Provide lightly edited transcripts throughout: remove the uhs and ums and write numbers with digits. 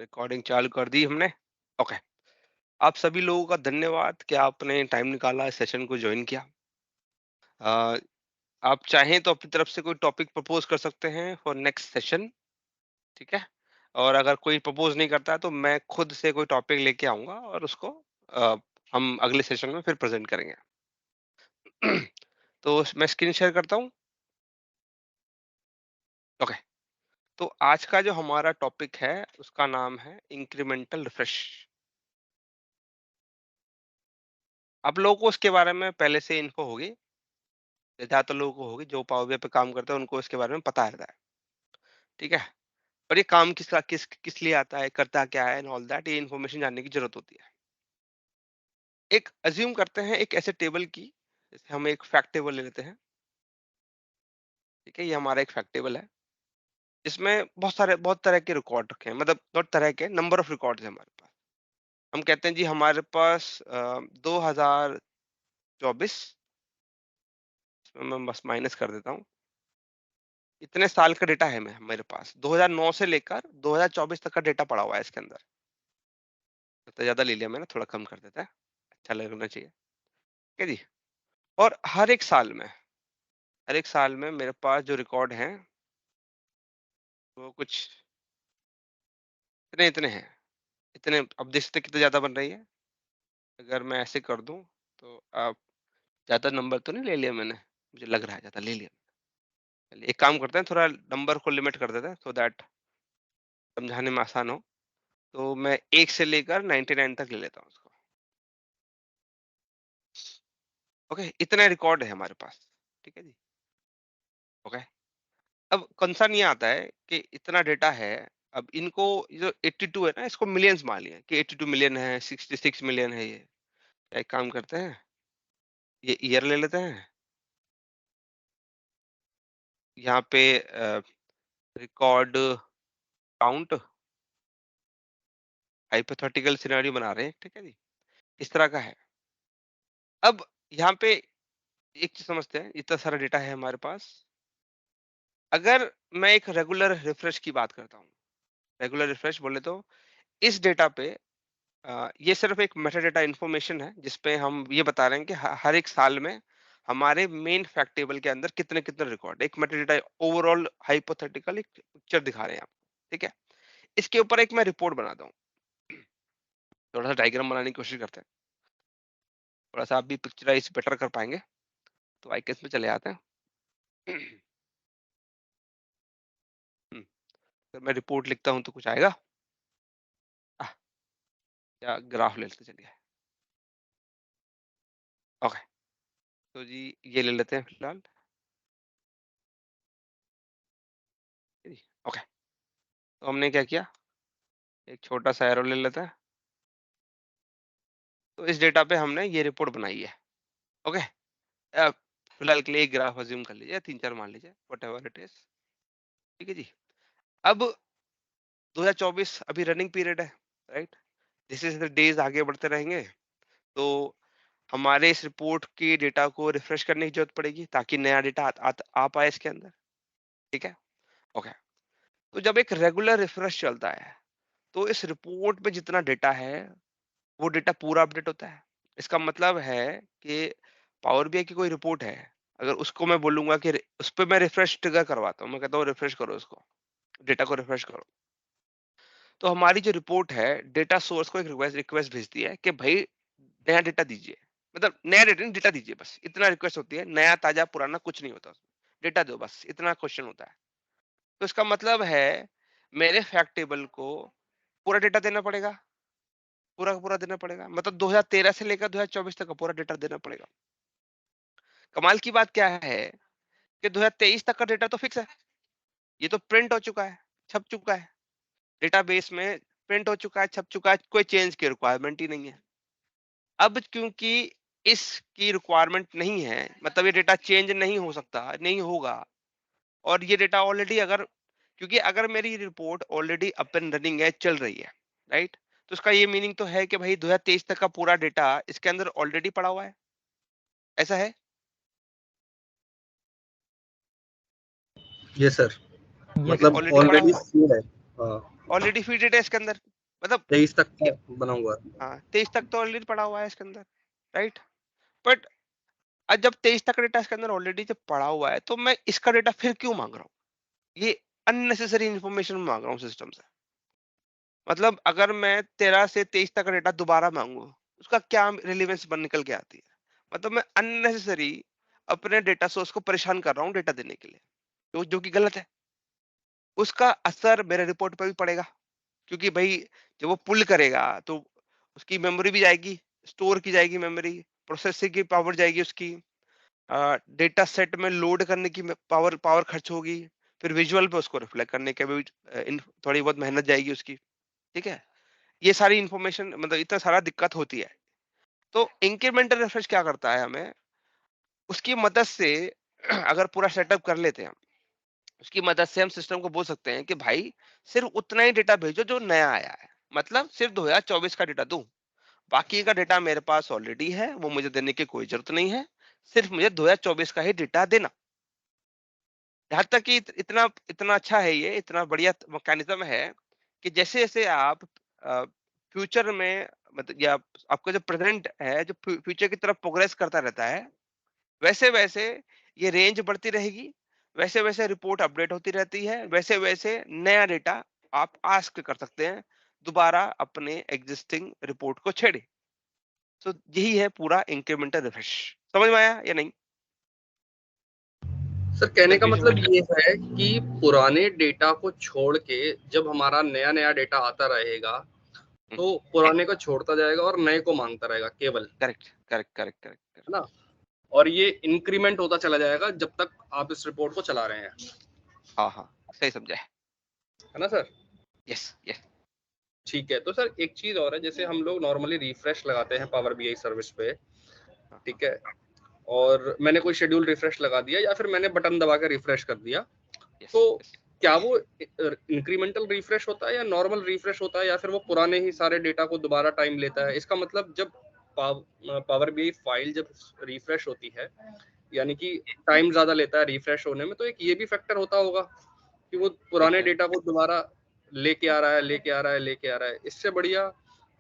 Recording चालू कर दी हमने। ओके। आप सभी लोगों का धन्यवाद कि आपने टाइम निकाला इस सेशन को ज्वाइन किया। अ, आप चाहें तो अपनी तरफ से कोई टॉपिक प्रपोज कर सकते हैं फॉर नेक्स्ट सेशन। ठीक है। और अगर कोई प्रपोज नहीं करता है तो मैं खुद से कोई टॉपिक लेके आऊंगा और उसको अ, हम अगले सेशन में फिर प्रेजेंट करेंगे। तो मैं स्क्रीन शेयर करता हूँ। ओके। तो आज का जो हमारा टॉपिक है उसका नाम है इंक्रीमेंटल रिफ्रेश। आप लोगों को उसके बारे में पहले से इन्फो होगी, ज्यादातर लोगों को होगी, जो पावर बीआई पे काम करते हैं उनको इसके बारे में पता रहता है। ठीक है। और ये काम किस किस लिए आता है, करता क्या है, एंड ऑल दैट, ये इन्फॉर्मेशन जानने की जरूरत होती है। एक अज्यूम करते हैं एक ऐसे टेबल की, जैसे हम एक फैक्ट टेबल ले लेते हैं। ठीक है, ये हमारा एक फैक्ट टेबल है। इसमें बहुत तरह के रिकॉर्ड रखे हैं, मतलब बहुत तरह के नंबर ऑफ रिकॉर्ड है हमारे पास। हम कहते हैं जी हमारे पास 2024, मैं बस माइनस कर देता हूँ, इतने साल का डेटा है मैं मेरे पास, 2009 से लेकर 2024 तक का डेटा पड़ा हुआ है इसके अंदर। तो ज्यादा ले लिया मैंने, थोड़ा कम कर देता है, अच्छा लगना चाहिए। ठीक है जी। और हर एक साल में मेरे पास जो रिकॉर्ड हैं वो कुछ इतने इतने हैं। इतने, अब देख सकते कितने ज्यादा बन रही है। अगर मैं ऐसे कर दूं तो आप, ज्यादा नंबर तो नहीं ले लिया मैंने, मुझे लग रहा है ज्यादा ले लिया। चलिए एक काम करते हैं, थोड़ा नंबर को लिमिट कर देते हैं सो दैट समझाने में आसान हो। तो मैं 1 से लेकर 99 तक ले लेता हूँ उसको। ओके, इतना रिकॉर्ड है हमारे पास। ठीक है जी। ओके। अब कंसर्न ये आता है कि इतना डेटा है, अब इनको, ये जो 82 है ना, इसको मिलियंस मान लिया कि 82 मिलियन है, 66 मिलियन है ये। एक काम करते हैं, ये ईयर ले लेते हैं। यहाँ पे रिकॉर्ड काउंट हाइपोथेटिकल सिनेरियो बना रहे हैं। ठीक है जी, इस तरह का है। अब यहाँ पे एक चीज समझते हैं, इतना सारा डेटा है हमारे पास। अगर मैं एक रेगुलर रिफ्रेश की बात करता हूँ, रेगुलर रिफ्रेश बोले तो इस डेटा पे ये सिर्फ एक मेटा डेटा इन्फॉर्मेशन है जिसपे हम ये बता रहे हैं कि हर एक साल में हमारे मेन फैक्ट टेबल के अंदर कितने कितने रिकॉर्ड, एक मेटा डेटा ओवरऑल हाइपोथेटिकल एक पिक्चर दिखा रहे हैं आप। ठीक है। इसके ऊपर एक मैं रिपोर्ट बनाता हूँ। थोड़ा सा डायग्राम बनाने की कोशिश करते हैं, थोड़ा सा आप भी पिक्चराइज बेटर कर पाएंगे। तो आइकन्स में चले आते हैं। अगर मैं रिपोर्ट लिखता हूँ तो कुछ आएगा, या ग्राफ ले लेते चलिए। ओके। तो जी ये ले लेते हैं फिलहाल। ओके। तो हमने क्या किया, एक छोटा सा एरो ले लेते हैं। तो इस डेटा पे हमने ये रिपोर्ट बनाई है। ओके। अब फिलहाल के लिए एक ग्राफ अज्यूम कर लीजिए, 3-4 मान लीजिए, व्हाटएवर इट इज। ठीक है जी। अब 2024 अभी रनिंग पीरियड है, राइट। जैसे जैसे डेज आगे बढ़ते रहेंगे तो हमारे इस रिपोर्ट की डेटा को रिफ्रेश करने की जरूरत पड़ेगी ताकि नया डेटा आ पाए इसके अंदर। ठीक है। ओके। तो जब एक रेगुलर रिफ्रेश चलता है तो इस रिपोर्ट में जितना डेटा है वो डेटा पूरा अपडेट होता है। इसका मतलब है कि पावर बीआई की कोई रिपोर्ट है, अगर उसको मैं बोलूंगा कि उस पर मैं रिफ्रेश ट्रिगर करवाता हूँ, मैं कहता हूँ रिफ्रेश करो इसको, डेटा को रिफ्रेश करो, तो हमारी जो रिपोर्ट है डेटा सोर्स को एक रिक्वेस्ट रिक्वेस्ट भेजती है कि भाई नया डेटा दीजिए। मतलब नया डेटा नहीं, डेटा दीजिए, बस इतना रिक्वेस्ट होती है। नया ताजा पुराना कुछ नहीं होता उसमें, डेटा दो बस, इतना क्वेश्चन होता है। तो इसका मतलब है मेरे फैक्ट टेबल को पूरा डेटा देना पड़ेगा, पूरा का पूरा देना पड़ेगा, मतलब 2013 से लेकर 2024 तक का पूरा डेटा देना पड़ेगा। कमाल की बात क्या है कि 2023 तक का डेटा तो फिक्स है, ये तो प्रिंट हो चुका है, छप चुका है, डेटाबेस में प्रिंट हो चुका है, छप चुका है, कोई चेंज की रिक्वायरमेंट ही नहीं है। अब क्योंकि इसकी रिक्वायरमेंट नहीं है, मतलब ये डेटा चेंज नहीं हो सकता, नहीं होगा, और ये डेटा ऑलरेडी, अगर, क्योंकि अगर मेरी report already up and running है, चल रही है, राइट, तो उसका ये मीनिंग तो है कि भाई 2023 तक का पूरा डेटा इसके अंदर ऑलरेडी पड़ा हुआ है। ऐसा है। यस सर, ठीक है, मतलब ऑलरेडी पड़ा ऑलरेडी हुआ है, सीन है। हाँ। ऑलरेडी फीडेड है इसके अंदर। मतलब 23 तक ये का बना हुआ है। हाँ, 23 तक तो ऑलरेडी पड़ा हुआ है इसके अंदर, राइट? बट जब 23 तक का डेटा इसके अंदर ऑलरेडी जब पड़ा हुआ है, तो मैं इसका डेटा फिर क्यों माँग रहा हूँ? ये अननेसेसरी इन्फॉर्मेशन माँग रहा हूँ सिस्टम से। मतलब अगर मैं 13 से 23 तक का डेटा दोबारा माँगूँ, उसका क्या रिलेवेंस बन निकल के आती है? मतलब मैं अननेसेसरी अपने डेटा सोर्स को परेशान कर रहा हूँ डेटा देने के लिए, जो कि गलत है। उसका असर मेरे रिपोर्ट पे भी पड़ेगा, क्योंकि भई जब वो पुल करेगा तो उसकी मेमोरी भी जाएगी, स्टोर की जाएगी मेमोरी, प्रोसेसिंग की पावर जाएगी उसकी, डेटा सेट में लोड करने की पावर पावर खर्च होगी, फिर विजुअल पे उसको रिफ्लेक्ट करने के भी थोड़ी बहुत मेहनत जाएगी उसकी, ठीक है? ये सारी इंफॉर्मेशन मतलब इतना सारा दिक्कत होती है। तो इंक्रीमेंटल रिफ्रेश क्या करता है हमें, उसकी मदद से अगर पूरा सेटअप कर लेते हैं हम, उसकी मदद से हम सिस्टम को बोल सकते हैं कि भाई सिर्फ उतना ही डेटा भेजो जो नया आया है। मतलब सिर्फ 2024 का डेटा दूं, बाकी का डेटा मेरे पास ऑलरेडी है, वो मुझे देने की कोई जरूरत नहीं है। सिर्फ मुझे 2024 का ही डेटा देना। यहाँ तक कि इतना इतना अच्छा है, ये इतना बढ़िया मैकेनिज्म है कि जैसे जैसे आप फ्यूचर में मतलब या आपका जो प्रेजेंट है जो फ्यूचर की तरफ प्रोग्रेस करता रहता है, वैसे वैसे ये रेंज बढ़ती रहेगी, वैसे वैसे रिपोर्ट अपडेट होती रहती है, वैसे वैसे नया डेटा आप आस्क कर सकते हैं दोबारा अपने एग्जिस्टिंग रिपोर्ट को छेड़े। तो यही है पूरा इंक्रीमेंटल रिफ्रेश। समझ में आया या नहीं? सर कहने का कंफ्यूजन मतलब हुई? ये है कि पुराने डेटा को छोड़ के जब हमारा नया नया डेटा आता रहेगा, तो पुराने को छोड़ता जाएगा और नए को मांगता रहेगा केवल, करेक्ट करेक्ट करेक्ट करेक्ट है करेक्ट। ना? और ये इंक्रीमेंट होता चला जाएगा जब तक आप इस रिपोर्ट को चला रहे हैं, हाँ हाँ, सही समझा है। है ना सर? Yes yes. ठीक है, तो सर एक चीज और है, जैसे हम लोग नॉर्मली रिफ्रेश लगाते हैं पावर बीआई सर्विस पे, हाँ हाँ। ठीक है? और मैंने कोई शेड्यूल रिफ्रेश लगा दिया या फिर मैंने बटन दबा के रिफ्रेश कर दिया, यस तो यस। क्या वो इंक्रीमेंटल रिफ्रेश होता है या नॉर्मल रिफ्रेश होता है, या फिर वो पुराने ही सारे डेटा को दोबारा टाइम लेता है? इसका मतलब जब पावर बीआई फाइल जब रिफ्रेश होती है, यानी कि टाइम ज्यादा लेता है रिफ्रेश होने में, तो एक ये भी फैक्टर होता होगा कि वो पुराने देखिए, डेटा को दोबारा लेके आ रहा है, लेके आ रहा है, लेके आ रहा है। इससे बढ़िया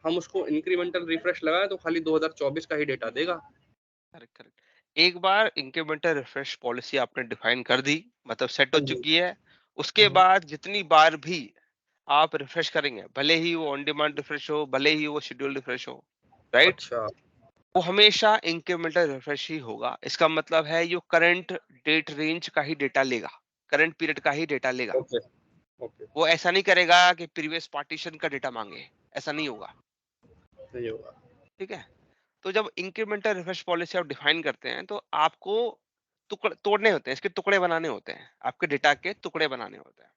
हम उसको इंक्रीमेंटल रिफ्रेश लगाए तो खाली 2024 का ही डेटा देगा। Correct correct. एक बार इंक्रीमेंटल रिफ्रेश पॉलिसी आपने डिफाइन कर दी, मतलब सेट हो हाँ जी। चुकी है, उसके बाद जितनी बार भी आप रिफ्रेश करेंगे, भले ही वो ऑन डिमांड रिफ्रेश हो, भले ही वो शेड्यूल रिफ्रेश हो, राइट? अच्छा। वो हमेशा इंक्रीमेंटल रिफ्रेश ही होगा। इसका मतलब है ये करंट डेट रेंज का ही डेटा लेगा, करंट पीरियड का ही डेटा लेगा। ओके। ओके। वो ऐसा नहीं करेगा कि प्रीवियस पार्टीशन का डेटा मांगे, ऐसा नहीं होगा। सही होगा। ठीक है? तो जब इंक्रीमेंटल रिफ्रेश पॉलिसी आप डिफाइन करते हैं, तो आपको तोड़ने होते हैं, इसके टुकड़े बनाने होते हैं, आपके डेटा के टुकड़े बनाने होते हैं।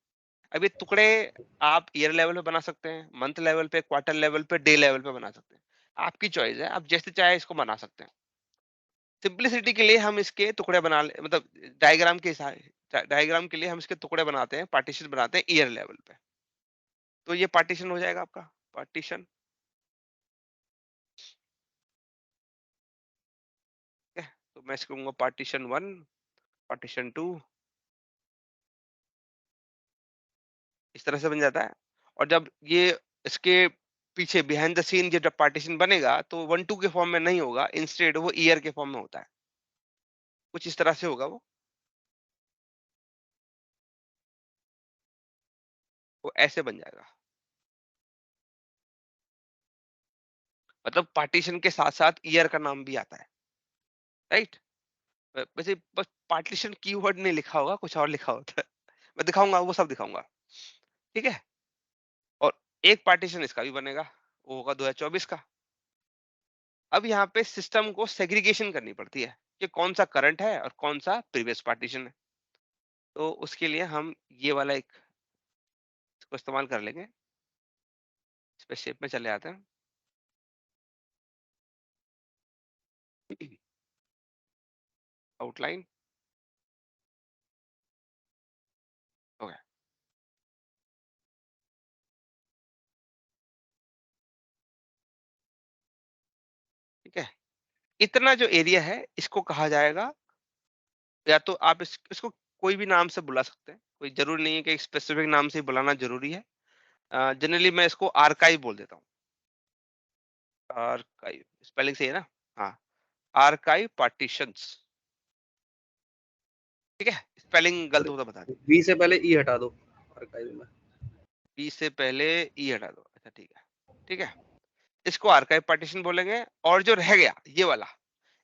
अब ये टुकड़े आप ईयर लेवल पे बना सकते हैं, मंथ लेवल पे, क्वार्टर लेवल पे, डे लेवल पे बना सकते हैं। आपकी चॉइस है, आप जैसे चाहे इसको बना सकते हैं। सिंपलिसिटी के लिए हम इसके टुकड़े बना ले, मतलब डायग्राम के लिए हम इसके टुकड़े बनाते हैं, पार्टीशन बनाते हैं ईयर लेवल पे। तो ये पार्टीशन हो जाएगा आपका, पार्टीशन, ठीक है? तो मैं इसको कहूंगा पार्टीशन 1, पार्टीशन 2, इस तरह से बन जाता है। और जब ये इसके पीछे बिहाइंड द सीन ये जब पार्टीशन बनेगा, तो 1-2 के फॉर्म में नहीं होगा, इंस्टेड वो ईयर के फॉर्म में होता है। कुछ इस तरह से होगा वो ऐसे बन जाएगा। मतलब पार्टीशन के साथ-साथ ईयर का नाम भी आता है, राइट? वैसे बस पार्टीशन कीवर्ड नहीं लिखा होगा, कुछ और लिखा होता है। मैं दिखाऊँगा, वो सब दिखाऊँगा, ठीक है? और एक पार्टीशन इसका भी बनेगा, वो होगा 2024 का। अब यहाँ पे सिस्टम को सेग्रीगेशन करनी पड़ती है कि कौन सा करंट है और कौन सा प्रीवियस पार्टीशन है। तो उसके लिए हम ये वाला एक इसको इस्तेमाल कर लेंगे। इस पे शेप में चले आते हैं। आउटलाइन, हो गया, ठीक है? इतना जो एरिया है इसको कहा जाएगा, या तो आप इसको कोई भी नाम से बुला सकते हैं। कोई ज़रूरी नहीं है कि एक स्पेसिफिक नाम से ही बुलाना ज़रूरी है। जनरली मैं इसको आर्काइव बोल देता हूँ। आर्काइव स्पेलिंग सही है ना? हाँ, आर्काइव पार्टीशंस। ठीक है? स्पेलिंग गलत हो तो बता दीजिए। वी से पहले ई हटा दो आर्काइव में। पी से पहले ई हटा दो। अच्छा ठीक है। ठीक है? इसको आर्काइव पार्टीशन बोलेंगे, और जो रह गया ये वाला,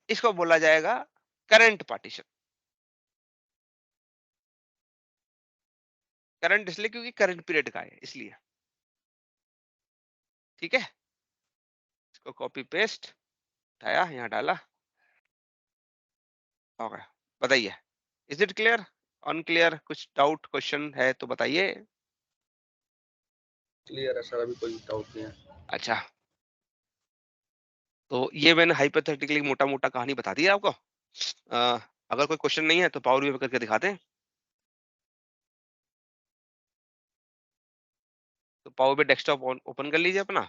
इसको बोला जाएगा करंट पार्टीशन। करंट इसलिए क्योंकि करंट पीरियड का है, इसलिए। ठीक है? इसको कॉपी पेस्ट उठाया, यहाँ डाला। ओके, बताइए, इज इट क्लियर, अनक्लियर, कुछ डाउट क्वेश्चन है तो बताइए। क्लियर है सर, अभी कोई डाउट नहीं है। अच्छा, तो ये मैंने हाइपोथेटिकली मोटा मोटा कहानी बता दी है आपको। अगर कोई क्वेश्चन नहीं है तो पावर बीआई करके दिखाते हैं। तो पावर बीआई डेस्कटॉप ओपन कर लीजिए अपना।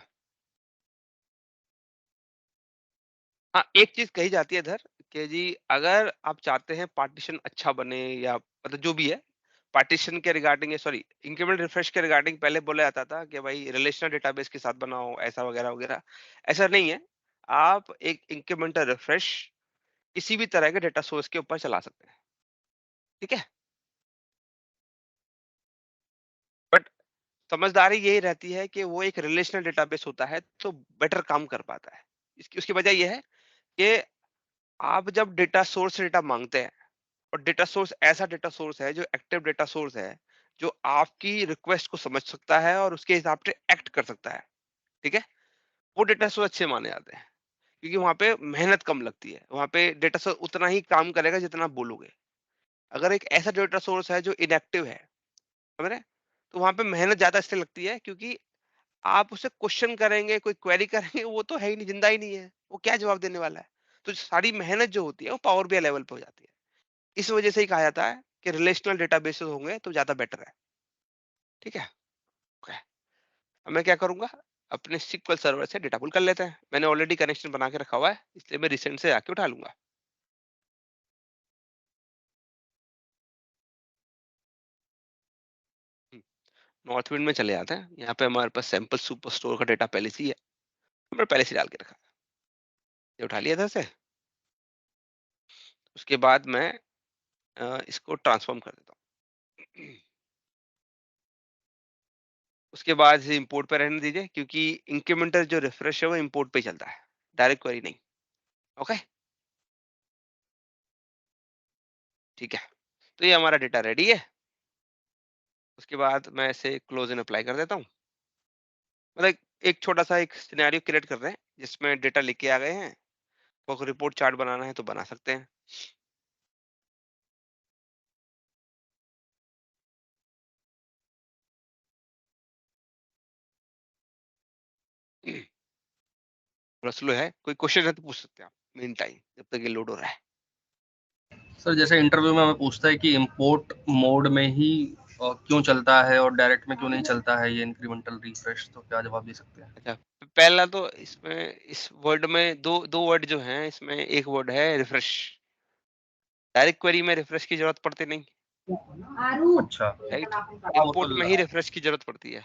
हाँ, एक चीज कही जाती है इधर कि जी अगर आप चाहते हैं पार्टीशन अच्छा बने, या मतलब जो भी है पार्टीशन के रिगार्डिंग, सॉरी इंक्रीमेंट रिफ्रेश के रिगार्डिंग पहले बोला जाता था कि भाई रिलेशनल डेटाबेस के साथ बनाओ, ऐसा वगैरह वगैरह। ऐसा नहीं है। आप एक इंक्रीमेंटल रिफ्रेश किसी भी तरह के डेटा सोर्स के ऊपर चला सकते हैं। ठीक है? बट समझदारी यही रहती है कि वो एक रिलेशनल डेटाबेस होता है तो बेटर काम कर पाता है। इसकी उसकी वजह यह है कि आप जब डेटा सोर्स से डेटा मांगते हैं, और डेटा सोर्स ऐसा डेटा सोर्स है जो एक्टिव डेटा सोर्स है, जो आपकी रिक्वेस्ट को समझ सकता है और उसके हिसाब से एक्ट कर सकता है। ठीक है? वो डेटा सोर्स अच्छे माने जाते हैं, क्योंकि वहां पे मेहनत कम लगती है। वहां पे डेटा सोर्स उतना ही काम करेगा जितना आप बोलोगे। अगर एक ऐसा डेटा सोर्स है जो इनएक्टिव है, समझ रहे हैं? तो वहां पे मेहनत ज्यादा इसलिए लगती है क्योंकि आप उसे क्वेश्चन करेंगे, कोई क्वेरी करेंगे, वो तो है ही नहीं, जिंदा ही नहीं है, वो क्या जवाब देने वाला है। तो सारी मेहनत जो होती है वो पावर बीआई लेवल पे हो जाती है। इस वजह से ही कहा जाता है कि रिलेशनल डेटाबेसेस होंगे तो ज्यादा बेटर है। ठीक है? ओके। अब मैं क्या करूंगा, अपने SQL सर्वर से डेटा पुल कर लेते हैं। मैंने ऑलरेडी कनेक्शन बना के रखा हुआ है, इसलिए मैं रिसेंट से आके उठा लूंगा। नॉर्थ विंड में चले जाते हैं। यहाँ पे हमारे पास सैंपल सुपर स्टोर का डेटा पहले से ही है, हमने पहले से डाल के रखा है। ये उठा लिया इधर से। उसके बाद मैं इसको ट्रांसफॉर्म कर देता हूँ। उसके बाद इसे इंपोर्ट पे रहने दीजिए, क्योंकि इंक्रीमेंटल जो रिफ्रेश है वो इंपोर्ट पे ही चलता है, डायरेक्ट क्वेरी नहीं। ओके, ठीक है। तो ये हमारा डेटा रेडी है। उसके बाद मैं इसे क्लोज एंड अप्लाई कर देता हूँ। मतलब एक छोटा सा एक सिनेरियो क्रिएट कर रहे हैं जिसमें डेटा लेके आ गए हैं, को रिपोर्ट चार्ट बनाना है तो बना सकते हैं। थोड़ा स्लो है, कोई क्वेश्चन है तो पूछ सकते हैं आप मेन टाइम, जब तक ये लोड हो रहा है। सर जैसे इंटरव्यू में हमें पूछता है कि इंपोर्ट मोड में ही क्यों चलता है और डायरेक्ट में क्यों नहीं चलता है ये इंक्रीमेंटल रिफ्रेश, तो क्या जवाब दे सकते हैं? अच्छा, पहला तो इसमें इस वर्ड में दो दो वर्ड जो हैं, इसमें एक वर्ड है रिफ्रेश। डायरेक्ट क्वेरी में रिफ्रेश की जरूरत पड़ती नहीं, अच्छा। राइट? हाँ वो तो इंपोर्ट में ही रिफ्रेश की जरूरत पड़ती है।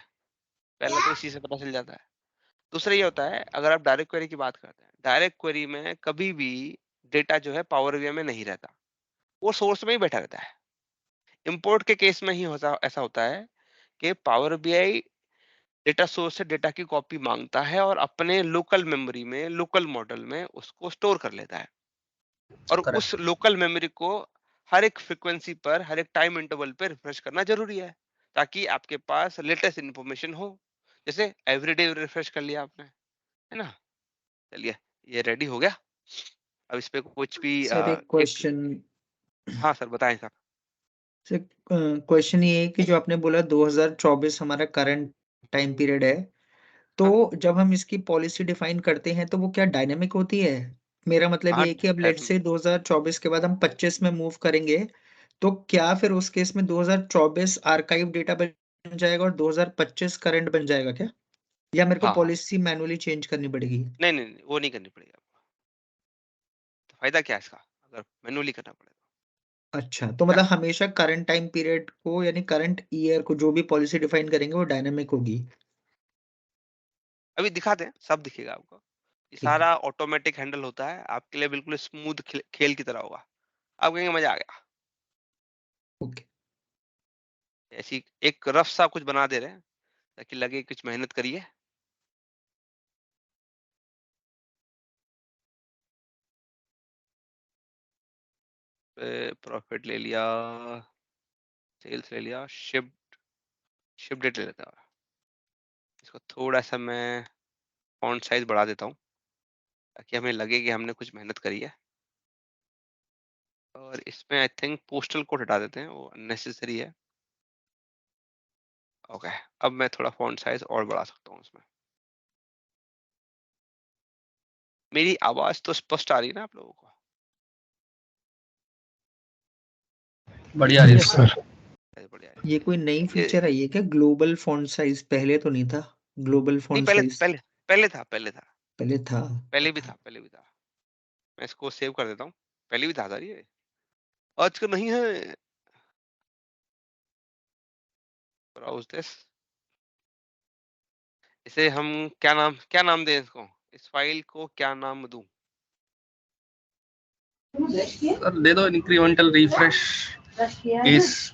पहला तो इसी से पता चल जाता है। दूसरा ये होता है, अगर आप डायरेक्ट क्वेरी की बात करते हैं, डायरेक्ट क्वेरी में कभी भी डेटा जो है पावर बीआई में नहीं रहता, वो सोर्स में ही बैठा रहता है। इंपोर्ट के केस में ही होता ऐसा होता है कि पावर बीआई डेटा सोर्स से डेटा की कॉपी मांगता है और अपने लोकल मेमोरी में, लोकल मॉडल में उसको स्टोर कर लेता है। और उस करेक्ट। लोकल मेमोरी को हर एक फ्रीक्वेंसी पर, हर एक टाइम इंटरवल पे रिफ्रेश करना जरूरी है, ताकि आपके पास लेटेस्ट इंफॉर्मेशन हो। जैसे एवरीडे रिफ्रेश कर लिया आपने, है ना? चलिए, ये रेडी हो गया। अब इस पे कुछ भी सर एक एक, क्वेश्चन। हाँ सर बताएं सर। सर क्वेश्चन ये है कि जो आपने बोला 2024 हमारा करंट टाइम पीरियड है, तो हाँ जब हम इसकी पॉलिसी डिफाइन करते हैं तो वो क्या डायनामिक होती है? मेरा मतलब हाँ ये है कि अब लेट से 2024 के बाद हम 25 में मूव करेंगे, तो क्या फिर उस केस में 2024 आर्काइव डेटा बन जाएगा और 2025 करंट बन जाएगा क्या? या मेरे को हाँ हाँ, पॉलिसी मैनुअली चेंज करनी पड़ेगी? नहीं नहीं नहीं, वो नहीं करनी पड़ेगी आपको। तो फायदा क्या है इसका, अगर मैनुअली करना पड़ेगा? अच्छा, तो मतलब हमेशा करंट टाइम पीरियड को यानी करंट ईयर को जो भी पॉलिसी डिफाइन करेंगे वो डायनामिक होगी। अभी दिखाते हैं, सब दिखेगा आपको। ये ठीक है। सारा ऑटोमेटिक हैंडल होता है, आपके लिए बिल्कुल स्मूथ खेल की तरह होगा। आप कहेंगे मजा आ गया। ओके। ऐसी एक रफ सा कुछ बना दे रहे हैं ताकि लगे कुछ मेहनत करिए। प्रॉफिट ले लिया, सेल्स ले लिया, शिप डेट ले लेता हूँ। इसको थोड़ा सा मैं फॉन्ट साइज बढ़ा देता हूँ ताकि हमें लगे कि हमने कुछ मेहनत करी है। और इसमें आई थिंक पोस्टल कोड हटा देते हैं, वो अननेसेसरी है। ओके, अब मैं थोड़ा फॉन्ट साइज और बढ़ा सकता हूँ इसमें। मेरी आवाज तो स्पष्ट आ रही है ना आप लोगों को? बढ़िया आ रही है यस सर। सर। बढ़िया है। ये कोई नई ये फीचर आई है क्या? ग्लोबल फॉन्ट साइज पहले तो नहीं था। ग्लोबल नहीं, फॉन्ट पहले साइज पहले पहले था, पहले था, पहले था। पहले भी था, पहले भी था। मैं इसको सेव कर देता हूँ। पहले भी था सर ये, आज का नहीं है। Browse this. इसे हम क्या नाम दें इसको? इस फाइल को क्या नाम दूं? सर दे दो इंक्रीमेंटल रिफ्रेश इस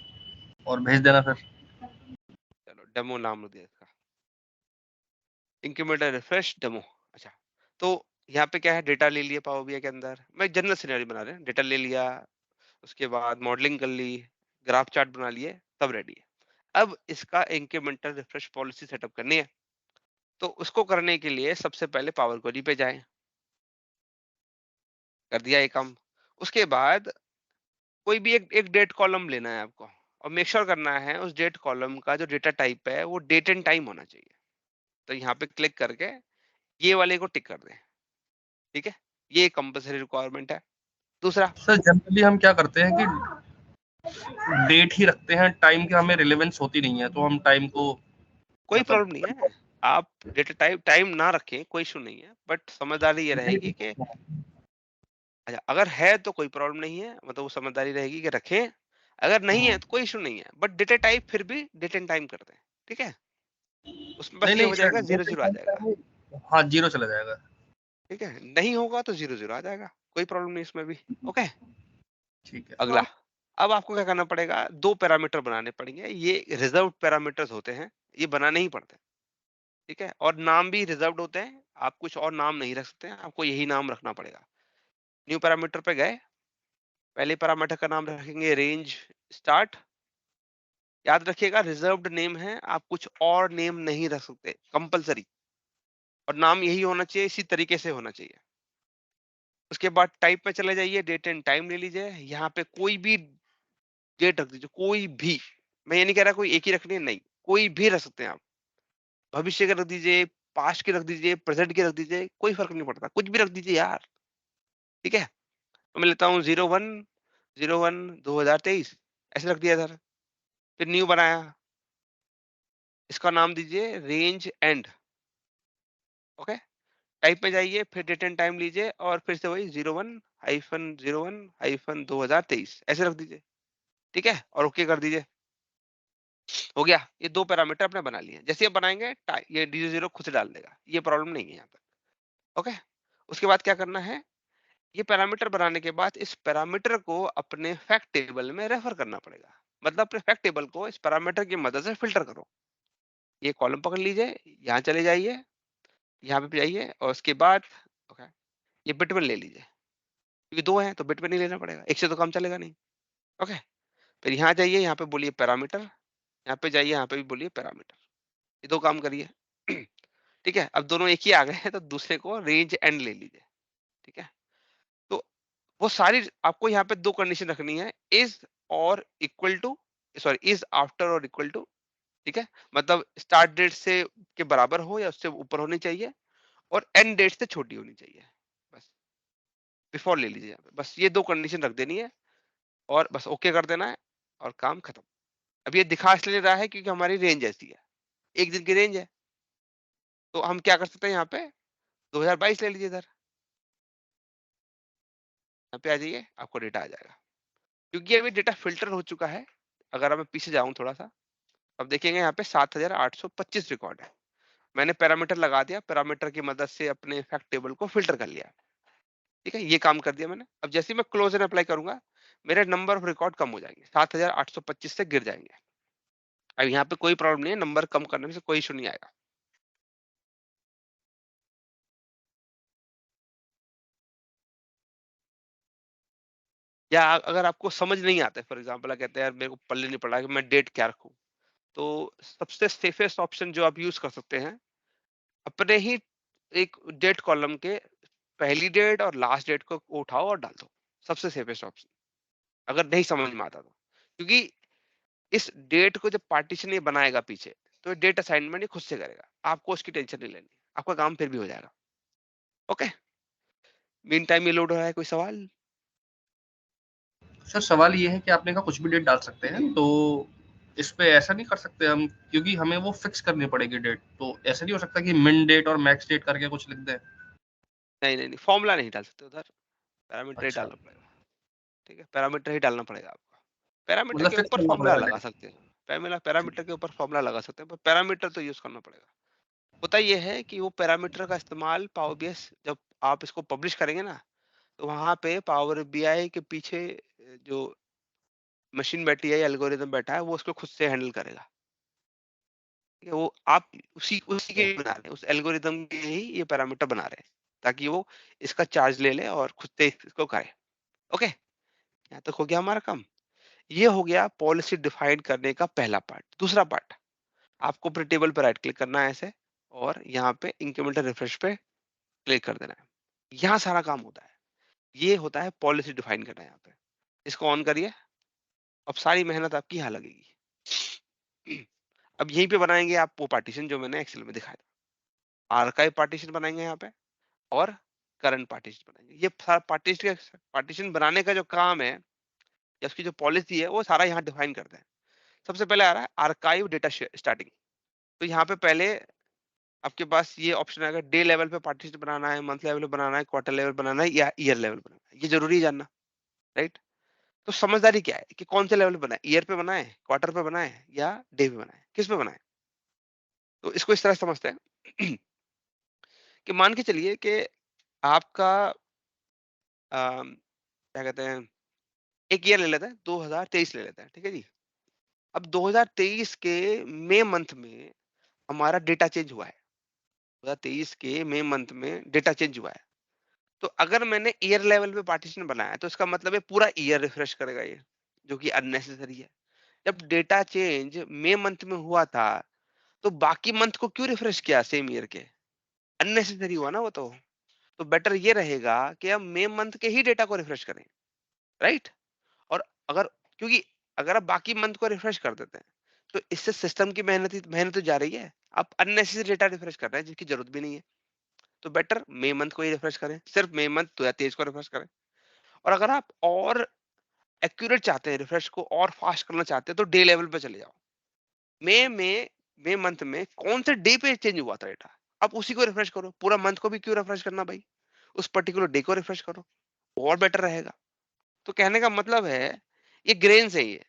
और भेज देना फिर। चलो डेमो नाम दिया इसका, इंक्रीमेंटल रिफ्रेश डेमो। अच्छा, तो यहाँ पे क्या है, डेटा ले लिया पावर बीआई के अंदर। मैं जनरल सिनेरियो बना रहे हैं, डेटा ले लिया, उसके बाद मॉडलिंग कर ली, ग्राफ चार्ट बना लिए, तब रेडी है। अब इसका इंक्रीमेंटल रिफ्रेश पॉलिसी सेटअप करनी है। तो उसको करने के लिए सबसे पहले पावर क्वेरी पे जाएं, कर दिया ये काम। उसके बाद कोई भी एक डेट कॉलम लेना है आपको, और मेक श्योर करना है उस डेट कॉलम का जो डेटा टाइप है वो डेट एंड टाइम होना चाहिए। तो यहाँ पे क्लिक करके ये वाले को टिक कर दें। ठीक है, ये कंपल्सरी रिक्वायरमेंट है। दूसरा, सर जनरली हम क्या करते हैं कि डेट ही रखते हैं, टाइम की हमें रिलेवेंस होती नहीं है, तो हम टाइम को कोई मतलब प्रॉब्लम नहीं है, आप डेटा टाइप टाइम ना रखें, कोई इशू नहीं है, बट समझदारी ये रहेगी कि अच्छा, अगर है तो कोई प्रॉब्लम नहीं है, मतलब वो समझदारी रहेगी कि रखें। अगर नहीं है तो कोई इशू नहीं है, बट डेटा टाइप फिर भी डेट एंड टाइम कर दें। ठीक है, उसमें बस नहीं ये नहीं हो सर जाएगा, जीरो डेट जीरो आ जाएगा। हाँ जीरो चला जाएगा। ठीक है, नहीं होगा तो जीरो जीरो आ जाएगा, कोई प्रॉब्लम नहीं इसमें भी। ओके, ठीक है। अगला। अब आपको क्या करना पड़ेगा, दो पैरामीटर बनाने पड़ेंगे। ये रिजर्व पैरामीटर्स होते हैं, ये बनाने ही पड़ते हैं। ठीक है, और नाम भी रिजर्व्ड होते हैं, आप कुछ और नाम नहीं रख सकते हैं, आपको यही नाम रखना पड़ेगा। न्यू पैरामीटर पे गए, पहले पैरामीटर का नाम रखेंगे रेंज स्टार्ट। याद रखिएगा रिजर्व्ड नेम है, आप कुछ और नेम नहीं रख सकते कंपलसरी, और नाम यही होना चाहिए, इसी तरीके से होना चाहिए। उसके बाद टाइप में चले जाइए, डेट एंड टाइम ले लीजिए। यहाँ पे कोई भी डेट रख दीजिए, कोई भी। मैं ये नहीं कह रहा कोई एक ही रखनी है, नहीं, कोई भी रख सकते हैं आप। भविष्य के रख दीजिए, पास्ट के रख दीजिए, प्रेजेंट के रख दीजिए, कोई फर्क नहीं पड़ता, कुछ भी रख दीजिए यार। ठीक है, तो मैं लेता हूँ 01/01/2023, ऐसे रख दिया सर। फिर न्यू बनाया, इसका नाम दीजिए रेंज एंड। ओके, टाइप में जाइए, फिर डेट एंड टाइम लीजिए, और फिर से वही 01/01/2023 ऐसे रख दीजिए। ठीक है, और ओके कर दीजिए। हो गया, ये दो पैरामीटर अपने बना लिए। जैसे ये बनाएंगे ये D0 खुद से डाल देगा, ये प्रॉब्लम नहीं है यहाँ तक। ओके, उसके बाद क्या करना है, ये पैरामीटर बनाने के बाद इस पैरामीटर को अपने फैक्ट टेबल में रेफर करना पड़ेगा। मतलब अपने फैक्ट टेबल को इस पैरामीटर की मदद से फिल्टर करो। ये कॉलम पकड़ लीजिए, यहाँ चले जाइए, यहाँ पे जाइए, और उसके बाद ओके, ये बिट में ले लीजिए, क्योंकि दो हैं तो बिट में नहीं लेना पड़ेगा, एक से तो काम चलेगा नहीं। ओके, फिर यहाँ जाइए, यहाँ पे बोलिए पैरामीटर, यहाँ पे जाइए, यहाँ पे भी बोलिए पैरामीटर। ये दो काम करिए। ठीक है, अब दोनों एक ही आ गए हैं, तो दूसरे को रेंज एंड ले लीजिए। ठीक है, तो वो सारी आपको यहाँ पे दो कंडीशन रखनी है, इज और equal to, sorry, is after और इक्वल टू। ठीक है, मतलब स्टार्ट डेट से के बराबर हो या उससे ऊपर होनी चाहिए, और एंड डेट से छोटी होनी चाहिए। बस बिफोर ले लीजिए यहाँ पे, बस ये दो कंडीशन रख देनी है, और बस ओके कर देना है, और काम खत्म। अब ये दिखा इसलिए रहा है क्योंकि हमारी रेंज ऐसी है, एक दिन की रेंज है। तो हम क्या कर सकते हैं, यहाँ पे 2022 ले लीजिए इधर, यहाँ पे आ जाइए, आपको डेटा आ जाएगा। क्योंकि अभी डेटा फिल्टर हो चुका है। अगर मैं पीछे जाऊं थोड़ा सा, अब देखेंगे यहाँ पे 7825 रिकॉर्ड है। मैंने पैरामीटर लगा दिया, पैरामीटर की मदद से अपने फैक्ट टेबल को फिल्टर कर लिया। ठीक है, ये काम कर दिया मैंने। अब जैसे ही मैं क्लोज एंड अप्लाई करूंगा, मेरे नंबर ऑफ रिकॉर्ड कम हो जाएंगे, 7825 से गिर जाएंगे। अब यहाँ पे कोई प्रॉब्लम नहीं है, नंबर कम करने से कोई इशू नहीं आएगा। या अगर आपको समझ नहीं आता है, फॉर एग्जाम्पल कहते हैं यार मेरे को पल्ले नहीं पड़ा कि मैं डेट क्या रखूं, तो सबसे सेफेस्ट ऑप्शन जो आप यूज कर सकते हैं, अपने ही एक डेट कॉलम के पहली डेट और लास्ट डेट को उठाओ और डाल दो। सबसे सेफेस्ट ऑप्शन, अगर नहीं समझ में आता तो। क्योंकि इस डेट को जब पार्टीशन ये बनाएगा पीछे, तो डेट असाइनमेंट ये खुद से करेगा, आपको उसकी टेंशन नहीं लेनी, आपका काम फिर भी हो जाएगा। ओके, मीन टाइम ये लोड हो रहा है, कोई सवाल? सर सवाल ये है कि आपने कहा कुछ भी डेट डाल सकते हैं, तो इस पे ऐसा नहीं कर सकते हम, क्योंकि हमें वो फिक्स करनी पड़ेगी डेट, तो ऐसा नहीं हो सकता कि मिन डेट और मैक्स डेट करके कुछ लिख दें? नहीं नहीं नहीं, फॉर्मूला नहीं डाल सकते उधर, पैरामीटर ही अच्छा, डालना पड़ेगा। ठीक है, पैरामीटर ही डालना पड़ेगा आपको। पैरामीटर मतलब के फिक्स ऊपर करना फॉर्मूला पड़ेगा लगा डेट। सकते हैं, पैरामीटर के ऊपर फॉर्मूला लगा सकते हैं, पर पैरामीटर तो यूज करना पड़ेगा। होता ये है कि वो पैरामीटर का इस्तेमाल पावर बीएस जब आप इसको पब्लिश करेंगे ना, तो वहां पे पावर बीआई के पीछे जो मशीन बैठी है या एल्गोरिदम बैठा है, वो उसको खुद से हैंडल करेगा। ठीक है, वो आप उसी उसी के बना रहे हैं, उस एल्गोरिदम के ही ये पैरामीटर बना रहे हैं, ताकि वो इसका चार्ज ले ले और खुद से इसको करे। ओके, यहाँ तक हो गया हमारा काम। ये हो गया पॉलिसी डिफाइन करने का पहला पार्ट। दूसरा पार्ट, आपको अपने टेबल पर राइट क्लिक करना है ऐसे, और यहाँ पे इंक्रीमेंटल रिफ्रेश पे क्लिक कर देना है। यहाँ सारा काम होता है। ये होता है पॉलिसी डिफाइन करना। यहाँ पे इसको ऑन करिए, अब सारी मेहनत आपकी यहाँ लगेगी। अब यहीं पे बनाएंगे आप वो पार्टीशन जो मैंने एक्सेल में दिखाया था। आर्काइव पार्टीशन बनाएंगे यहाँ पे, और करंट पार्टीशन बनाएंगे। ये सारा पार्टीशन बनाने का जो काम है, या उसकी जो पॉलिसी है, वो सारा यहाँ डिफाइन करते हैं। सबसे पहले आ रहा है आर्काइव डेटा स्टार्टिंग। तो यहाँ पे पहले आपके पास ये ऑप्शन आएगा, डे लेवल पे पार्टीशन बनाना है, मंथ लेवल पे बनाना है, क्वार्टर लेवल बनाना है, या ईयर लेवल बनाना है। ये जरूरी है जानना, राइट? तो समझदारी क्या है कि कौन से लेवल पे बनाए, ईयर पे बनाए, क्वार्टर पे बनाए, या डे पे बनाए, किस पे बनाए? तो इसको इस तरह समझते हैं कि मान के चलिए कि आपका क्या कहते हैं, एक ईयर ले लेते हैं, 2023 ले लेते हैं, ठीक है जी। अब 2023 के मई मंथ में हमारा डेटा चेंज हुआ है। 2023 के मई मंथ में डेटा चेंज हुआ है। तो अगर मैंने ईयर लेवल पे पार्टीशन बनाया, तो इसका मतलब है पूरा ईयर रिफ्रेश करेगा ये, जो कि अननेसेसरी है। जब डेटा चेंज मई मंथ में हुआ था, तो बाकी मंथ को क्यों रिफ्रेश किया सेम ईयर के? अननेसेसरी हुआ ना वो तो बेटर ये रहेगा कि हम मई मंथ के ही डेटा को रिफ्रेश करें, राइट? और अगर, क्योंकि अगर आप बाकी मंथ को रिफ्रेश कर देते हैं, तो इससे सिस्टम की मेहनत तो जा रही है। आप अननेसेसरी डेटा रिफ्रेश कर रहे हैं जिसकी जरूरत भी नहीं है। तो बेटर मई मंथ को ही रिफ्रेश करें, सिर्फ मई मंथ 2023 को रिफ्रेश करें। और अगर आप और एक्यूरेट चाहते हैं, रिफ्रेश को और फास्ट करना चाहते हैं, तो डे लेवल पे चले जाओ। मई में, मई मंथ में कौन से डे पे चेंज हुआ था डेटा, आप उसी को रिफ्रेश करो। पूरा मंथ को भी क्यों रिफ्रेश करना भाई, उस पर्टिकुलर डे को रिफ्रेश करो, और बेटर रहेगा। तो कहने का मतलब है, ये ग्रेन्स है ये।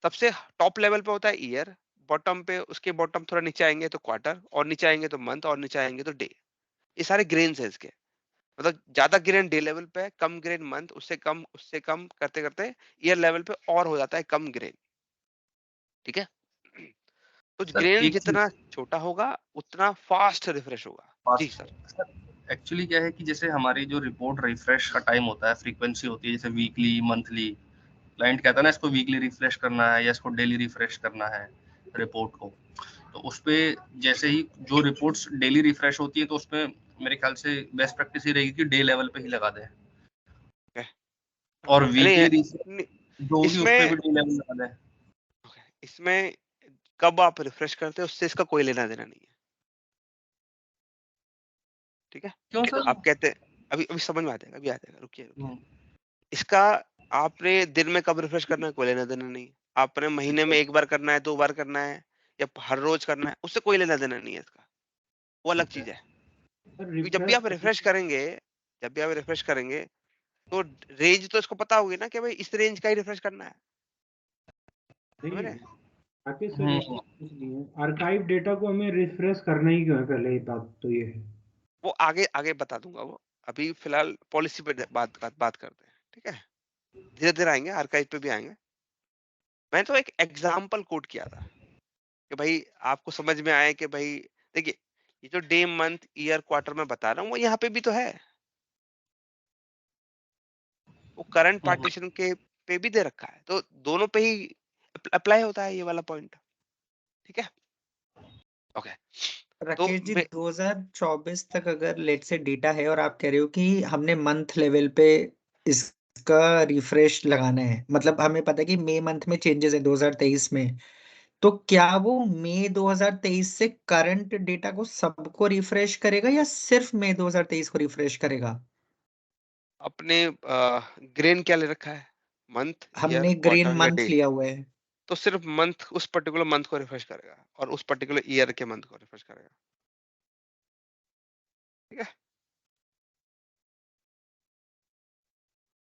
सबसे टॉप लेवल पे होता है ईयर, बॉटम पे, उसके बॉटम थोड़ा नीचे आएंगे तो क्वार्टर, और नीचे आएंगे तो मंथ, और नीचे आएंगे तो डे। ये सारे ग्रेन्स है इसके। मतलब ज्यादा ग्रेन डे लेवल पे है, कम ग्रेन मंथ, उससे कम करते करते ईयर लेवल पे और हो जाता है कम ग्रेन। ठीक है, तो सर ग्रेन एक चीज जितना छोटा होगा, उतना फास्ट रिफ्रेश होगा। जी फास्ट, सर। सर एक्चुअली क्या है कि जैसे हमारी जो रिपोर्ट रिफ्रेश का टाइम होता है, फ्रीक्वेंसी होती है, जैसे वीकली, मंथली, क्लाइंट कहता है ना इसको वीकली रिफ्रेश करना है या इसको डेली रिफ्रेश करना है रिपोर्ट को, तो उस पे जैसे ही जो रिपोर्ट्स डेली रिफ्रेश होती है, तो उसमें मेरे ख्याल से बेस्ट प्रैक्टिस ये रहेगी कि डे लेवल पे ही लगा दें, Okay. और नहीं वीकली है, रिफ्रेश जो होगी उस पे इसमें भी डे लेवल लगा दें। इसमें कब आप रिफ्रेश करते हैं उससे इसका कोई लेना देना नहीं है। ठीक है, क्यों सर? आप कहते हैं, अभी अभी समझ में आ जाएगा, अभी आ जाएगा, रुकिए रुकिए। हम्म, इसका आपने दिन में कब रिफ्रेश करना है, कोई लेना देना नहीं है। आपने महीने में एक बार करना है, 2 बार करना है, या हर रोज करना है, उससे कोई लेना देना नहीं है इसका। वो अलग ठीक है। चीज है। क्योंकि जब भी आप रिफ्रेश करेंगे, तो रेंज तो इसको पता होगी ना कि भाई इस रेंज का ही रिफ्रेश करना है। समझ रहे हैं? राकेश सर एक चीज पूछनी है, आर्काइव डेटा को हमें रिफ्रेश करना ही क्यों है, पहले ही बात तो ये है। वो आगे आगे बता दूंगा वो, अभी फिलहाल पॉलिसी पे बात करते हैं, ठीक है? धीरे धीरे आएंगे, आर्काइव पे भी आएंगे। मैंने तो एक एग्जाम्पल कोट किया था कि भाई आपको समझ में आए कि भाई देखिए, ये जो डे मंथ ईयर क्वार्टर में बता रहा हूँ वो यहाँ पे भी तो है, वो करंट पार्टीशन के पे भी दे रखा है, तो दोनों पे ही अप्लाई होता है ये वाला पॉइंट, ठीक है? ओके। तो राकेश जी 2024 तक अगर लेट से डेटा है और आप कह रहे हो कि हमने मंथ लेवल पे इसका रिफ्रेश लगाना है, मतलब हमें पता है कि मई मंथ में चेंजेस है 2023 में, तो क्या वो मई 2023 से करंट डेटा को सबको रिफ्रेश करेगा या सिर्फ मई 2023 को रिफ्रेश करेगा? अपने ग्रेन क्या ले रखा है, मंथ, ईयर, हमने ग्रीन क्वार्टर या मंथ डे, लिया हुआ है। तो सिर्फ मंथ, उस पर्टिकुलर मंथ को रिफ्रेश करेगा और उस पर्टिकुलर ईयर के मंथ को रिफ्रेश करेगा, ठीक है?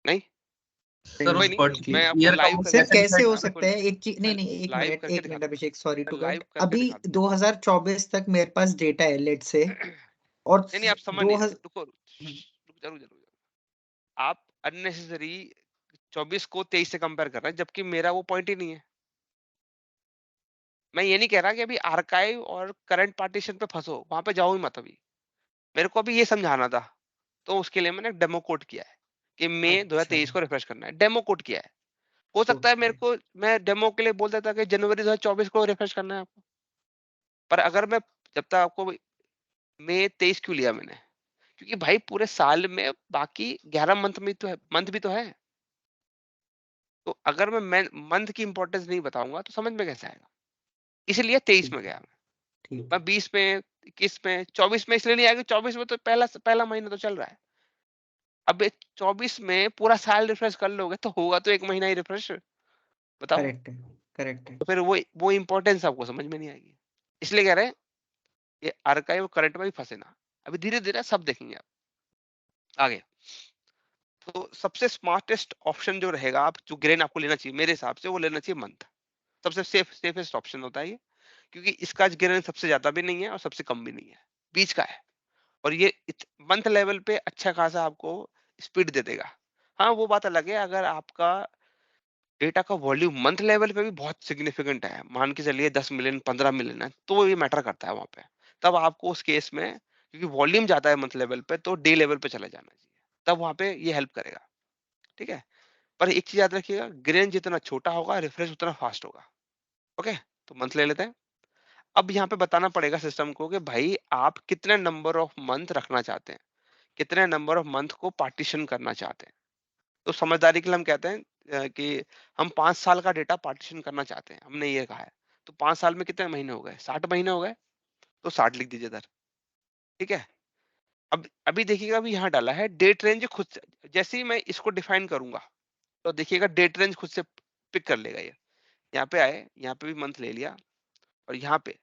नहीं सर कोई उस नहीं, मैं आपको ईयर का लाइव वो सर करके कैसे कैसे डिसाइड हो मैं आपको सकता है एक चीज, नहीं मैं नहीं, लाइव करके एक मिनट दिखाता हूँ, अभिषेक, सॉरी मैं टू लाइव कट, करके अभी दिखाता हूँ। 2024 तक मेरे पास डेटा है लेट से, और नहीं आप समझ दो नहीं, हज- रुको, जरूर जरूर, आप अननेसेसरी 24 को 23 से कंपेयर कर रहे हैं, जबकि मेरा वो पॉइंट ही नहीं है। मैं ये नहीं कह रहा कि अभी आर्काइव और करंट पार्टीशन पे फंसो, वहां पे जाओ ही मत अभी, मेरे को अभी ये समझाना था, तो उसके लिए मैंने डेमो कोड किया है कि मई अच्छा 2023 को रिफ्रेश करना है, डेमो कोड किया है। हो सकता है ओके मेरे को, मैं डेमो के लिए बोल देता कि जनवरी 2024 को रिफ्रेश करना है आपको, पर अगर मैं, जब तक आपको मई 23 क्यों लिया मैंने, क्योंकि भाई पूरे साल में बाकी 11 मंथ भी तो है, तो अगर मैं मंथ की इंपॉर्टेंस नहीं बताऊंगा तो समझ में कैसे आएगा, इसलिए 23 में ठीक है गया ठीक मैं, 20 में, 21 में, 24 में इसलिए नहीं आएगा, 24 में तो पहला महीना तो चल रहा है। अब 24 में पूरा साल रिफ्रेश कर लोगे तो होगा तो एक महीना ही रिफ्रेश, बताओ। करेक्ट है करेक्ट है। तो फिर वो इंपॉर्टेंस आपको समझ में नहीं आएगी, इसलिए कह रहे हैं ये आर्काइव और करंट में भी फंसे ना, अभी धीरे धीरे सब देखेंगे आप आगे। तो सबसे स्मार्टेस्ट ऑप्शन जो रहेगा, आप जो ग्रेन आपको लेना चाहिए मेरे हिसाब से, वो लेना चाहिए मंथ, सबसे सेफेस्ट ऑप्शन होता है ये, क्योंकि इसका ग्रेन सबसे ज्यादा भी नहीं है और सबसे कम भी नहीं है, बीच का है, और ये मंथ लेवल पे अच्छा खासा आपको स्पीड दे देगा। हाँ वो बात अलग है, अगर आपका डेटा का वॉल्यूम मंथ लेवल पे भी बहुत सिग्निफिकेंट है, मान के चलिए 10 मिलियन 15 मिलियन है, तो ये मैटर करता है वहां पे, तब आपको उस केस में, क्योंकि वॉल्यूम ज्यादा है मंथ लेवल पे, तो डे लेवल पे चला जाना चाहिए, तब वहां पे ये हेल्प करेगा, ठीक है? पर एक चीज याद रखिएगा, ग्रेन जितना छोटा होगा रिफ्रेश उतना फास्ट होगा। ओके, तो मंथ ले लेते हैं। अब यहाँ पे बताना पड़ेगा सिस्टम को कि भाई आप कितने नंबर ऑफ मंथ रखना चाहते हैं, कितने नंबर ऑफ मंथ को पार्टीशन करना चाहते हैं। तो समझदारी के लिए हम कहते हैं कि हम 5 साल का डेटा पार्टीशन करना चाहते हैं, हमने ये कहा है। तो 5 साल में कितने महीने हो गए, 60 महीने हो गए, तो 60 लिख दीजिए इधर, ठीक है? अब अभी देखिएगा, अभी यहाँ डाला है डेट रेंज खुद से, जैसे ही मैं इसको डिफाइन करूंगा तो देखिएगा डेट रेंज खुद से पिक कर लेगा ये। यहाँ पे आए, यहाँ पे भी मंथ ले लिया, और यहाँ पे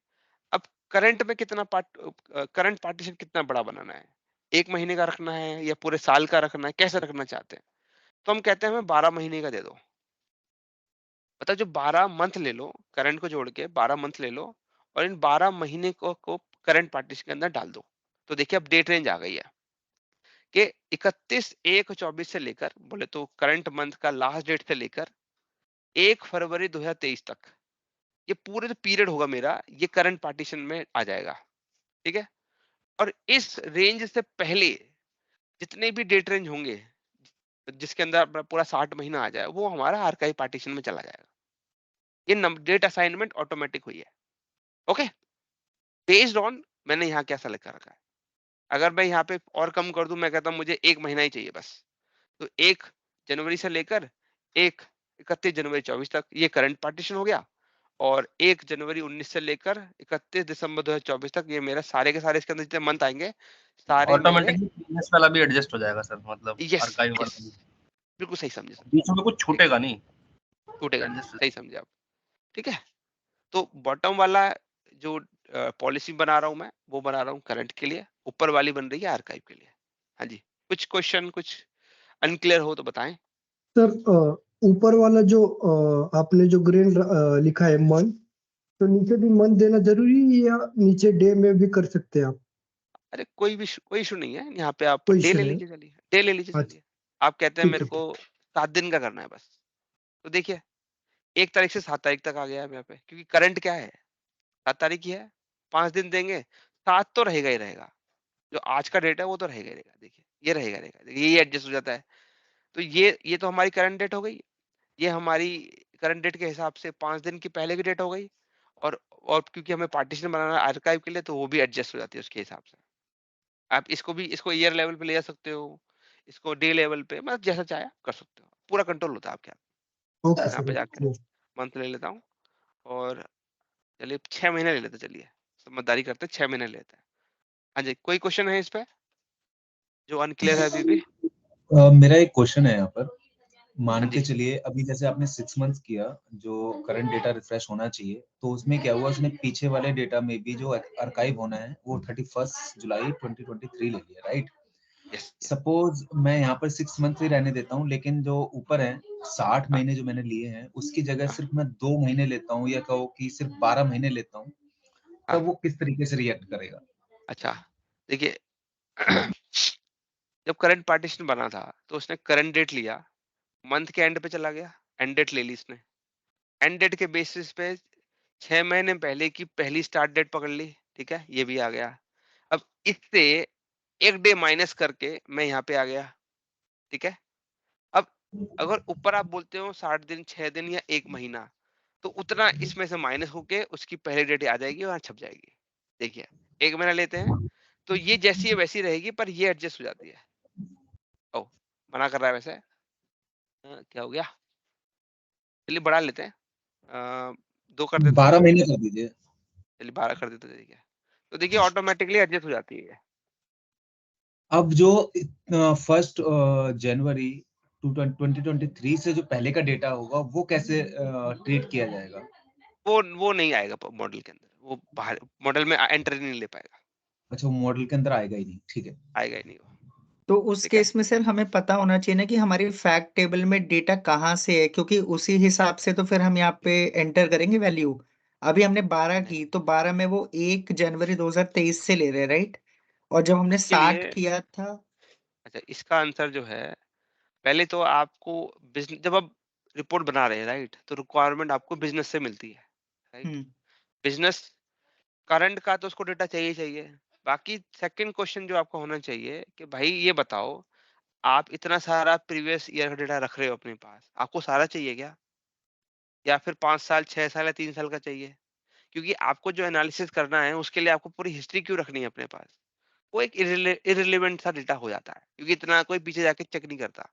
अब करंट में कितना करंट पार्टीशन कितना बड़ा बनाना है, 1 महीने का रखना है या पूरे साल का रखना है, कैसे रखना चाहते हैं? तो हम कहते हैं हमें 12 महीने का दे दो, मतलब जो 12 मंथ ले लो, करंट को जोड़ के 12 मंथ ले लो, और इन 12 महीने को करंट पार्टीशन के अंदर डाल दो। तो देखिए अब डेट रेंज आ गई है कि 31/1/24 से लेकर, बोले तो करंट मंथ का लास्ट डेट से लेकर 1 फरवरी 2023 तक, ये पूरे जो पीरियड होगा मेरा, ये करंट पार्टीशन में आ जाएगा, ठीक है? और इस रेंज से पहले जितने भी डेट रेंज होंगे, जिसके अंदर अपना पूरा 60 महीना आ जाए, वो हमारा आर्काइव पार्टीशन में चला जाएगा। ये डेट असाइनमेंट ऑटोमेटिक हुई है। ओके, बेस्ड ऑन मैंने यहाँ क्या सेलेक्ट कर रखा है। अगर मैं यहाँ पे और कम कर दूं, मैं कहता हूँ मुझे 1 महीना ही चाहिए बस, तो 1 जनवरी से लेकर 31 जनवरी 24 तक ये करंट पार्टीशन हो गया, और 1 जनवरी 19 से लेकर 31 दिसंबर 2024 तक ये मेरा सारे के सारे, इसके अंदर जितने मंथ आएंगे सारे मेरे। ऑटोमेटिकली प्रीवियस वाला भी एडजस्ट हो जाएगा सर, मतलब यस आर्काइव यस, वाला भी बिल्कुल सही समझे सर, बीच में कुछ छूटेगा नहीं, टूटेगा नहीं, एडजस्ट। सही समझे आप, ठीक है? तो बॉटम वाला जो पॉलिसी बना रहा हूं मैं, वो बना रहा हूँ करंट के लिए, ऊपर वाली बन रही है आर्काइव के लिए। हाँ जी, कुछ क्वेश्चन, कुछ अनक्लियर हो तो बताएं। सर ऊपर वाला जो आपने जो ग्रेन लिखा है मंथ, तो नीचे भी मंथ देना जरूरी है या नीचे डे में भी कर सकते हैं आप? अरे कोई इशू नहीं है, यहाँ पे आप कोई डे इशू ले नहीं है। लीजिए, चलिए डे ले लीजिए, अच्छा, चलिए। आप कहते हैं ठीक मेरे है। को 7 दिन का करना है बस, तो देखिए 1 तारीख से 7 तारीख तक आ गया है यहाँ पे, क्योंकि करंट क्या है 7 तारीख की है, 5 दिन देंगे, 7 तो रहेगा ही रहेगा, जो आज का डेट है वो तो रहेगा ही रहेगा, देखिए ये रहेगा, देखिए ये एडजस्ट हो जाता है। तो ये तो हमारी करंट डेट हो गई, ये हमारी करंट डेट के हिसाब से 5 दिन की पहले की डेट हो गई, और क्योंकि हमें पार्टीशन बनाना है आर्काइव के लिए, तो वो भी एडजस्ट हो जाती है उसके हिसाब से। आप इसको ईयर लेवल पे ले जा सकते हो, इसको डे लेवल पे, मतलब जैसा चाहे आप कर सकते हो, पूरा कंट्रोल होता है आपके हाथ। ओके यहाँ सर, पे जाके clear। मंथ ले लेता हूँ, और चलिए 6 महीने ले लेते, चलिए समझदारी करते 6 महीने ले लेते हैं। हाँ जी, कोई क्वेश्चन है इस पे जो अनक्लियर है अभी भी? मेरा एक क्वेश्चन है यहाँ पर। मान हाँ के जी, चलिए अभी जैसे आपने 6 मंथ्स किया, जो करंट डेटा रिफ्रेश होना चाहिए, तो उसमें क्या हुआ, उसने पीछे वाले डेटा में भी जो आर्काइव होना है वो 31 जुलाई 2023 ले लिया, राइट? यस। सपोज मैं यहाँ पर 6 मंथ ही रहने देता हूँ, लेकिन जो ऊपर है 60 हाँ, महीने जो मैंने लिए हैं, उसकी जगह हाँ, सिर्फ मैं 2 महीने लेता हूँ, या कहो कि सिर्फ 12 महीने लेता हूँ, हाँ। तब वो किस तरीके से रिएक्ट करेगा? अच्छा, देखिए जब करंट पार्टीशन बना था तो उसने करंट डेट लिया, मंथ के एंड पे चला गया, एंड डेट ले ली इसने, एंड डेट के बेसिस पे 6 महीने पहले की पहली स्टार्ट डेट पकड़ ली, ठीक है, ये भी आ गया। अब इससे 1 डे माइनस करके मैं यहाँ पे आ गया, ठीक है। अब अगर ऊपर आप बोलते हो 60 दिन, 6 दिन या 1 महीना, तो उतना इसमें से माइनस होके उसकी पहली डेट आ जाएगी, वहां छप जाएगी। देखिए 1 महीना लेते हैं, तो ये जैसी है वैसी रहेगी, पर ये एडजस्ट हो जाती है। ओ, मना कर रहा है वैसे, क्या हो गया, चलिए बढ़ा लेते हैं, 2 कर देते हैं, 12 महीने कर दीजिए। चलिए 12 कर देते हैं, देखिए तो देखिए ऑटोमेटिकली एडजस्ट हो जाती है। अब जो 1 जनवरी 2023 से जो पहले का डेटा होगा, वो कैसे ट्रीट किया जाएगा? वो नहीं आएगा मॉडल के अंदर, वो बाहर मॉडल में एंटर नहीं ले पाएगा, अच्छा, वो मॉडल के अंदर आएगा ही नहीं, ठीक है। आएगा ही नहीं वो, तो उस ठीक है। केस में सर हमें पता होना चाहिए ना कि हमारी फैक्ट टेबल में डेटा कहाँ से है, क्योंकि उसी हिसाब से तो फिर हम यहाँ पे एंटर करेंगे वैल्यू। अभी हमने 12 नहीं, की, तो 12 में वो 1 जनवरी 2023 से ले रहे हैं, राइट? और जब हमने इसके 60 लिए किया था। अच्छा, इसका आंसर जो है, पहले तो आपको बिजनेस, जब आप रिपोर्ट बना रहे हैं राइट, तो रिक्वायरमेंट आपको बिजनेस से मिलती है, राइट। हम्म। बिजनेस करंट का तो उसको डेटा चाहिए ही चाहिए। बाकी सेकंड क्वेश्चन जो आपका होना चाहिए कि भाई ये बताओ, आप इतना सारा प्रीवियस ईयर का डेटा रख रहे हो अपने पास, आपको सारा चाहिए क्या, या फिर 5 साल 6 साल या 3 साल का चाहिए? क्योंकि आपको जो एनालिसिस करना है उसके लिए आपको पूरी हिस्ट्री क्यों रखनी है अपने पास? वो एक इररिलेवेंट सा डेटा हो जाता है, क्योंकि इतना कोई पीछे जाके चेक नहीं करता।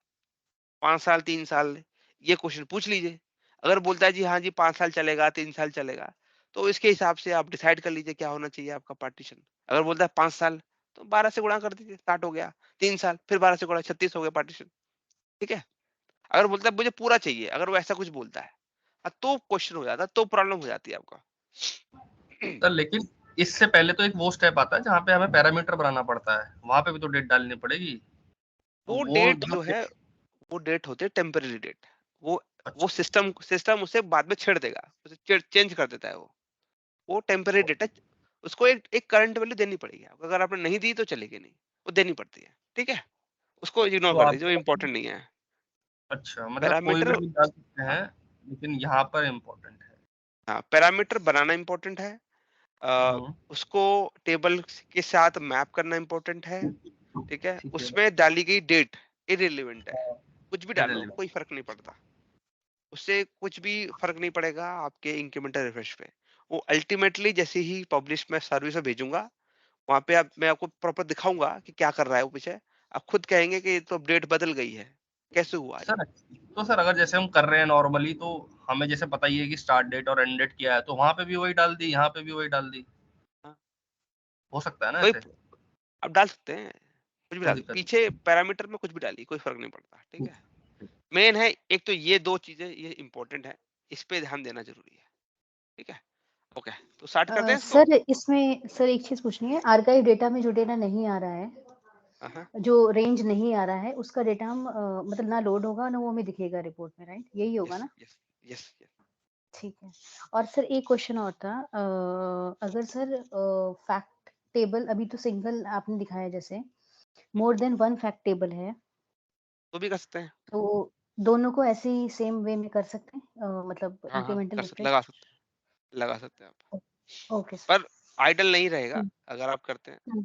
5 साल 3 साल ये क्वेश्चन पूछ लीजिए, अगर बोलता है जी हाँ जी 5 साल चलेगा 3 साल चलेगा, तो इसके हिसाब से आप डिसाइड कर लीजिए क्या होना चाहिए आपका पार्टीशन। अगर बोलता है 5 साल, तो 12 से गुणा कर दीजिए, 60 हो गया। 3 साल फिर 12 से गुणा, 36 हो गया पार्टीशन, ठीक है। अगर बोलता है मुझे पूरा चाहिए, अगर वो ऐसा कुछ बोलता है, तो क्वेश्चन हो जाता है, तो प्रॉब्लम हो जाती है आपका। सर लेकिन इससे पहले तो एक वो स्टेप आता है जहाँ पे हमें पैरामीटर बनाना पड़ता है, वहां पे भी तो डेट डालनी पड़ेगी। तो वो वो डेट जहाँ जो पे है, वो डेट होते हैं टेम्पररी डेट। वो अच्छा सिस्टम उसे बाद में छेड़ देगा, उसे चेंज कर देता है वो टेम्पररी डेट है। उसको एक करंट वैल्यू देनी पड़ेगी आपको, अगर आपने नहीं दी तो चलेगी नहीं, वो देनी पड़ती है, ठीक है। उसको इग्नोर तो कर आप दीजिए, वो इंपॉर्टेंट नहीं है। अच्छा मतलब कोई पैरामीटर, भी डाल सकते हाँ, हैं, लेकिन यहाँ पर इम्पोर्टेंट है। हाँ पैरामीटर बनाना इंपॉर्टेंट है, हम्म, उसको टेबल के साथ मैप करना इंपॉर्टेंट है, ठीक है। ठीक है। उसमें डाली गई डेट इररिलेवेंट है, कुछ भी डालो Irrelevant। कोई फर्क नहीं पड़ता, उससे कुछ भी फर्क नहीं पड़ेगा आपके इंक्रीमेंटल रिफ्रेश पे। वो अल्टीमेटली जैसे ही पब्लिश मैं सर्विस में भेजूंगा, वहां पे मैं आपको प्रॉपर दिखाऊंगा कि क्या कर रहा है वो पीछे, आप खुद कहेंगे कि ये तो अपडेट बदल गई है, कैसे हुआ ये। सर तो सर अगर जैसे हम कर रहे हैं नॉर्मली, तो हमें जैसे पता ही है कि स्टार्ट डेट और एंड डेट क्या है, तो वहां पे भी वही डाल दी, यहाँ पे भी वही डाल दी, हाँ, हो सकता है ना कोई ऐसे? आप डाल सकते हैं, कुछ भी कोई डाल, दिक्कत पीछे पैरामीटर में कुछ भी डालिए, कोई फर्क नहीं पड़ता, ठीक है। मेन है एक तो ये दो चीजें, ये इंपॉर्टेंट है, इस पे ध्यान देना जरूरी है, ठीक है। ओके, तो स्टार्ट करते हैं इसको। सर इसमें सर एक चीज पूछनी है, आर्काइव डेटा में जो डेटा नहीं आ रहा है हाँ जो रेंज नहीं आ रहा है उसका डेटा हम मतलब ना लोड होगा ना वो हमें दिखेगा रिपोर्ट में, राइट? यही होगा यस ना? यस यस यस ठीक है। और सर एक क्वेश्चन और था, अगर सर फैक्ट टेबल अभी तो सिंगल आपने दिखाया, जैसे more than one fact table है तो भी कर सकते हैं। तो दोनों को ऐसे ही सेम वे में कर सकते हैं, मतलब हाँ इंक्रीमेंटल कर सकते, रिफ्रेश? लगा सकते हैं आप, ओके सर। पर आइडल नहीं रहेगा हम्म, अगर आप करते हैं, हम्म।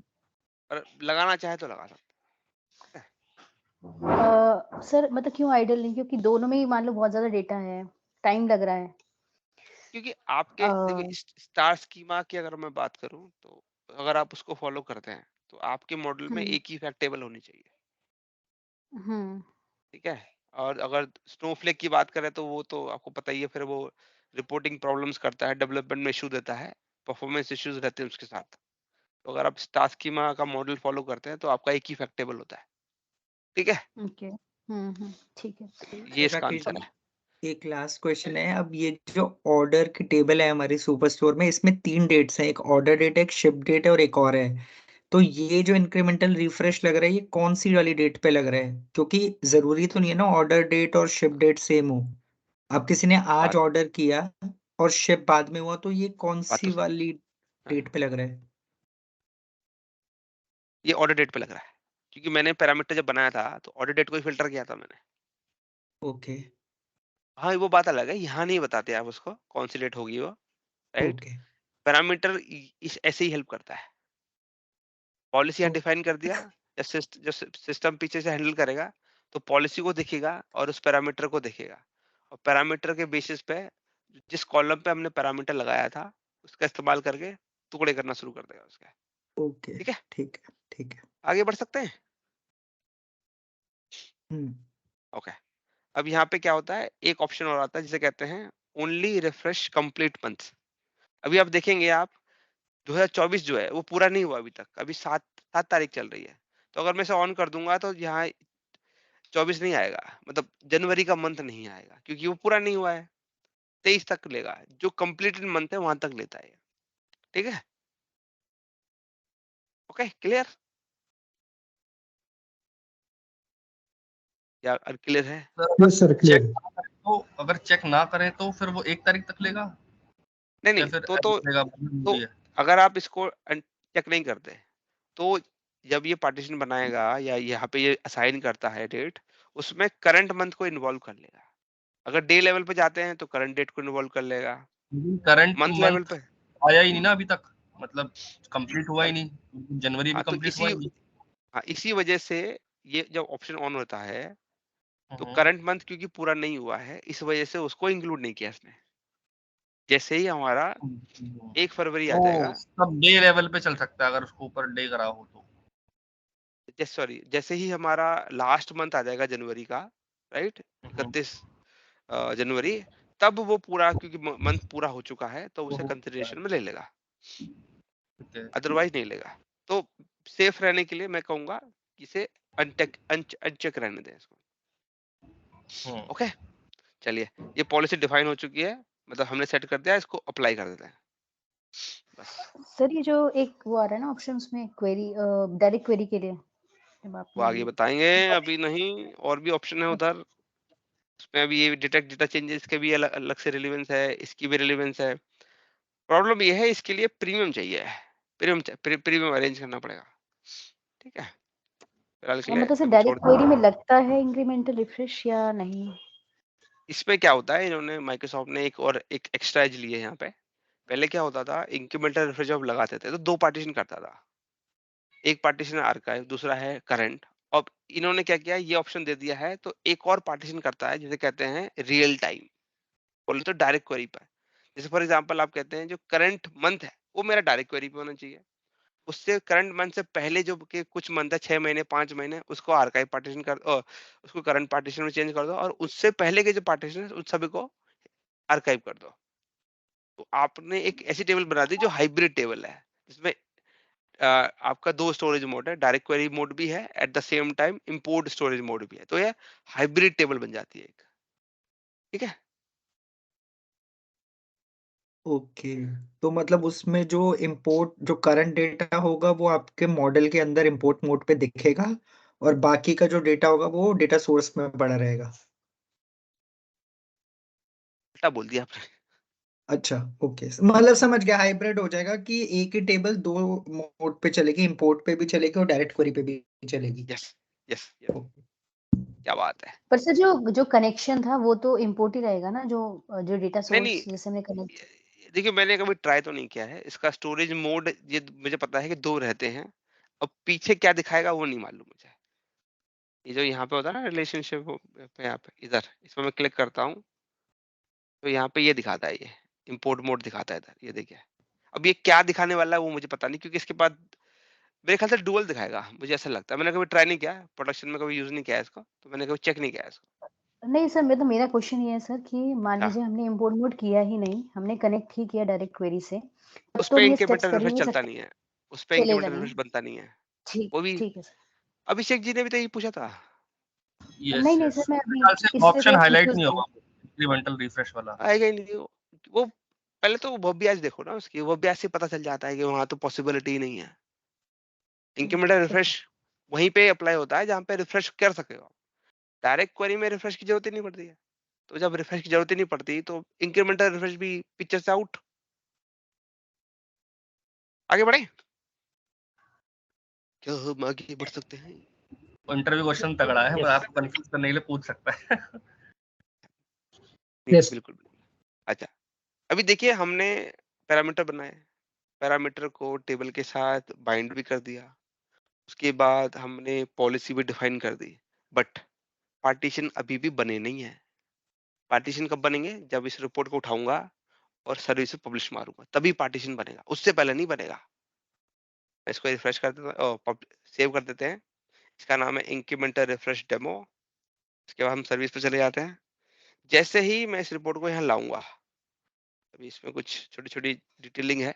पर लगाना चाहे तो लगा सकते हैं। सर मतलब क्यों आइडल नहीं, क्योंकि दोनों में ही मान लो बहुत ज्यादा डेटा है, टाइम लग रहा है। क्योंकि आपके देखिए स्टार स्कीमा की अगर मैं बात करूं तो अगर आप उसको फॉलो करते हैं तो आपके मॉडल में हम्म एक ही फैक्ट टेबल होनी चाहिए, हम्म ठीक है। और अगर स्नोफ्लेक की बात करें तो वो तो आपको पता ही है, फिर वो रिपोर्टिंग प्रॉब्लम्स करता है, डेवलपमेंट में इशू देता है, परफॉर्मेंस इश्यूज रहते हैं उसके साथ। तो अगर आप स्टार स्कीमा का मॉडल फॉलो करते हैं तो आपका एक ही फैक्ट टेबल होता है, ठीक है। ओके ठीक है। ये इसका राकेश आंसर जी, है। एक लास्ट क्वेश्चन है। अब ये जो ऑर्डर की टेबल है हमारी सुपर स्टोर में, इसमें 3 डेट्स हैं, एक ऑर्डर डेट है, एक शिप डेट है और एक और है। तो ये जो इंक्रीमेंटल रिफ्रेश लग रहा है, ये कौन सी वाली डेट पे लग रहा है? क्योंकि जरूरी तो नहीं है ना ऑर्डर डेट और शिप डेट सेम हो। अब किसी ने आज बात ऑर्डर किया और शिप बाद में हुआ, तो ये कौन बात तो सी सही वाली है। हाँ, डेट पे लग रहा है? ये ऑर्डर डेट पे लग रहा है, क्योंकि मैंने पैरामीटर जब बनाया था तो ऑर्डर डेट को ही फिल्टर किया था मैंने। ओके हाँ, वो बात अलग है, यहाँ नहीं बताते आप उसको कौन सी डेट होगी वो, राइट। ओके पैरामीटर इस ऐसे ही हेल्प करता है। पॉलिसी यहाँ ओके डिफाइन कर दिया, जब सिस्टम पीछे से हैंडल करेगा तो पॉलिसी को देखेगा और उस पैरामीटर को देखेगा, और पैरामीटर के बेसिस पे जिस कॉलम पे हमने पैरामीटर लगाया था उसका इस्तेमाल करके टुकड़े करना शुरू कर देगा उसका। ओके ठीक है, ठीक है ठीक है। आगे बढ़ सकते हैं। हम्म ओके, अब यहाँ पे क्या होता है, एक ऑप्शन और आता है जिसे कहते हैं ओनली रिफ्रेश कंप्लीट मंथ। अभी आप देखेंगे, आप 2024 जो है वो पूरा नहीं हुआ अभी तक, अभी 7 तारीख चल रही है। तो अगर मैं इसे ऑन कर दूंगा तो यहाँ 24 नहीं आएगा, मतलब जनवरी का मंथ नहीं आएगा, क्योंकि वो पूरा नहीं हुआ है। 23 तक लेगा, जो कंप्लीटेड मंथ है वहां तक लेता है, ठीक है। ओके, क्लियर या क्लियर है? सर यस सर, अगर क्लियर चेक है। ना करें तो अगर चेक ना करें तो फिर वो 1 तारीख तक लेगा नहीं या नहीं, फिर तो ऐसे लेगा जरूरी है? अगर आप इसको चेक नहीं करते तो जब ये पार्टीशन बनाएगा या यहाँ पे ये असाइन करता है डेट, उसमें करंट मंथ को इन्वॉल्व कर लेगा। अगर डे लेवल पे जाते हैं तो करंट डेट को इन्वॉल्व कर लेगा, करंट मंथ लेवल मंथ पे। आया ही नहीं ना अभी तक, मतलब कंप्लीट हुआ ही नहीं, जनवरी भी हाँ, तो कंप्लीट हुआ ही नहीं। इसी वजह से ये जब ऑप्शन ऑन होता है तो हम्म। करंट मंथ क्योंकि पूरा नहीं हुआ है, इस वजह से उसको इंक्लूड नहीं किया इसने। जैसे ही हमारा 1 फरवरी आ वो जाएगा, सब डे लेवल पे चल सकता है अगर उसको ऊपर डे करा हो तो। जैसे ही हमारा लास्ट मंथ आ जाएगा जनवरी का, राइट, हम्म। 31 जनवरी, तब वो पूरा, क्योंकि मंथ पूरा हो चुका है तो उसे कंसिडरेशन में ले लेगा, ठीक है। अदरवाइज नहीं लेगा। तो सेफ रहने के लिए मैं कहूंगा कि इसे अनचेक रहने दें इसको। हम्म। ओके, चलिए, ये पॉलिसी डिफाइन हो चुकी है, मतलब हमने सेट कर दिया, इसको अप्लाई कर देते हैं बस। सर ये जो एक वो आ रहा है ना ऑप्शंस में, क्वेरी, डायरेक्ट क्वेरी के लिए, जब वो आगे आपने बताएंगे, अभी नहीं, और भी ऑप्शन है उधर। उसमें अभी ये डिटेक्ट डेटा चेंजेस के भी अलग अलग से रिलेवेंस है, इसकी भी रिलेवेंस है। प्रॉब्लम ये है, इसके लिए प्रीमियम चाहिए, प्रीमियम अरेंज करना पड़ेगा, ठीक है। फिलहाल के लिए मतलब सर अभी छोड़। डायरेक्ट क्वेरी में लगता है इंक्रीमेंटल रिफ्रेश या नहीं? इसमें क्या होता है, इन्होंने माइक्रोसॉफ्ट ने एक एक्स्ट्रा एज ली है यहाँ पे। पहले क्या होता था, इंक्रीमेंटल रिफ्रेश जब लगाते थे तो 2 पार्टीशन करता था, एक पार्टीशन आर्काइव, दूसरा है करंट। अब इन्होंने क्या किया, ये ऑप्शन दे दिया है तो एक और पार्टीशन करता है जिसे कहते हैं रियल टाइम, बोले तो डायरेक्ट क्वेरी पर। जैसे फॉर एग्जांपल आप कहते हैं जो करंट मंथ है वो मेरा डायरेक्ट क्वेरी पे होना चाहिए, उससे करंट मंथ से पहले जो के कुछ मंथ है, 6 महीने 5 महीने, उसको आर्काइव पार्टीशन उसको करंट पार्टीशन में चेंज कर दो, और उससे पहले के जो पार्टीशन है उन सभी को आर्काइव कर दो। तो आपने एक ऐसी टेबल बना दी जो हाइब्रिड टेबल है, जिसमें आपका 2 स्टोरेज मोड है, डायरेक्ट क्वेरी मोड भी है, at the same time import storage mode भी है, तो ये हाइब्रिड टेबल बन जाती है एक, ठीक है। ओके, तो मतलब उसमें जो इंपोर्ट जो करंट डेटा होगा वो आपके मॉडल के अंदर इंपोर्ट मोड पे दिखेगा और बाकी का जो डेटा होगा वो डेटा सोर्स में पड़ा रहेगा। उल्टा बोल दिया आपने। अच्छा, ओके, मतलब समझ गया, हाइब्रिड हो जाएगा कि एक ही टेबल दो मोड पे चलेगी, इंपोर्ट पे भी चलेगी और डायरेक्ट क्वेरी पे भी चलेगी। Yes yes yes, okay. क्या बात है। पर सर जो कनेक्शन था वो तो इम्पोर्ट ही रहेगा ना, जो डेटा नहीं नहीं, सोर्स जैसे हमने कनेक्ट। देखिए मैंने कभी ट्राई तो नहीं किया है इसका स्टोरेज मोड, ये मुझे पता है कि 2 रहते हैं। अब पीछे क्या दिखाएगा वो नहीं मालूम मुझे। ये जो यहाँ पे होता है ना रिलेशनशिप पे, यहाँ पे इधर इसमें मैं क्लिक करता हूँ तो यहाँ पे ये दिखाता है, ये इंपोर्ट मोड दिखाता है इधर, ये देखिए। अब ये क्या दिखाने वाला है वो मुझे पता नहीं, क्योंकि इसके बाद मेरे ख्याल से डुअल दिखाएगा, मुझे ऐसा लगता है। मैंने कभी ट्राई नहीं किया, प्रोडक्शन में कभी यूज नहीं किया है इसको, तो मैंने कभी चेक नहीं किया है इसको। नहीं सर, मैं तो मेरा क्वेश्चन ये है सर कि मान हाँ, लीजिए हमने इम्पोर्ट मोड किया ही नहीं, हमने कनेक्ट ही किया डायरेक्ट क्वेरी से, तब उस तो पे हम ये स्टेप्स इंक्रीमेंटल कर ही रिफ्रेश नहीं चलता सकते, नहीं है, उस पे चलेगा इंक्रीमेंटल नहीं। रिफ्रेश बनता नहीं है। ठीक वो भी ठीक है सर। अभिषेक जी ने भी तो यही पूछा था। यस नहीं यस, सर, मैं मेरे अभी ख्याल से इसलिए ऑप्शन तो हाईलाइट कंफ्यूज नहीं थी। होगा इंक्रीमेंटल रिफ्रेश वाला। आएगा ही नहीं वो पहले तो वो भी आज देखो ना उसकी, वो भी आज से पता चल जाता है कि वहां तो पॉसिबिलिटी ही नहीं है। इंक्रीमेंटल ठीक रिफ्रेश है। वहीं पे अप्लाई होता है जहाँ पे रिफ्रेश कर सकेगा, डायरेक्ट क्वेरी में रिफ्रेश की जरूरत ही नहीं पड़ती है। तो जब रिफ्रेश की जरूरत ही नहीं पड़ती तो इंक्रीमेंटल रिफ्रेश भी पिक्चर से आउट। आगे बढ़े, क्या हम आगे बढ़ सकते हैं? इंटरव्यू क्वेश्चन तगड़ा है, पर यस। आपको कंफ्यूज करने के लिए पूछ सकता है। नहीं, यस। बिल्कुल बिल्कुल। अच्छा, अभी देखिए हमने पैरामीटर बनाए, पैरामीटर को टेबल के साथ बाइंड भी कर दिया, उसके बाद हमने पॉलिसी भी डिफाइन कर दी, बट पार्टीशन अभी भी बने नहीं है। पार्टीशन कब बनेंगे? जब इस रिपोर्ट को उठाऊंगा और सर्विस पे पब्लिश मारूंगा तभी पार्टीशन बनेगा, उससे पहले नहीं बनेगा। मैं इसको रिफ्रेश कर देता हूँ, सेव कर देते हैं। इसका नाम है इंक्रीमेंटल रिफ्रेश डेमो। इसके बाद हम सर्विस पे चले जाते हैं। जैसे ही मैं इस रिपोर्ट को यहाँ लाऊंगा, अभी इसमें कुछ छोटी छोटी डिटेलिंग है,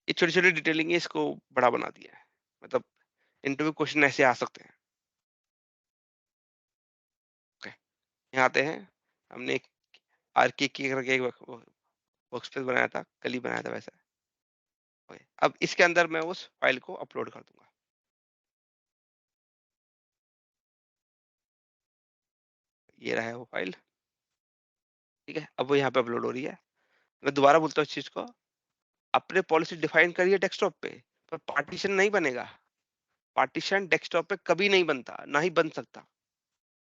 ये छोटी छोटी डिटेलिंग है, इसको बड़ा बना दिया है, मतलब इंटरव्यू क्वेश्चन ऐसे आ सकते हैं। ओके, यहाँ आते हैं। हमने एक आरके की करके एक वर्कस्पेस बनाया था, कल ही बनाया था वैसे। ओके, अब इसके अंदर मैं उस फाइल को अपलोड कर दूंगा। ये रहा है वो फाइल, ठीक है। अब वो यहाँ पे अपलोड हो रही है। मैं दोबारा बोलता हूँ इस चीज को, अपने पॉलिसी डिफाइन करिए डेस्कटॉप पे, पर पार्टीशन नहीं बनेगा। पार्टीशन डेस्कटॉप पे कभी नहीं बनता, ना ही बन सकता।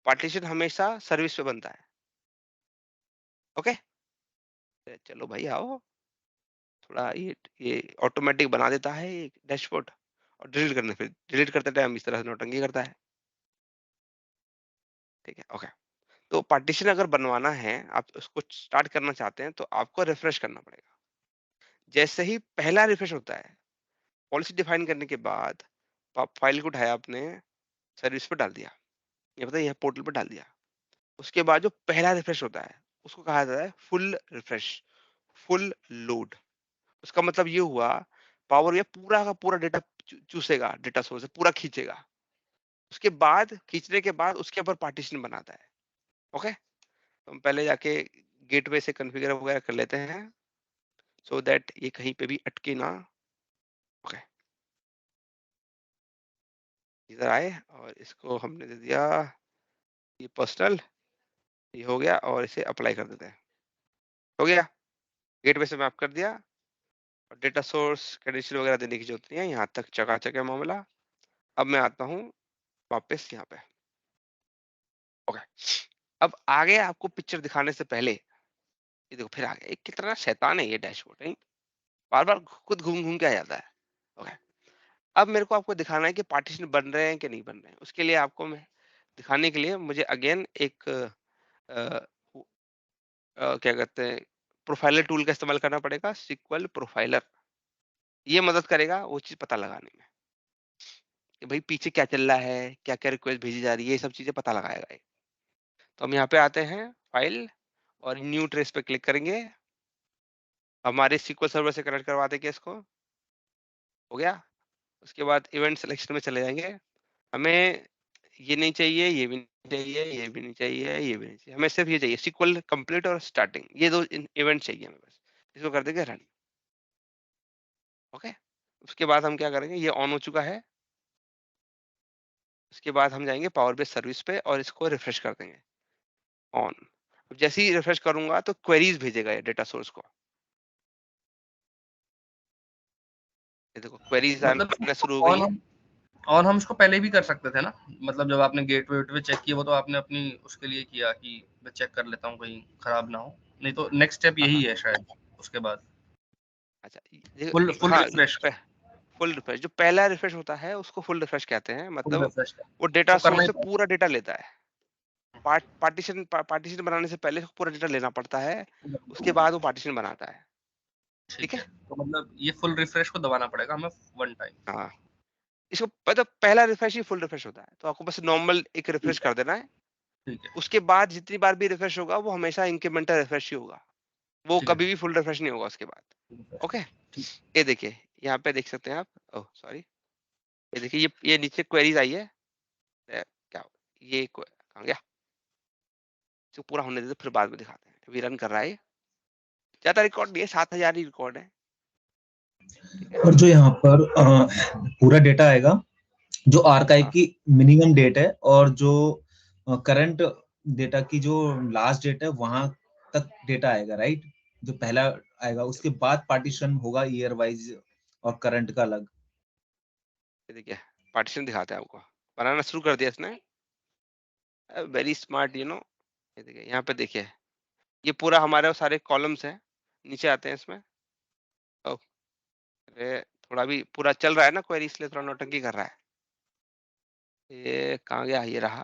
पार्टीशन हमेशा सर्विस पे बनता है। ओके, चलो भाई आओ, थोड़ा ये ऑटोमेटिक बना देता है ये डैशबोर्ड, और डिलीट करते टाइम इस तरह से नौटंकी करता है। ठीक है, ओके। तो पार्टीशन अगर बनवाना है, आप उसको स्टार्ट करना चाहते हैं, तो आपको रिफ्रेश करना पड़ेगा। जैसे ही पहला रिफ्रेश होता है, पॉलिसी डिफाइन करने के बाद फाइल को उठाया आपने, सर्विस पे डाल दिया, ये पता है यहाँ पोर्टल पे डाल दिया, उसके बाद जो पहला रिफ्रेश होता है उसको कहा जाता है फुल रिफ्रेश, फुल लोड। उसका मतलब ये हुआ, पावर ये पूरा का पूरा डेटा चूसेगा, डेटा सोर्स से पूरा खींचेगा। उसके बाद खींचने के बाद उसके ऊपर पार्टीशन बनाता है। ओके, तो हम पहले जाके गेटवे से कॉन्फ़िगर वगैरह कर लेते हैं, सो दैट ये कहीं पे भी अटके ना। ओके, इधर आए और इसको हमने दे दिया ये पर्सनल, ये हो गया, और इसे अप्लाई कर देते हैं। हो गया, गेटवे से मैप कर दिया, और डेटा सोर्स क्रेडेंशियल वगैरह देने की जरूरत नहीं है, यहाँ तक चकाचक है मामला। अब मैं आता हूँ वापस यहाँ पे। ओके, अब आगे आपको पिक्चर दिखाने से पहले, ये देखो फिर आ गया, कितना शैतान है ये डैशबोर्ड, बार बार खुद घूम घूम के आ जाता है। ओके, अब मेरे को आपको दिखाना है कि पार्टीशन बन रहे हैं कि नहीं बन रहे हैं। उसके लिए आपको मैं दिखाने के लिए मुझे अगेन एक क्या कहते हैं, प्रोफाइलर टूल का इस्तेमाल करना पड़ेगा, सिक्वल प्रोफाइलर। ये मदद करेगा वो चीज पता लगाने में कि भाई पीछे क्या चल रहा है, क्या क्या रिक्वेस्ट भेजी जा रही है, ये सब चीजें पता लगाएगा ये। तो हम यहाँ पे आते हैं फाइल और न्यू ट्रेस पे क्लिक करेंगे, हमारे सिक्वल सर्वर से कनेक्ट करवा देंगे इसको। हो गया, उसके बाद इवेंट सिलेक्शन में चले जाएंगे। हमें ये नहीं चाहिए, ये भी नहीं चाहिए, ये भी नहीं चाहिए, ये भी नहीं चाहिए, हमें सिर्फ ये चाहिए सिक्वल कंप्लीट और स्टार्टिंग, ये दो इवेंट चाहिए हमें बस। इसको कर देंगे रन। ओके, उसके बाद हम क्या करेंगे, ये ऑन हो चुका है। उसके बाद हम जाएंगे पावर बेस सर्विस पे और इसको रिफ्रेश कर देंगे ऑन। अब जैसे ही रिफ्रेश करूंगा तो क्वेरीज भेजेगा ये डेटा सोर्स को। ये देखो क्वेरीज मतलब आना शुरू हो गई है। ऑन हम इसको पहले भी कर सकते थे ना, मतलब जब आपने गेटवे वेटवे चेक किया वो तो आपने अपनी उसके लिए किया कि मैं चेक कर लेता हूँ कहीं खराब ना हो, नहीं तो नेक्स्ट स्टेप यही है शायद उसके बाद अच्छा फुल हाँ, रिफ्रेश। फुल रिफ्रेश, जो पहला रिफ्रेश होता है उसको फुल रिफ्रेश कहते हैं। फुल मतलब रिफ्रेश वो डेटा तो करना सोर्स ही से पूरा डेटा लेता है। पार्टीशन बनाने से पहले पूरा डेटा लेना पड़ता है, उसके बाद वो पार्टीशन बनाता है। ठीक है, तो मतलब ये फुल रिफ्रेश को दबाना पड़ेगा हमें वन टाइम। हाँ, इसको मतलब पहला रिफ्रेश ही फुल रिफ्रेश होता है, तो आपको बस नॉर्मल एक रिफ्रेश कर देना है। ठीक है उसके बाद जितनी बार भी रिफ्रेश होगा वो हमेशा इंक्रीमेंटल रिफ्रेश ही होगा, वो ठीक है कभी भी फुल रिफ्रेश नहीं होगा उसके बाद। ओके, ठीक। ये देखिए यहाँ पे देख सकते हैं आप। ओह सॉरी, ये देखिए ये नीचे क्वेरीज आई है। क्या ये कहाँ गया, इसको पूरा होने देते फिर बाद में दिखाते हैं। अभी रन कर रहा है, ज्यादा रिकॉर्ड नहीं है, 7000 ही रिकॉर्ड है। ठीक है, और जो यहाँ पर पूरा डेटा आएगा, जो आर्काइव हाँ, की मिनिमम डेट है और जो करंट डेटा की जो लास्ट डेट है वहां तक डेटा आएगा, राइट? जो पहला आएगा उसके बाद पार्टीशन होगा ईयर वाइज और करंट का अलग। ये देखिए पार्टीशन दिखाते हैं आपको, बनाना शुरू कर दिया इसने। Very smart you know. ये देखिए यहाँ पे देखिए, ये पूरा हमारे सारे कॉलम्स हैं, नीचे आते हैं इसमें। ओह, अरे थोड़ा भी पूरा चल रहा है ना क्वेरी, इसलिए थोड़ा नौटंकी कर रहा है। ये कहाँ गया, ये रहा।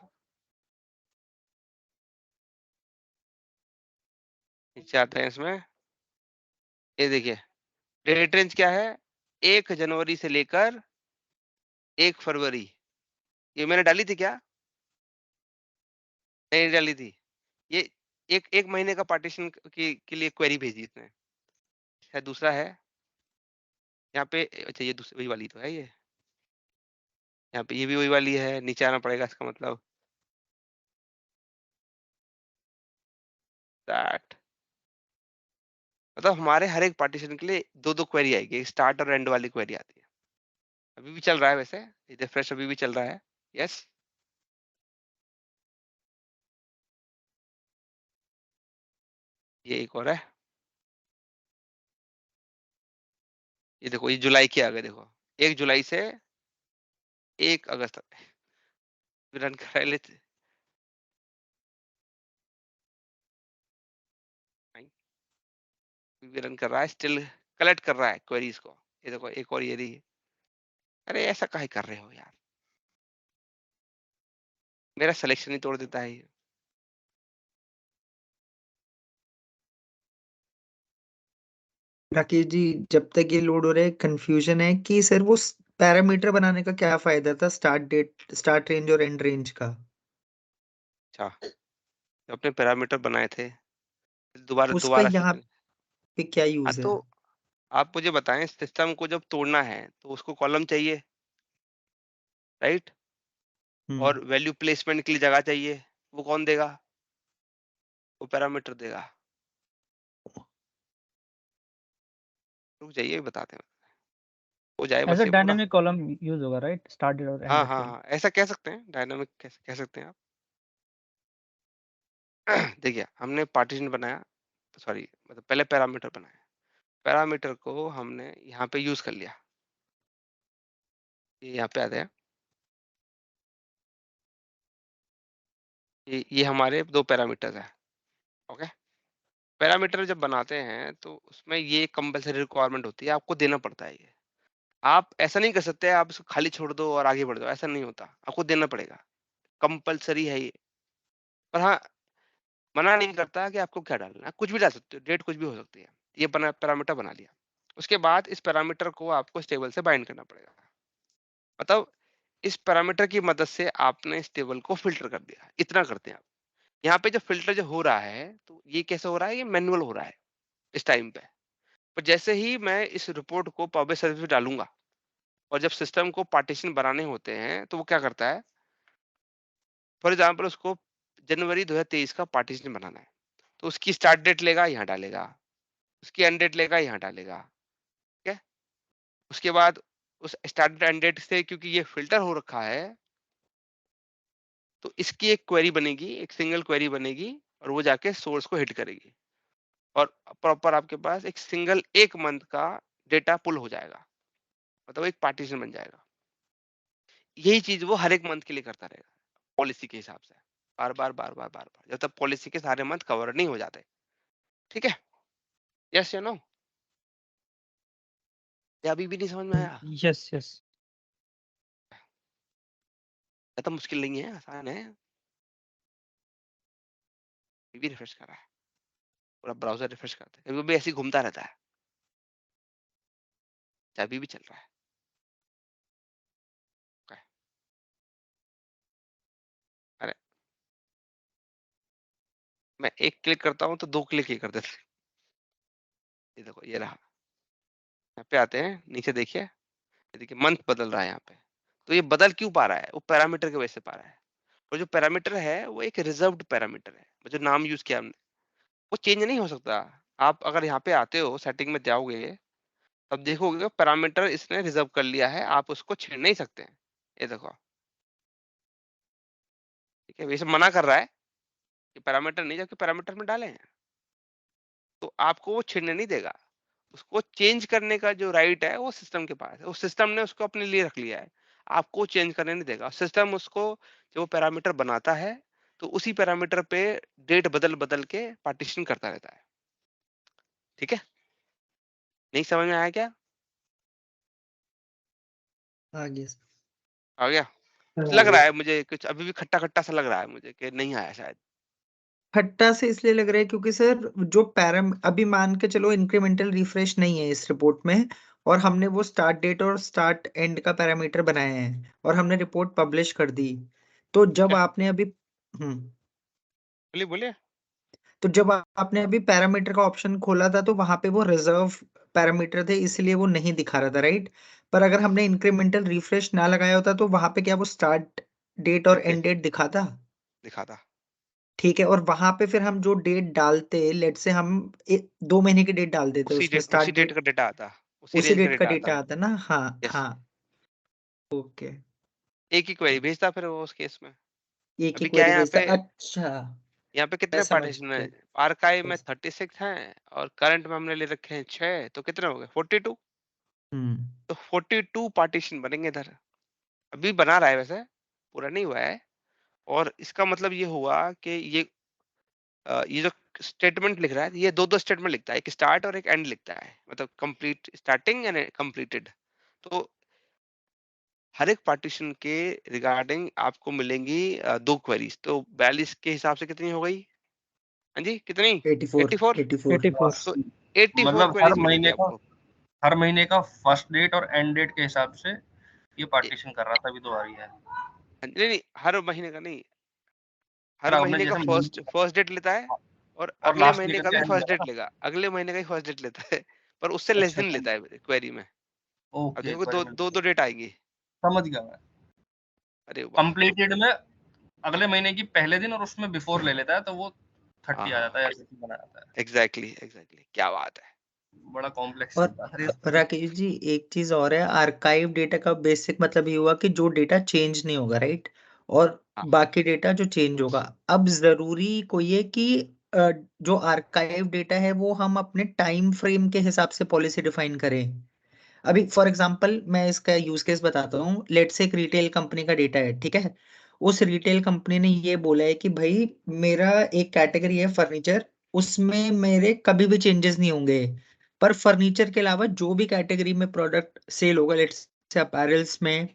नीचे आते हैं इसमें, ये देखिए डेट रेंज क्या है, 1 जनवरी से लेकर 1 फरवरी। ये मैंने डाली थी क्या, नहीं डाली थी। ये एक एक महीने का पार्टीशन के लिए क्वेरी भेजी इसने, शायद दूसरा है यहाँ पे। अच्छा ये दूसरी वही वाली तो है ये, यहाँ पे ये भी वही वाली है, नीचे आना पड़ेगा इसका मतलब दैट। मतलब हमारे हर एक पार्टीशन के लिए दो दो क्वेरी आएगी, स्टार्ट और एंड वाली क्वेरी आती है। अभी भी चल रहा है वैसे, ये रिफ्रेश अभी भी चल रहा है। यस, ये एक और है। ये देखो ये जुलाई के आ गए, देखो 1 जुलाई से 1 अगस्त तक रन करा लेते। रन कर रहा है, स्टिल कलेक्ट कर रहा है क्वेरीज को। ये देखो एक और ये रही। अरे ऐसा काहे कर रहे हो यार, मेरा सिलेक्शन ही तोड़ देता है ये। राकेश जी, जब तक ये लोड हो रहा है कंफ्यूजन है कि सर वो पैरामीटर बनाने का क्या फायदा था, स्टार्ट डेट, स्टार्ट रेंज और एंड रेंज का। अच्छा, जो अपने पैरामीटर बनाए थे दोबारा उसका दोबारा से यहाँ पे क्या हाँ यूज है। तो आप मुझे बताएं, सिस्टम को जब तोड़ना है तो उसको कॉलम चाहिए, राइट? और वैल्यू प्लेसमेंट के लिए जगह चाहिए, वो कौन देगा, वो पैरामीटर देगा। रुक जाइए बताते हैं, हो जाए एज बस अ ये पूरा। डायनेमिक कॉलम यूज होगा, राइट? स्टार्ट डेट और एंड हाँ डेट हाँ के लिए। हाँ, ऐसा कह सकते हैं, डायनामिक कह सकते हैं आप। देखिए हमने पार्टीशन बनाया, सॉरी मतलब पहले पैरामीटर बनाया, पैरामीटर को हमने यहाँ पे यूज कर लिया। ये यहाँ पे आते हैं, ये हमारे दो पैरामीटर है। ओके, पैरामीटर जब बनाते हैं तो उसमें ये कंपलसरी रिक्वायरमेंट होती है, आपको देना पड़ता है ये। आप ऐसा नहीं कर सकते आप इसको खाली छोड़ दो और आगे बढ़ जाओ, ऐसा नहीं होता, आपको देना पड़ेगा, कंपलसरी है ये। पर हाँ, मना नहीं करता कि आपको क्या डालना है, कुछ भी डाल सकते हो, डेट कुछ भी हो सकती है। ये बना पैरामीटर बना लिया, उसके बाद इस पैरामीटर को आपको स्टेबल से बाइंड करना पड़ेगा। मतलब इस पैरामीटर की मदद से आपने इस टेबल को फिल्टर कर दिया, इतना करते हैं आप। यहाँ पे जो फिल्टर जो हो रहा है तो ये कैसे हो रहा है, ये मैनुअल हो रहा है इस टाइम पे। पर जैसे ही मैं इस रिपोर्ट को पब्लिक सर्विस में डालूंगा और जब सिस्टम को पार्टीशन बनाने होते हैं तो वो क्या करता है, फॉर एग्जाम्पल उसको जनवरी 2023 का पार्टीशन बनाना है, तो उसकी स्टार्ट डेट लेगा, यहाँ डालेगा, उसकी एंड डेट लेगा, यहाँ डालेगा, ठीक है। उसके बाद उस स्टार्ट एंड डेट से, क्योंकि ये फिल्टर हो रखा है, तो इसकी एक क्वेरी बनेगी, एक सिंगल क्वेरी बनेगी, और वो जाके सोर्स को हिट करेगी, और प्रॉपर आपके पास एक सिंगल एक मंथ का डेटा पुल हो जाएगा, मतलब एक पार्टीशन बन जाएगा। यही चीज वो हर एक मंथ के लिए करता रहेगा पॉलिसी के हिसाब से, बार बार बार बार बार बार, जब तक पॉलिसी के सारे मंथ कवर नहीं हो जाते। ठीक है, यस या नो, या अभी भी नहीं समझ में आया? Yes yes. तो मुश्किल नहीं है, आसान है। भी रिफ्रेश कर रहा है, पूरा ब्राउजर रिफ्रेश करते हैं, भी ऐसे ही घूमता रहता है, अभी भी चल रहा है। Okay. अरे मैं एक क्लिक करता हूँ तो 2 क्लिक ही कर देते हैं। ये देखो, ये रहा, यहाँ पे आते हैं, नीचे देखिए, ये देखिए मंथ बदल रहा है यहाँ पे। तो ये बदल क्यों पा रहा है? वो पैरामीटर की वजह से पा रहा है, और जो पैरामीटर है वो एक रिजर्व्ड पैरामीटर है, जो नाम यूज किया हमने, वो चेंज नहीं हो सकता। आप अगर यहाँ पे आते हो, सेटिंग में जाओगे, तब देखोगे पैरामीटर इसने रिजर्व कर लिया है, आप उसको छेड़ नहीं सकते हैं। ये देखो, ठीक है, वैसे मना कर रहा है कि पैरामीटर नहीं, जबकि पैरामीटर में डाले हैं, तो आपको वो छेड़ने नहीं देगा। उसको चेंज करने का जो राइट है वो सिस्टम के पास है, उस सिस्टम ने उसको अपने लिए रख लिया है, आपको चेंज करने नहीं देगा। सिस्टम उसको जब वो पैरामीटर बनाता है, तो उसी पैरामीटर पे डेट बदल बदल के पार्टीशन करता रहता है। ठीक है, नहीं समझ में आया क्या? आगे आ गया? कुछ लग रहा है मुझे, कुछ अभी भी खट्टा खट्टा सा लग रहा है मुझे कि नहीं आया शायद। खट्टा से इसलिए लग रहा है क्योंकि सर जो पैराम अभी मान के चलो इंक्रीमेंटल रिफ्रेश नहीं है इस रिपोर्ट में, और हमने वो स्टार्ट डेट और स्टार्ट एंड का पैरामीटर बनाया है और हमने रिपोर्ट पब्लिश कर दी। तो जब आपने अभी बोलिए बोलिए। तो जब आपने अभी पैरामीटर का ऑप्शन खोला था तो वहां पे वो रिजर्व पैरामीटर थे, इसलिए वो नहीं दिखा रहा था, राइट। पर अगर हमने इंक्रीमेंटल रिफ्रेश ना लगाया होता तो वहां पे क्या वो स्टार्ट डेट और एंड डेट दिखाता? दिखाता। ठीक है, और वहां पे फिर हम जो डेट डालते, लेट से हम 2 महीने की डेट डाल देते, उसमें स्टार्ट उसी डेट डेट का डेटा आता, उसी उसी रेंज का डेट का डेटा आता। डेटा आता ना। हाँ यस, हाँ, ओके। एक ही क्वेरी भेजता फिर वो उस केस में। एक ही अभी क्या है क्वेरी यहाँ भेजता, पे? अच्छा। यहाँ पे मैं कितने समझ पार्टीशन है? गया। आर्काइव में 36 हैं, और करंट में हमने ले रखे हैं 6, तो कितने हो गए? 42। हम्म तो 42 पार्टीशन बनेंगे इधर। अभी बना रहा है वैसे, पूरा नहीं हुआ है। और इसका मतलब ये हुआ कि ये जो स्टेटमेंट लिख रहा है, ये दो स्टेटमेंट लिखता है, एक स्टार्ट और एक एंड लिखता है, मतलब कंप्लीट स्टार्टिंग एंड कंप्लीटेड। तो हर एक पार्टीशन के रिगार्डिंग आपको मिलेंगी 2 क्वेरीज। तो 42 के हिसाब से कितनी हो गई? हाँ जी, कितनी? 84 84। 84 84। तो 84 मतलब क्वेरीज मिलेंगी आपको। हर महीने का फर्स्ट डेट और एंड डेट के हिसाब से ये ए- पार्टीशन कर रहा था, अभी तो आ रही है। नहीं नहीं, हर महीने का नहीं, हर आपने महीने का जैसे फर्स्ट डेट लेता है, और और अगले लास्ट महीने ईयर का का भी एंड फर्स्ट लेगा डेट ना। लेगा, अगले महीने का ही फर्स्ट डेट लेता है, पर उससे लेस अच्छा दिन अच्छा, लेता है क्वेरी में। अब ओके, देखो, क्वेरी दो में दो दो डेट आएंगी। समझ गया मैं। अरे वाह, कंप्लीटेड में अगले महीने की पहले दिन और उसमें बिफोर ले लेता है, तो वो 30 आ जाता है, हाँ, ऐसे ही बना जाता है। एग्जैक्टली, क्या बात है। बड़ा कॉम्प्लेक्स और चलता है। राकेश जी, एक चीज और है, आर्काइव डेटा का बेसिक मतलब ये हुआ कि जो डेटा चेंज नहीं होगा, राइट, और हाँ, बाकी डेटा जो चेंज होगा। अब जरूरी कोई है कि जो आर्काइव डेटा है वो हम अपने टाइम फ्रेम के हिसाब से पॉलिसी डिफाइन करें। अभी फॉर एग्जांपल मैं इसका यूज केस बताता हूँ, लेट्स से एक रिटेल कंपनी का डेटा है, ठीक है। उस रिटेल कंपनी ने ये बोला है कि भाई मेरा एक कैटेगरी है फर्नीचर, उसमें मेरे कभी भी चेंजेस नहीं होंगे, पर फर्नीचर के अलावा जो भी कैटेगरी में प्रोडक्ट सेल होगा, लेट्स से अपैरल्स में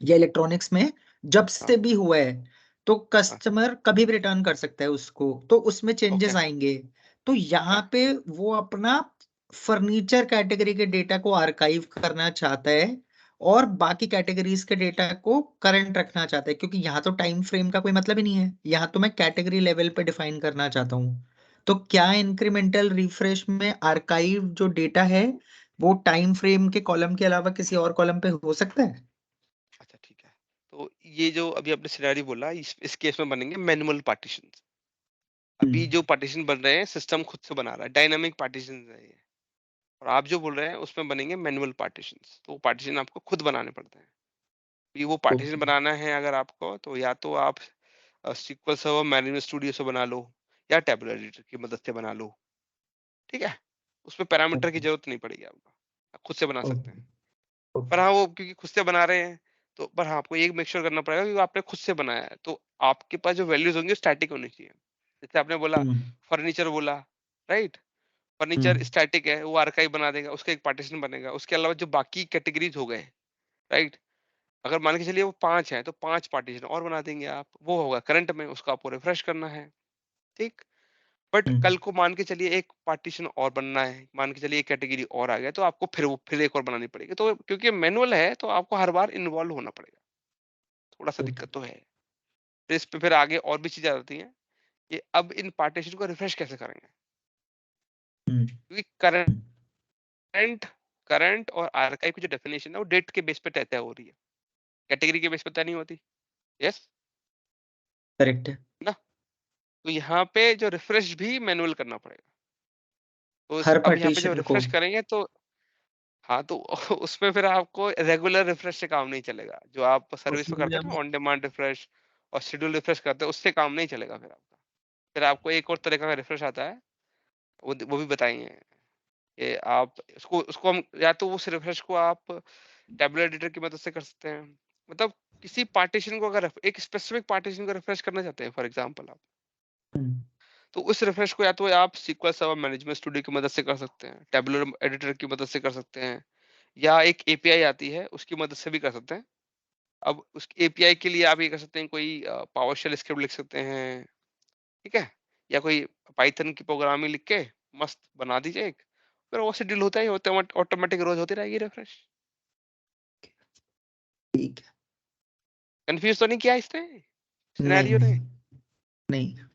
या इलेक्ट्रॉनिक्स में, जब हाँ, से भी हुआ है, तो हाँ, कस्टमर कभी भी रिटर्न कर सकता है उसको, तो उसमें ओके, चेंजेस आएंगे। तो ओके, यहाँ पे वो अपना फर्नीचर कैटेगरी के डेटा को आर्काइव करना चाहता है और बाकी कैटेगरीज के डेटा को करंट रखना चाहता है, क्योंकि यहाँ तो टाइम फ्रेम का कोई मतलब ही नहीं है, यहाँ तो मैं कैटेगरी लेवल पे डिफाइन करना चाहता हूँ। तो क्या इंक्रीमेंटल रिफ्रेश में आर्काइव जो डेटा है वो टाइम फ्रेम के कॉलम के अलावा किसी और कॉलम पे हो सकता है? अच्छा ठीक है। तो ये जो अभी आपने सिनेरियो बोला, इस केस में बनेंगे मैनुअल पार्टीशन। अभी जो पार्टीशन बन रहे हैं सिस्टम खुद से बना रहा है, डायनामिक पार्टीशन है ये। और आप जो बोल रहे हैं उसमें बनेंगे मैनुअल पार्टीशन, तो वो पार्टीशन आपको खुद बनाने पड़ते हैं। ये वो पार्टीशन ओके बनाना है अगर आपको, तो या तो आप SQL सर्वर मैनेजमेंट स्टूडियो से बना लो या टेबलर एडिटर की मदद से बना लो, ठीक है। उसमें पैरामीटर की ओके जरूरत नहीं पड़ेगी आपको, आप खुद से बना सकते हैं। ओके पर ओके हाँ, वो क्योंकि खुद से बना रहे हैं, तो पर हाँ, आपको ये मेक श्योर करना पड़ेगा कि वो आपने खुद से बनाया है, तो आपके पास जो वैल्यूज होंगी स्टैटिक होनी चाहिए। जैसे आपने बोला हम्म फर्नीचर बोला, राइट, फर्नीचर हम्म स्टैटिक है, वो आर्काइव बना देगा, उसका एक पार्टीशन बनेगा। उसके अलावा जो बाकी कैटेगरीज हो गए, राइट, अगर मान के चलिए वो 5 है तो 5 पार्टीशन और बना देंगे आप, वो होगा करंट में, उसको आपको रिफ्रेश करना है, ठीक। बट कल हम्म को मान के चलिए एक पार्टीशन और बनना है, मान के चलिए एक कैटेगरी और आ गया, तो आपको फिर एक और बनानी पड़ेगी। तो क्योंकि मैनुअल है तो आपको हर बार इन्वॉल्व होना पड़ेगा, थोड़ा सा ओके दिक्कत तो है। तो इस पे फिर आगे और भी चीजें आती हैं कि अब इन पार्टीशन को रिफ्रेश कैसे करेंगे, हम्म क्योंकि करंट करंट और आर्काइव की जो डेफिनेशन है वो डेट के बेस पे तय हो रही है, कैटेगरी के बेस पे तय नहीं होती। यस करेक्ट है ना। तो यहाँ पे जो रिफ्रेश भी मैनुअल करना पड़ेगा। तो हर अब यहाँ पे जब पार्टीशन को रिफ्रेश करेंगे तो हाँ, तो उसमें फिर आपको रेगुलर रिफ्रेश से काम नहीं चलेगा। जो आप सर्विस में उसमें करते हैं जब ना ऑन डिमांड रिफ्रेश और शेड्यूल रिफ्रेश करते हैं, उससे काम नहीं चलेगा फिर आपका। फिर आपको एक और तरीका का रिफ्रेश आता है, वो भी बताएंगे कि आप उसको उसको हम या तो उस रिफ्रेश को आप टेबलर एडिटर की मदद से कर सकते हैं। मतलब किसी पार्टीशन को अगर एक स्पेसिफिक पार्टीशन को रिफ्रेश करना चाहते हैं फॉर एग्जांपल आप, हम्म तो उस रिफ्रेश को या तो आप SQL सर्वर मैनेजमेंट स्टूडियो की मदद से कर सकते हैं, टेबलर एडिटर की मदद से कर सकते हैं, या एक API आती है उसकी मदद से भी कर सकते हैं। अब उस API के लिए आप ये कर सकते हैं, कोई पावरशेल स्क्रिप्ट लिख सकते हैं, ठीक है, या कोई पाइथन की प्रोग्रामिंग लिख के मस्त बना दीजिए एक, फिर वो शेड्यूल होता ही होता है, ऑटोमेटिक रोज होती रहेगी रिफ्रेश। ठीक है कंफ्यूज तो नहीं किया इसने नहीं सिनेरियो ने? नहीं नहीं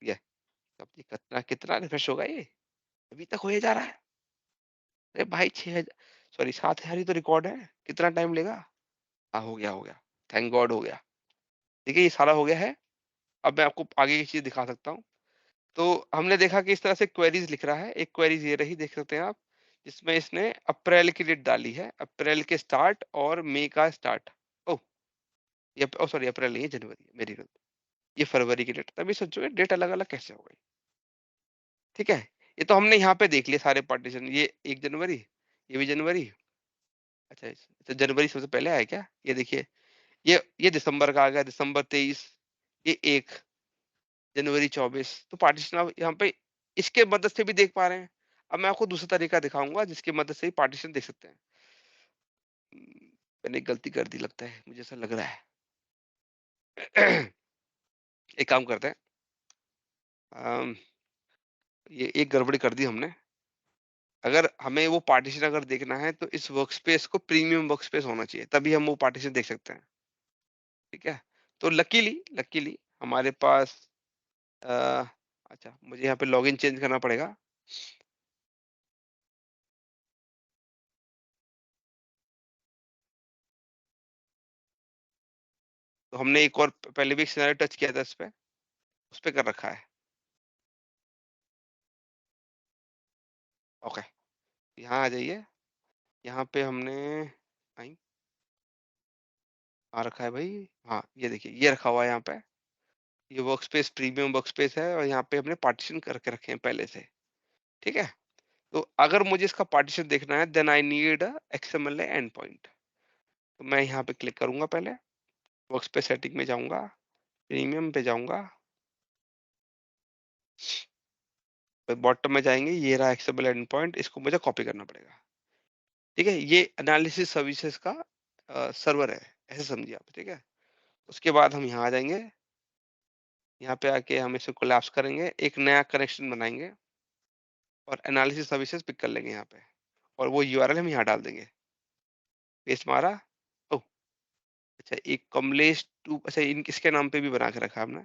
ये अब ये कितना कितना रिफ्रेश होगा ये, अभी तक हो जा रहा है। अरे भाई 6000 सॉरी 7000 ही तो रिकॉर्ड है, कितना टाइम लेगा? हाँ हो गया, थैंक गॉड हो गया। ठीक है, ये सारा हो गया है। अब मैं आपको आगे की चीज दिखा सकता हूँ। तो हमने देखा कि इस तरह से क्वेरीज लिख रहा है। एक क्वेरीज ये रही, देख सकते हैं आप, जिसमें इसने अप्रैल की डेट डाली है, अप्रैल के स्टार्ट और मई का स्टार्ट। ओह ये सॉरी अप्रैल नहीं है, जनवरी है, मेरी गलती। ये फरवरी की डेट, तभी सोचो डेट अलग अलग कैसे हो गई। ठीक है, ये तो हमने यहाँ पे देख लिया सारे पार्टीशन, ये 1 जनवरी, ये भी जनवरी। अच्छा अच्छा जनवरी सबसे पहले आया क्या? ये देखिए, ये दिसंबर का आ गया, दिसंबर 23, ये 1 जनवरी 24। तो पार्टीशन आप यहाँ पे इसके मदद से भी देख पा रहे हैं। अब मैं आपको दूसरा तरीका दिखाऊंगा जिसकी मदद से ही पार्टीशन देख सकते हैं। मैंने एक गलती कर दी लगता है, मुझे ऐसा लग रहा है। एक काम करते हैं, अम, ये एक गड़बड़ी कर दी हमने। अगर हमें वो पार्टीशन अगर देखना है तो इस वर्कस्पेस को प्रीमियम वर्कस्पेस होना चाहिए, तभी हम वो पार्टीशन देख सकते हैं। ठीक है, तो लकीली लकीली हमारे पास अ, अच्छा मुझे यहाँ पे लॉगिन चेंज करना पड़ेगा। तो हमने एक और पहले भी एक सिनेरियो टच किया था, इस पे उस पे कर रखा है। ओके, यहाँ आ जाइए, यहाँ पे हमने आई आ रखा है भाई। हाँ ये देखिए, ये रखा हुआ है यहाँ पे, ये वर्कस्पेस प्रीमियम वर्कस्पेस है और यहाँ पे हमने पार्टीशन करके रखे हैं पहले से। ठीक है, तो अगर मुझे इसका पार्टीशन देखना है then I need XML endpoint. तो मैं यहाँ पे क्लिक करूंगा, पहले वर्कस्पेस सेटिंग में जाऊंगा, प्रीमियम पे जाऊंगा, फिर बॉटम में जाएंगे, ये रहा XML एंड पॉइंट, इसको मुझे कॉपी करना पड़ेगा। ठीक है, ये एनालिसिस सर्विसेज का सर्वर है, ऐसे समझिए आप। ठीक है, उसके बाद हम यहाँ आ जाएंगे, यहाँ पे आके हम इसे कोलैप्स करेंगे, एक नया कनेक्शन बनाएंगे और एनालिसिस सर्विसेज पिक कर लेंगे यहाँ पे, और वो URL हम यहाँ डाल देंगे, पेस्ट मारा। ओह अच्छा, एक कमलेश टू, अच्छा इन किसके नाम पे भी बना के रखा है हमने?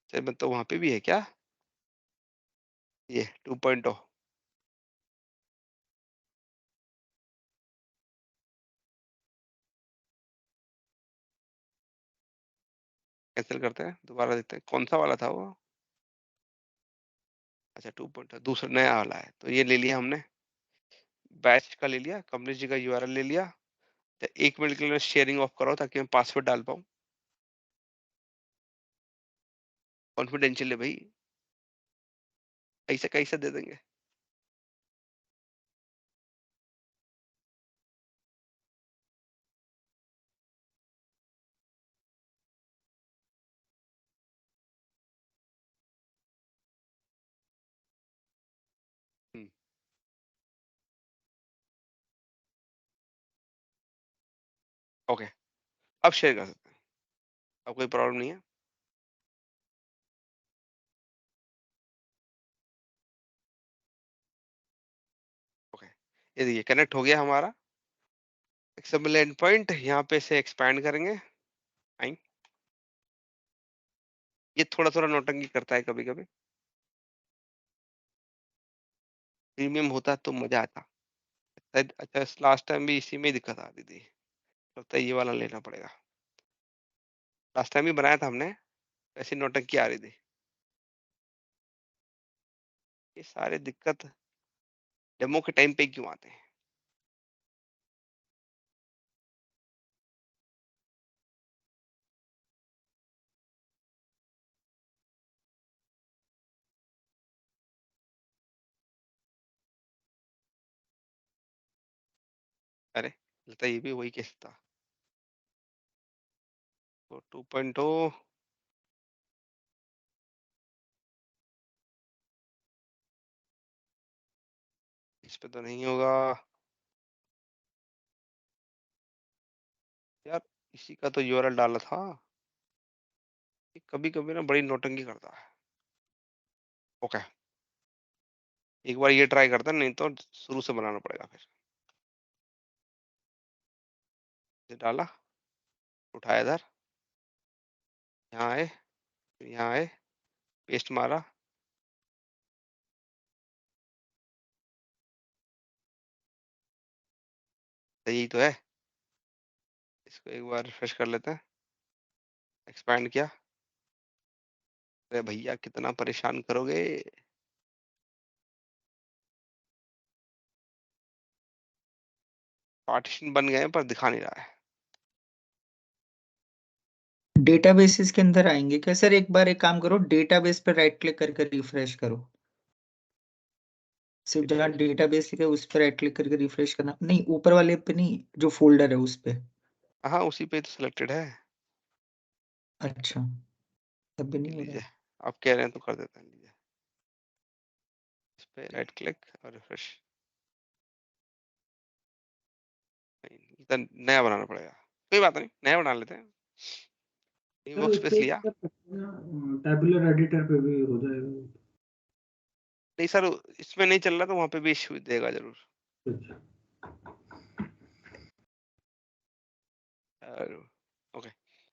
अच्छा मतलब वहाँ पे भी है क्या? ये 2.0, कैंसिल करते हैं, दोबारा देखते हैं कौन सा वाला था वो। अच्छा 2 पॉइंट दूसरा नया वाला है, तो ये ले लिया हमने, बैच का ले लिया, कंपनी जी का यूआरएल ले लिया। तो 1 मिनट के लिए शेयरिंग ऑफ करो ताकि मैं पासवर्ड डाल पाऊँ। कॉन्फिडेंशियल है भाई, ऐसे कैसे दे देंगे। हम्म, ओके, अब शेयर कर सकते हैं, अब कोई प्रॉब्लम नहीं है। ओके, ये देखिए कनेक्ट हो गया हमारा एक्सएमएल एंड पॉइंट। यहाँ पे से एक्सपैंड करेंगे। फाइन, ये थोड़ा थोड़ा नौटंकी करता है कभी कभी, प्रीमियम होता तो मजा आता शायद। अच्छा लास्ट टाइम भी इसी में ही दिक्कत आ रही थी, लगता है ये वाला लेना पड़ेगा। लास्ट टाइम भी बनाया था हमने, ऐसी नौटंकी आ रही थी। ये सारे दिक्कत डेमो के टाइम पे क्यों आते हैं। अरे लगता है ये भी वही केस था। तो 2.0 इस पे तो नहीं होगा यार, इसी का तो यूआरएल डाला था। ये कभी कभी ना बड़ी नौटंकी करता है। ओके, एक बार ये ट्राई करते हैं, नहीं तो शुरू से बनाना पड़ेगा फिर। ये डाला, उठाया इधर, यहाँ आए, फिर यहाँ आए, पेस्ट मारा। तो यही तो है, इसको एक बार रिफ्रेश कर लेते हैं। एक्सपैंड किया। अरे भैया कितना परेशान करोगे। पार्टीशन बन गए हैं पर दिखा नहीं रहा है। डेटाबेसेस के अंदर आएंगे क्या सर? एक बार एक काम करो, डेटाबेस पे राइट क्लिक करके रिफ्रेश करो। सिर्फ जहाँ डेटाबेस, डेटाबेस लिखा है उस पर राइट क्लिक करके रिफ्रेश करना, नहीं ऊपर वाले पे नहीं, जो फोल्डर है उस पे। हाँ उसी पे तो सिलेक्टेड है। अच्छा, तब भी ये नहीं हो रहा लीजिए, है। आप कह रहे हैं तो कर देते हैं, लीजिए इस पे राइट क्लिक और रिफ्रेश। ये तो नया बनाना पड़ेगा, कोई बात नहीं, नया बना लेते हैं। सर वर्क उस स्पेस पे लिया। कर सकते हैं ना, टैबुलर एडिटर पे भी हो जाएगा। नहीं सर, इसमें नहीं चल रहा तो वहां पे भी इश्यू देगा जरूर। अच्छा, ओके,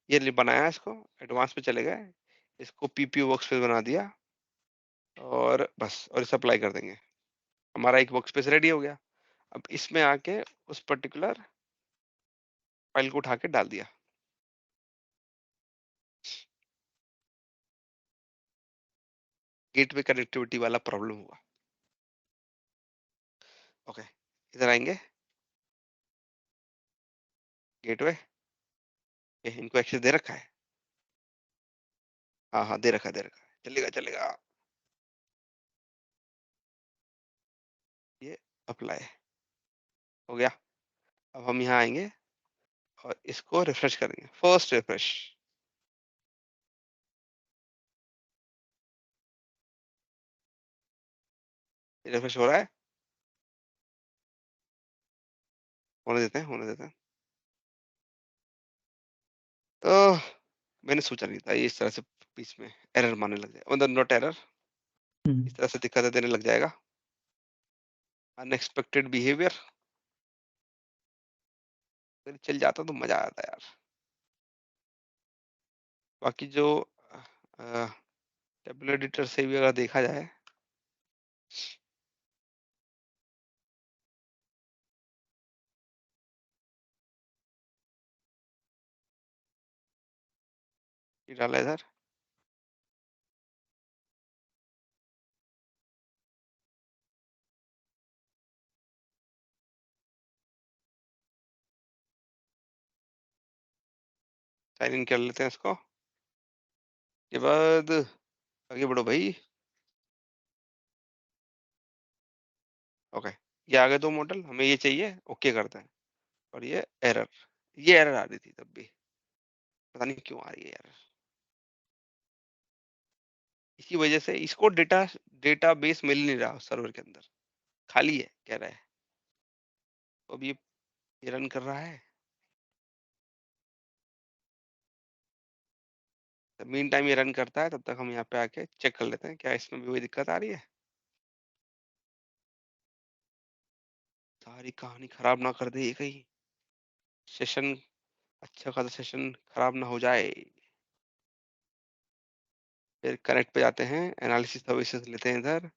ये बनाया इसको, एडवांस पे चले गए, इसको पीपीयू वर्क स्पेस बना दिया और बस, और इसे अप्लाई कर देंगे। हमारा एक वर्क स्पेस रेडी हो गया। अब इसमें आके उस पर्टिकुलर फाइल को उठा के डाल दिया। गेटवे कनेक्टिविटी वाला प्रॉब्लम हुआ। ओके, इधर आएंगे, गेटवे, इनको एक्सेस दे रखा है। हाँ हाँ दे रखा है, दे रखा है, चलेगा चलेगा। ये अप्लाई हो गया। अब हम यहाँ आएंगे और इसको रिफ्रेश करेंगे, फर्स्ट रिफ्रेश। रिफ्रेश हो रहा है, होने देते हैं, होने देते हैं। तो मैंने सोचा नहीं था ये इस तरह से बीच में एरर मारने लग जाए, मतलब नॉट एरर, इस तरह से दिक्कतें देने लग जाएगा। अनएक्सपेक्टेड बिहेवियर, अगर चल जाता तो मजा आता यार। बाकी जो टेबल एडिटर से भी अगर देखा जाए, ये डाला इधर, साइन इन कर लेते हैं इसको। के बाद आगे बढ़ो भाई। ओके, ये आ गए 2 मॉडल, हमें ये चाहिए, ओके करते हैं। और ये एरर आ रही थी तब भी, पता नहीं क्यों आ रही है एरर। इसी वजह से इसको डेटाबेस मिल नहीं रहा सर्वर के अंदर, खाली है कह रहा है। तो अब ये रन कर रहा है। मीन टाइम ये रन करता है, तब तक हम यहाँ पे आके चेक कर लेते हैं क्या इसमें भी वही दिक्कत आ रही है। सारी कहानी खराब ना कर दे ये कहीं, सेशन अच्छा खासा सेशन खराब ना हो जाए। फिर कनेक्ट पे जाते हैं, एनालिसिस सर्विसेज लेते हैं इधर,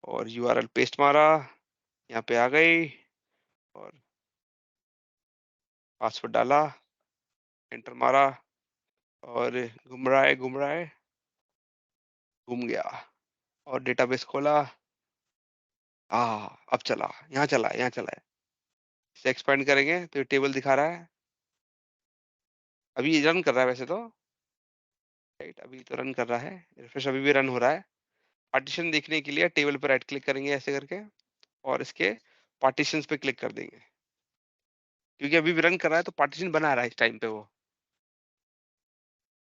और यूआरएल पेस्ट मारा, यहाँ पे आ गई, और पासवर्ड डाला, एंटर मारा, और घूम रहा है, घूम गया, और डेटाबेस खोला। अब चला, यहाँ चला है। इसे एक्सपेंड करेंगे तो ये टेबल दिखा रहा है। अभी ये रन कर रहा है वैसे तो, राइट, अभी तो रन कर रहा है, रिफ्रेश अभी भी रन हो रहा है। पार्टीशन देखने के लिए टेबल पर राइट क्लिक करेंगे ऐसे करके, और इसके पार्टीशंस पे क्लिक कर देंगे, क्योंकि अभी भी रन कर रहा है तो पार्टीशन बना रहा है इस टाइम पे वो।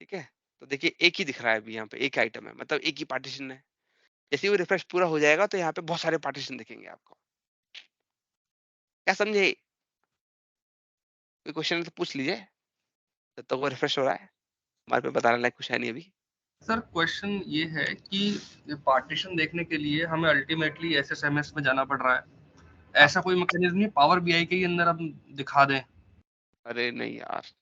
ठीक है, तो देखिए एक ही दिख रहा है अभी, यहाँ पे एक आइटम है, मतलब एक ही पार्टीशन है। जैसे ही वो रिफ्रेश पूरा हो जाएगा तो यहाँ पे बहुत सारे पार्टीशन दिखेंगे आपको। क्या समझे? कोई क्वेश्चन है तो पूछ लीजिए, जब तक वो रिफ्रेश हो रहा है। हमारे पे बताने लायक कुछ है नहीं अभी। सर क्वेश्चन ये है कि पार्टीशन देखने के लिए हमें अल्टीमेटली एसएसएमएस में जाना पड़ रहा है, ऐसा कोई मैकेनिज्म नहीं पावर बीआई के ही अंदर हम दिखा दें? अरे नहीं यार,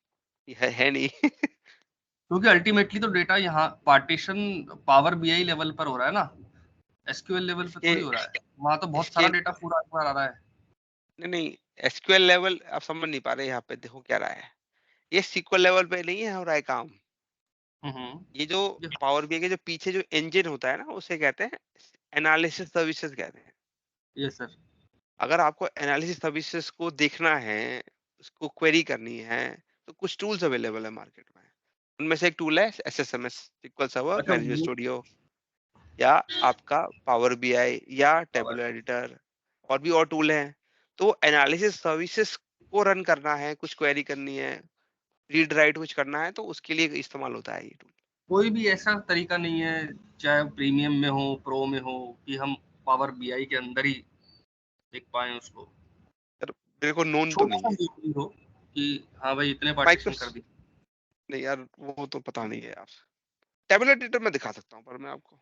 ये है नहीं। क्योंकि अल्टीमेटली तो डेटा यहाँ पार्टीशन पावर बीआई लेवल पर हो रहा है ना, एसक्यूएल लेवल पे इसके थोड़ी हो रहा है। वहां तो बहुत इसके सारा डेटा पूरा एक बार आ रहा है। नहीं, एसक्यूएल लेवल आप समझ नहीं पा रहे। यहाँ पे देखो क्या रहा है, ये सीक्वल लेवल पे नहीं है हो रहा है काम। ये जो ये- पावर बीआई के जो पीछे जो इंजन होता है ना, उसे कहते हैं एनालिसिस सर्विसेज कहते हैं। ये सर अगर आपको एनालिसिस सर्विसेज को देखना है, उसको क्वेरी करनी है, तो कुछ टूल्स अवेलेबल है मार्केट में। उनमें से एक टूल है एसएसएमएस, सिक्वल सर्वर अच्छा मैनेजमेंट स्टूडियो, या आपका पावर बीआई या टेबुलर एडिटर, और भी और टूल हैं। तो एनालिसिस सर्विसेज को रन करना है, कुछ क्वेरी करनी है, रीड राइट कुछ करना है, तो उसके लिए इस्तेमाल होता है ये टूल। कोई भी ऐसा तरीका नहीं है, चाहे प्रीमियम में हो प्रो में हो, कि हम पावर बीआई के अंदर ही देख पाए उसको? सर मेरे को नोन तो छोटा नहीं सा है। भी हो कि हाँ भाई इतने पार्टीशन कर माइक्रोस दी। नहीं यार, वो तो पता नहीं है यार। टेबुलर एडिटर में दिखा सकता हूँ पर मैं आपको,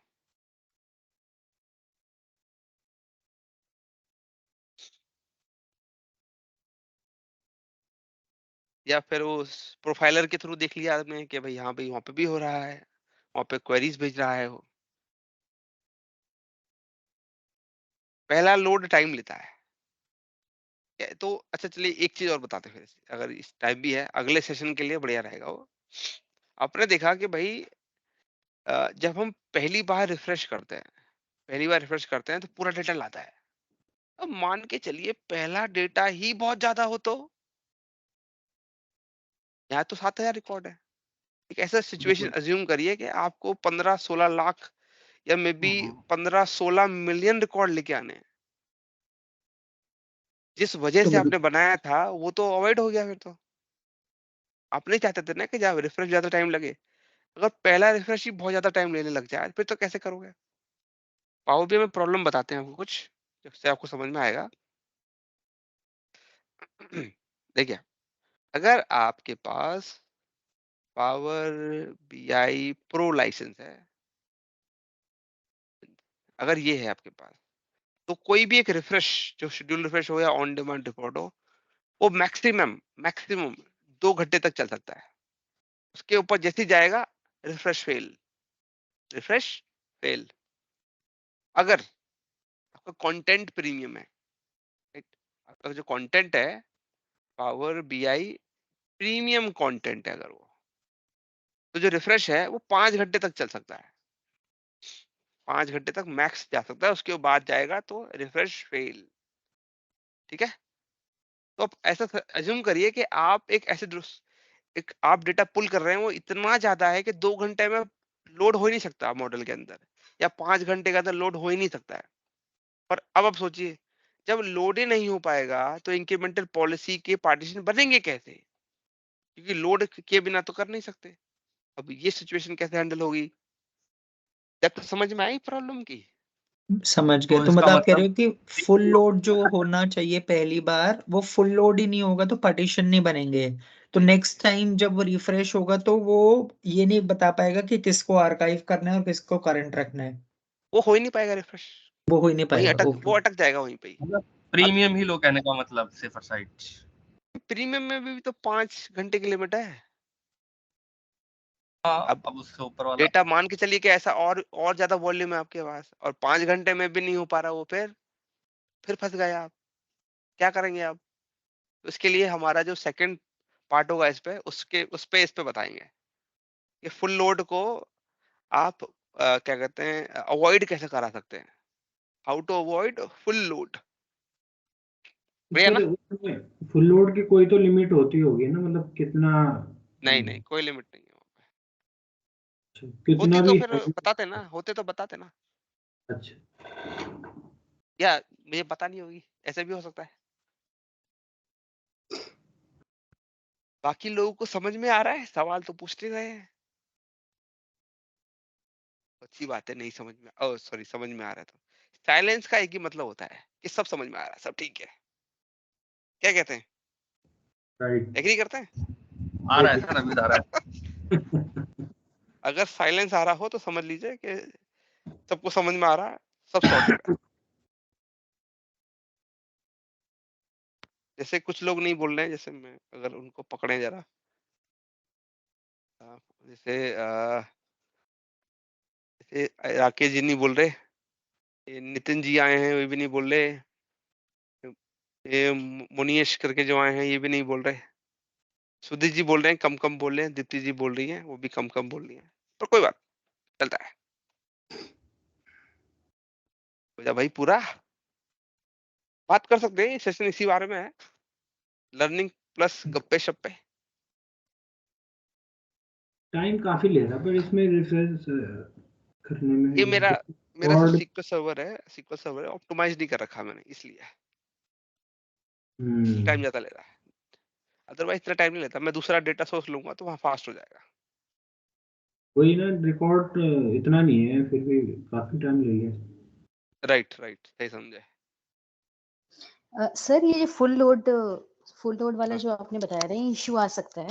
या फिर उस प्रोफाइलर के थ्रू देख लिया आपने कि भाई हाँ भाई वहां पे भी हो रहा है, वहां पे क्वेरीज भेज रहा है वो। पहला लोड टाइम लेता है। तो अच्छा चलिए एक चीज और बताते हैं फिर, अगर इस टाइम भी है अगले सेशन के लिए बढ़िया रहेगा वो। आपने देखा कि भाई जब हम पहली बार रिफ्रेश करते हैं तो पूरा डेटा लाता है। अब मान के चलिए पहला डेटा ही बहुत ज्यादा हो, तो यहाँ तो 7,000 रिकॉर्ड है। एक ऐसा सिचुएशन बिल्कुल। अज्यूम करिए कि आपको 15-16 लाख या may be hmm, 15-16 million record लेके आने हैं। जिस वजह तो से मतलब आपने बनाया था वो तो अवॉइड हो गया। फिर तो आप नहीं चाहते थे ना कि जब रिफ्रेश ज्यादा टाइम लगे। अगर पहला रिफ्रेश ही बहुत ज्यादा टाइम लेने लग जाए फिर तो कैसे करोगे? पावर बीआई में प्रॉब्लम बताते हैं आपको कुछ, जिससे आपको समझ में आएगा। देखिए, अगर आपके पास पावर बीआई प्रो लाइसेंस है, अगर ये है आपके पास, तो कोई भी एक रिफ्रेश, जो शेड्यूल रिफ्रेश हो या ऑन डिमांड रिपोर्ट हो, वो मैक्सिमम मैक्सिमम 2 घंटे तक चल सकता है। उसके ऊपर जैसे ही जाएगा, रिफ्रेश फेल, रिफ्रेश फेल। अगर आपका कंटेंट प्रीमियम है, राइट, आपका जो कंटेंट है पावर बीआई प्रीमियम कंटेंट है, अगर वो तो जो रिफ्रेश है वो 5 घंटे तक चल सकता है, 5 घंटे तक मैक्स जा सकता है, उसके बाद जाएगा तो रिफ्रेश फेल। ठीक है, तो आप ऐसा अज्यूम करिए कि आप एक ऐसे एक आप डेटा पुल कर रहे हैं, वो इतना ज्यादा है कि 2 घंटे में लोड हो ही नहीं सकता मॉडल के अंदर, या 5 घंटे के अंदर लोड हो ही नहीं सकता है। और अब आप सोचिए, जब लोड ही नहीं हो पाएगा तो इंक्रीमेंटल पॉलिसी के पार्टीशन बनेंगे कैसे, क्योंकि लोड के बिना तो कर नहीं सकते। अब ये सिचुएशन कैसे हैंडल होगी? जब तो समझ में आई प्रॉब्लम की। समझ गए। तो तो इसका मतलब आप कह रहे मतलब हो कि फुल लोड जो होना चाहिए पहली बार, वो फुल लोड ही नहीं होगा तो पार्टीशन नहीं बनेंगे। तो नेक्स्ट टाइम जब वो रिफ्रेश होगा तो वो ये नहीं बता पाएगा कि किसको आर्काइव करना है और किसको करंट रखना है। वो हो ही नहीं पाएगा रिफ्रेश, वो हो ही नहीं वहीं पाएगा। वो ओके। अटक जाएगा वहीं पे ही। मतलब प्रीमियम ही लो कहने का मतलब, सेफर साइड। प्रीमियम में भी तो 5 घंटे की लिमिट है। हाँ, अब अब उससे ऊपर वाला डेटा मान के चलिए कि ऐसा और ज्यादा वॉल्यूम है आपके पास, और 5 घंटे में भी नहीं हो पा रहा वो, फिर फंस गए आप। क्या करेंगे आप? तो इसके लिए हमारा जो सेकंड पार्ट होगा इस पे, उस पे बताएंगे कि फुल लोड को आप क्या कहते हैं, अवॉइड कैसे करा सकते हैं, how to avoid full load. बढ़िया ना? सर फुल लोड की कोई तो लिमिट होती होगी ना, मतलब कितना? नहीं, कोई लिमिट नहीं है वहाँ पे। होती कितना तो भी फिर है? बताते ना, होते तो बताते ना, अच्छा। या मुझे पता नहीं होगी, ऐसे भी हो सकता है। बाकी लोगों को समझ में आ रहा है? सवाल तो पूछते रहे हैं। अच्छी बात है, नहीं समझ में, ओ सॉरी, समझ में आ रहा है तो साइलेंस का एक ही मतलब होता है कि सब समझ में आ रहा है, सब ठीक है। क्या कहते हैं? राइट। एग्री करते हैं? आ रहा है सर, अभी आ रहा है। अगर साइलेंस आ रहा हो तो समझ लीजिए कि सबको समझ में आ रहा है, सब सॉर्टेड है। जैसे कुछ लोग नहीं बोल रहे हैं, जैसे मैं अगर उनको पकड़े जरा, जैसे जैसे राकेश जी नहीं बोल रहे, ये नितिन जी आए हैं, वे भी नहीं बोल रहे, ये मुनीश करके जो आए हैं ये भी नहीं बोल रहे, सुधीर जी बोल रहे हैं, कम कम बोल रहे हैं, दीप्ति जी बोल रही हैं, वो भी कम कम बोल रही हैं, पर कोई बात, चलता है। हो जा भाई पूरा, बात कर सकते हैं, सेशन इसी बारे में है, लर्निंग प्लस गप्पे शप्पे। टाइम काफी ले रहा, पर इसमें रिफ्रेश करने ये में मेरा और सीक्वल सर्वर है, ऑप्टिमाइज नहीं कर रखा मैंने, इसलिए टाइम ज्यादा ले रहा है। अदरवाइज इतना टाइम नहीं लेता, मैं दूसरा डेटा सोर्स लूंगा तो वहाँ फास्ट हो जाएगा। वही ना, रिकॉर्ड इतना नहीं है, फिर भी काफी टाइम ले लिया। राइट, सही समझे। सर ये फुल लोड वाला जो आपने बताया था, इश्यू आ सकता है,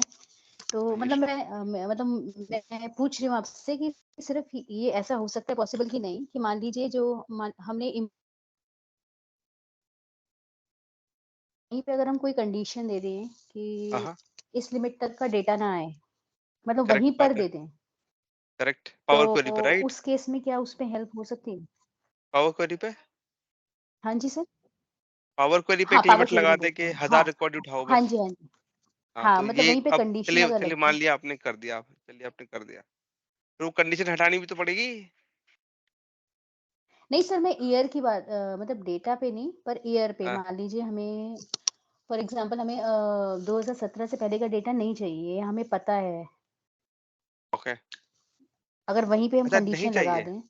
तो मतलब मैं पूछ रही हूँ आपसे कि सिर्फ ये ऐसा हो सकता है पॉसिबल कि नहीं, कि मान लीजिए जो हमने यहीं पे अगर हम कोई कंडीशन दे दें कि इस लिमिट तक का डेटा ना आए, मतलब करेक्ट वहीं पर बात है, दे दें, करेक्ट। तो पावर क्वेरी पे, राइट? उस केस में क्या उस पे हेल्प हो सकती है? पावर क्वेरी पे, हाँ जी सर। पावर क्वेरी पे हाँ, एक पावर लिमिट क्वेरी लगा में दे बोल रही कि हूँ। 1000 हाँ रिकॉर्ड उठाओ हाँ बस। जी, हाँ जी। हाँ, हाँ, तो मतलब ये वहीं पे अब कंडीशन चलिए अगर चलिए लगती मान है। लिया आपने, कर दिया, चलिए आपने कर दिया, तो वो कंडीशन हटानी भी तो पड़ेगी। नहीं सर, मैं ईयर की बात मतलब डेटा पे नहीं, पर ईयर पे हाँ, मान लीजिए हमें फॉर एग्जांपल हमें 2017 से पहले का डेटा नहीं चाहिए, हमें पता है। ओके। अगर वहीं पे हम अच्छा नहीं कंडीशन लगा चाहिए, दें,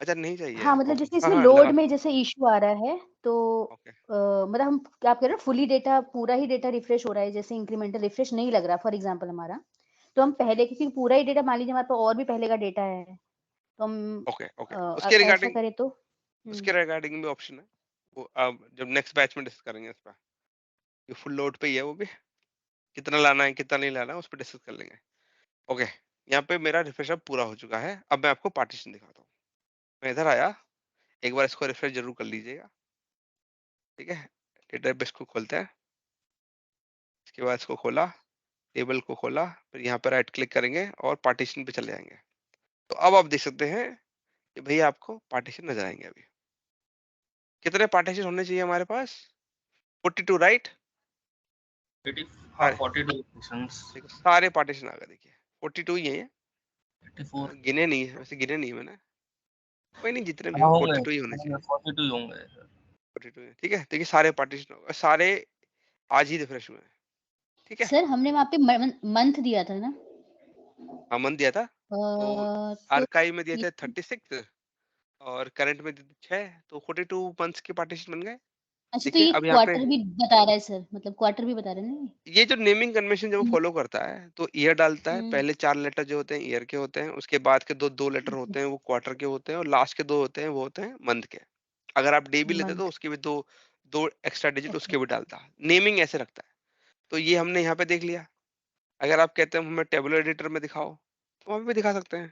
अच्छा नहीं चाहिए, हाँ, मतलब ओके, जैसे हाँ इसमें हाँ लोड लगा, में जैसे इश्यू आ रहा है, तो ओके मतलब हम क्या आप कह रहे हो, फुली डेटा पूरा ही डेटा रिफ्रेश हो रहा है, जैसे इंक्रीमेंटल रिफ्रेश नहीं लग रहा फॉर एग्जांपल हमारा, तो हम पहले, क्योंकि पूरा ही डेटा मान लीजिए हमारे पास और भी पहले का डेटा है, तो हम ओके ओके, ऐसा करें तो उसके रिगार्डिंग भी ऑप्शन है, वो अब जब नेक्स्ट बैच में डिस्कस करेंगे इस पर, ये फुल लोड पे ही है वो भी, कितना लाना है कितना नहीं लाना है उस पर डिस्कस कर लेंगे। ओके, यहाँ पे मेरा रिफ्रेश अब पूरा हो चुका है, अब मैं आपको पार्टीशन दिखाता हूँ। मैं इधर आया, एक बार इसको रिफ्रेश जरूर कर लीजिएगा, ठीक है? डेटाबेस को खोलते हैं, इसके बाद इसको खोला, टेबल को खोला, फिर यहाँ पे राइट क्लिक करेंगे और पार्टीशन पे चले जाएंगे। तो अब आप देख सकते हैं कि भैया आपको पार्टीशन नजर आएंगे। अभी कितने पार्टीशन होने चाहिए हमारे पास? 42, राइट? 42 देखो सारे पार्टीशन आ गए, देखिए 42 ही है ये, 84 गिने नहीं है वैसे, गिने नहीं है मैंने, कोई नहीं जितने भी हाँ हो होंगे 42 ही होने चाहिए, 42 होंगे 42 है, ठीक है। देखिए सारे पार्टीशन सारे आज ही रिफ्रेश हुए हैं, ठीक है। सर हमने वहाँ पे मंथ दिया था ना? हाँ मंथ दिया था, तो तो आर्काइव में दिए ये थे 36 और करंट में 6, तो 42 मंथ्स के पार्टीशन बन गए। अच्छा, तो देखिए ये अब यहाँ पे क्वार्टर भी बता रहा है सर, मतलब क्वार्टर भी बता रहे हैं ना ये? ये जो नेमिंग कन्वेंशन जब वो हुँ, फॉलो करता है तो ईयर डालता है, हुँ, पहले 4 लेटर जो होते हैं ईयर के होते हैं, उसके बाद के 2 लेटर होते हैं वो क्वार्टर के होते हैं, और लास्ट के 2 होते हैं वो होते हैं मंथ के। अगर आप डे भी लेते तो मंथ उसके भी 2 एक्स्ट्रा डिजिट ओके। उसके भी डालता। नेमिंग ऐसे रखता है। तो ये हमने यहाँ पे देख लिया। अगर आप कहते हैं हमें टेबुलर एडिटर में दिखाओ, तो वहाँ पे भी दिखा सकते हैं।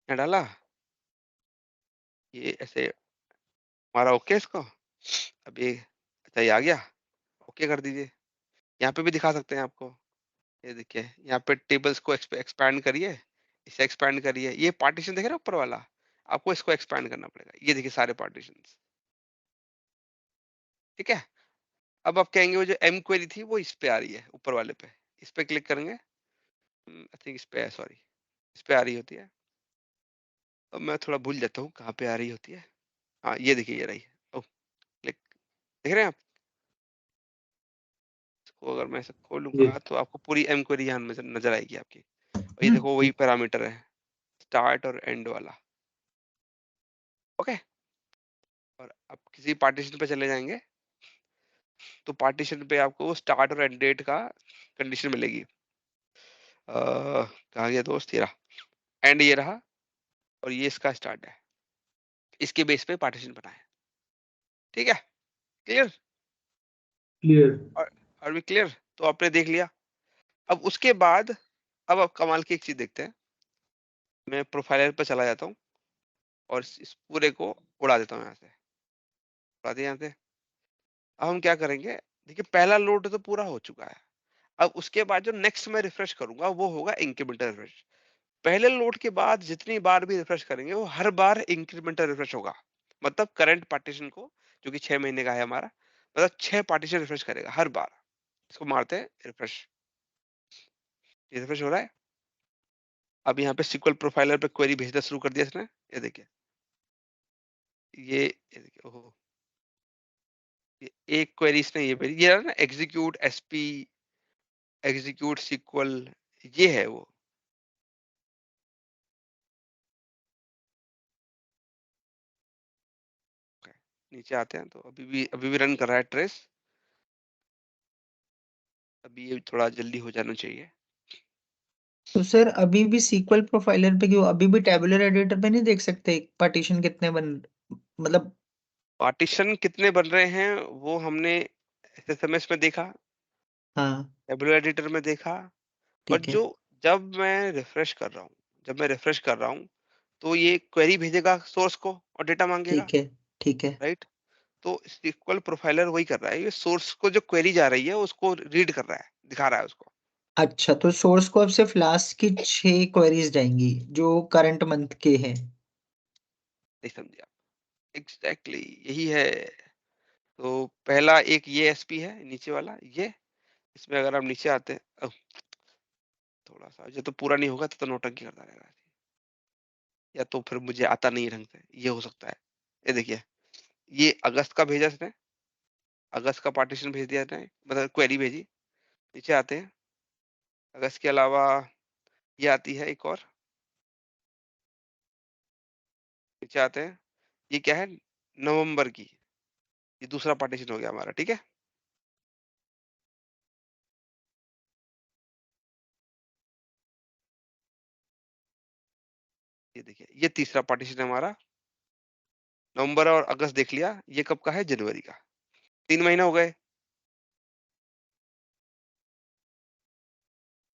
यहाँ डाला, ये ऐसे हमारा ओके इसको। अब ये अच्छा ये आ गया, ओके कर दीजिए। यहाँ पे भी दिखा सकते हैं आपको। ये देखिए यहाँ पे टेबल्स को एक्सपैंड करिए, इसे एक्सपैंड करिए। ये पार्टीशन देख रहे हैं ऊपर वाला, आपको इसको एक्सपैंड करना पड़ेगा। ये देखिए सारे पार्टीशन, ठीक है। अब आप कहेंगे वो जो एम क्वेरी थी वो इस पे आ रही है, ऊपर वाले पे। इस पे क्लिक करेंगे, आई थिंक इस पे है, सॉरी इस पे आ रही होती है। अब मैं थोड़ा भूल जाता हूँ कहाँ पे आ रही होती है। हाँ ये देखिए ये रही है। ओह क्लिक, देख रहे हैं आप इसको? अगर मैं इसे खोलूंगा यस तो आपको पूरी एम क्वेरी यहाँ नजर आएगी आपकी। और ये देखो वही पैरामीटर है, स्टार्ट और एंड वाला, ओके। और आप किसी पार्टीशन पे चले जाएंगे तो पार्टीशन पे आपको स्टार्ट और एंड डेट का कंडीशन मिलेगी। कहाँ गया दोस्त, ये रहा एंड, ये रहा, और ये इसका स्टार्ट है। इसके बेस पे पार्टीशन बनाए, ठीक है। क्लियर? क्लियर और भी क्लियर? तो आपने देख लिया। अब उसके बाद अब आप कमाल की एक चीज देखते हैं। मैं प्रोफाइलर पर चला जाता हूँ और इस पूरे को उड़ा देता हूँ यहाँ से, उड़ा दिया यहाँ से। अब हम क्या करेंगे, देखिए पहला लोड तो पूरा हो चुका है। अब उसके बाद जो नेक्स्ट मैं रिफ्रेश करूंगा वो होगा इंक्रीमेंटल रिफ्रेश। पहले लोड के बाद जितनी बार भी रिफ्रेश करेंगे वो हर बार इंक्रीमेंटल रिफ्रेश होगा। मतलब करंट पार्टीशन को, जो कि 6 महीने का है हमारा, मतलब 6 पार्टीशन रिफ्रेश करेगा हर बार। इसको मारते हैं रिफ्रेश, ये रिफ्रेश हो रहा है। अब यहाँ पे SQL प्रोफाइलर पे क्वेरी भेजना शुरू कर दिया इसने, ये देखिए ये देखिए, ओहो ये एक क्वेरी इसने ये भेजी, ये ना एग्जीक्यूट SP एग्जीक्यूट SQL, ये है वो। नीचे आते हैं तो अभी भी रन कर रहा है ट्रेस। अभी ये थोड़ा जल्दी हो जाना चाहिए। तो सर अभी भी सीक्वल प्रोफाइलर पे क्यों, अभी भी टेबुलर एडिटर पे नहीं देख सकते पार्टीशन कितने बन, मतलब? पार्टीशन कितने बन रहे हैं वो हमने SSMS में देखा, हाँ टेबुलर एडिटर में देखा, और ठीक है, जो जब मैं रिफ्रेश कर रहा हूँ तो ये क्वेरी भेजेगा सोर्स को और डेटा मांगेगा, ठीक है, ठीक है। राइट। तो SQL प्रोफाइलर वही कर रहा है, ये सोर्स को जो क्वेरी जा रही है उसको रीड कर रहा है, दिखा रहा है उसको। अच्छा, तो सोर्स को अब सिर्फ लास्ट की 6 क्वेरीज जाएंगी जो करंट मंथ के हैं। नहीं समझे आप? एग्जैक्टली यही है। तो पहला एक ये SP है नीचे वाला, ये इसमें अगर आप नीचे आते हैं, थोड़ा सा जो तो पूरा नहीं होगा तो नौटंकी करता रहेगा, या तो फिर मुझे आता नहीं ढंग से, ये हो सकता है। ये देखिए ये अगस्त का भेजा इसने, अगस्त का पार्टीशन भेज दिया इसने, मतलब क्वेरी भेजी। नीचे आते हैं, अगस्त के अलावा ये आती है एक और, नीचे आते हैं, ये क्या है, नवंबर की, ये दूसरा पार्टीशन हो गया हमारा, ठीक है। ये देखिए ये तीसरा पार्टीशन है हमारा, नवंबर और अगस्त देख लिया। ये कब का है, जनवरी का। 3 महीने हो गए।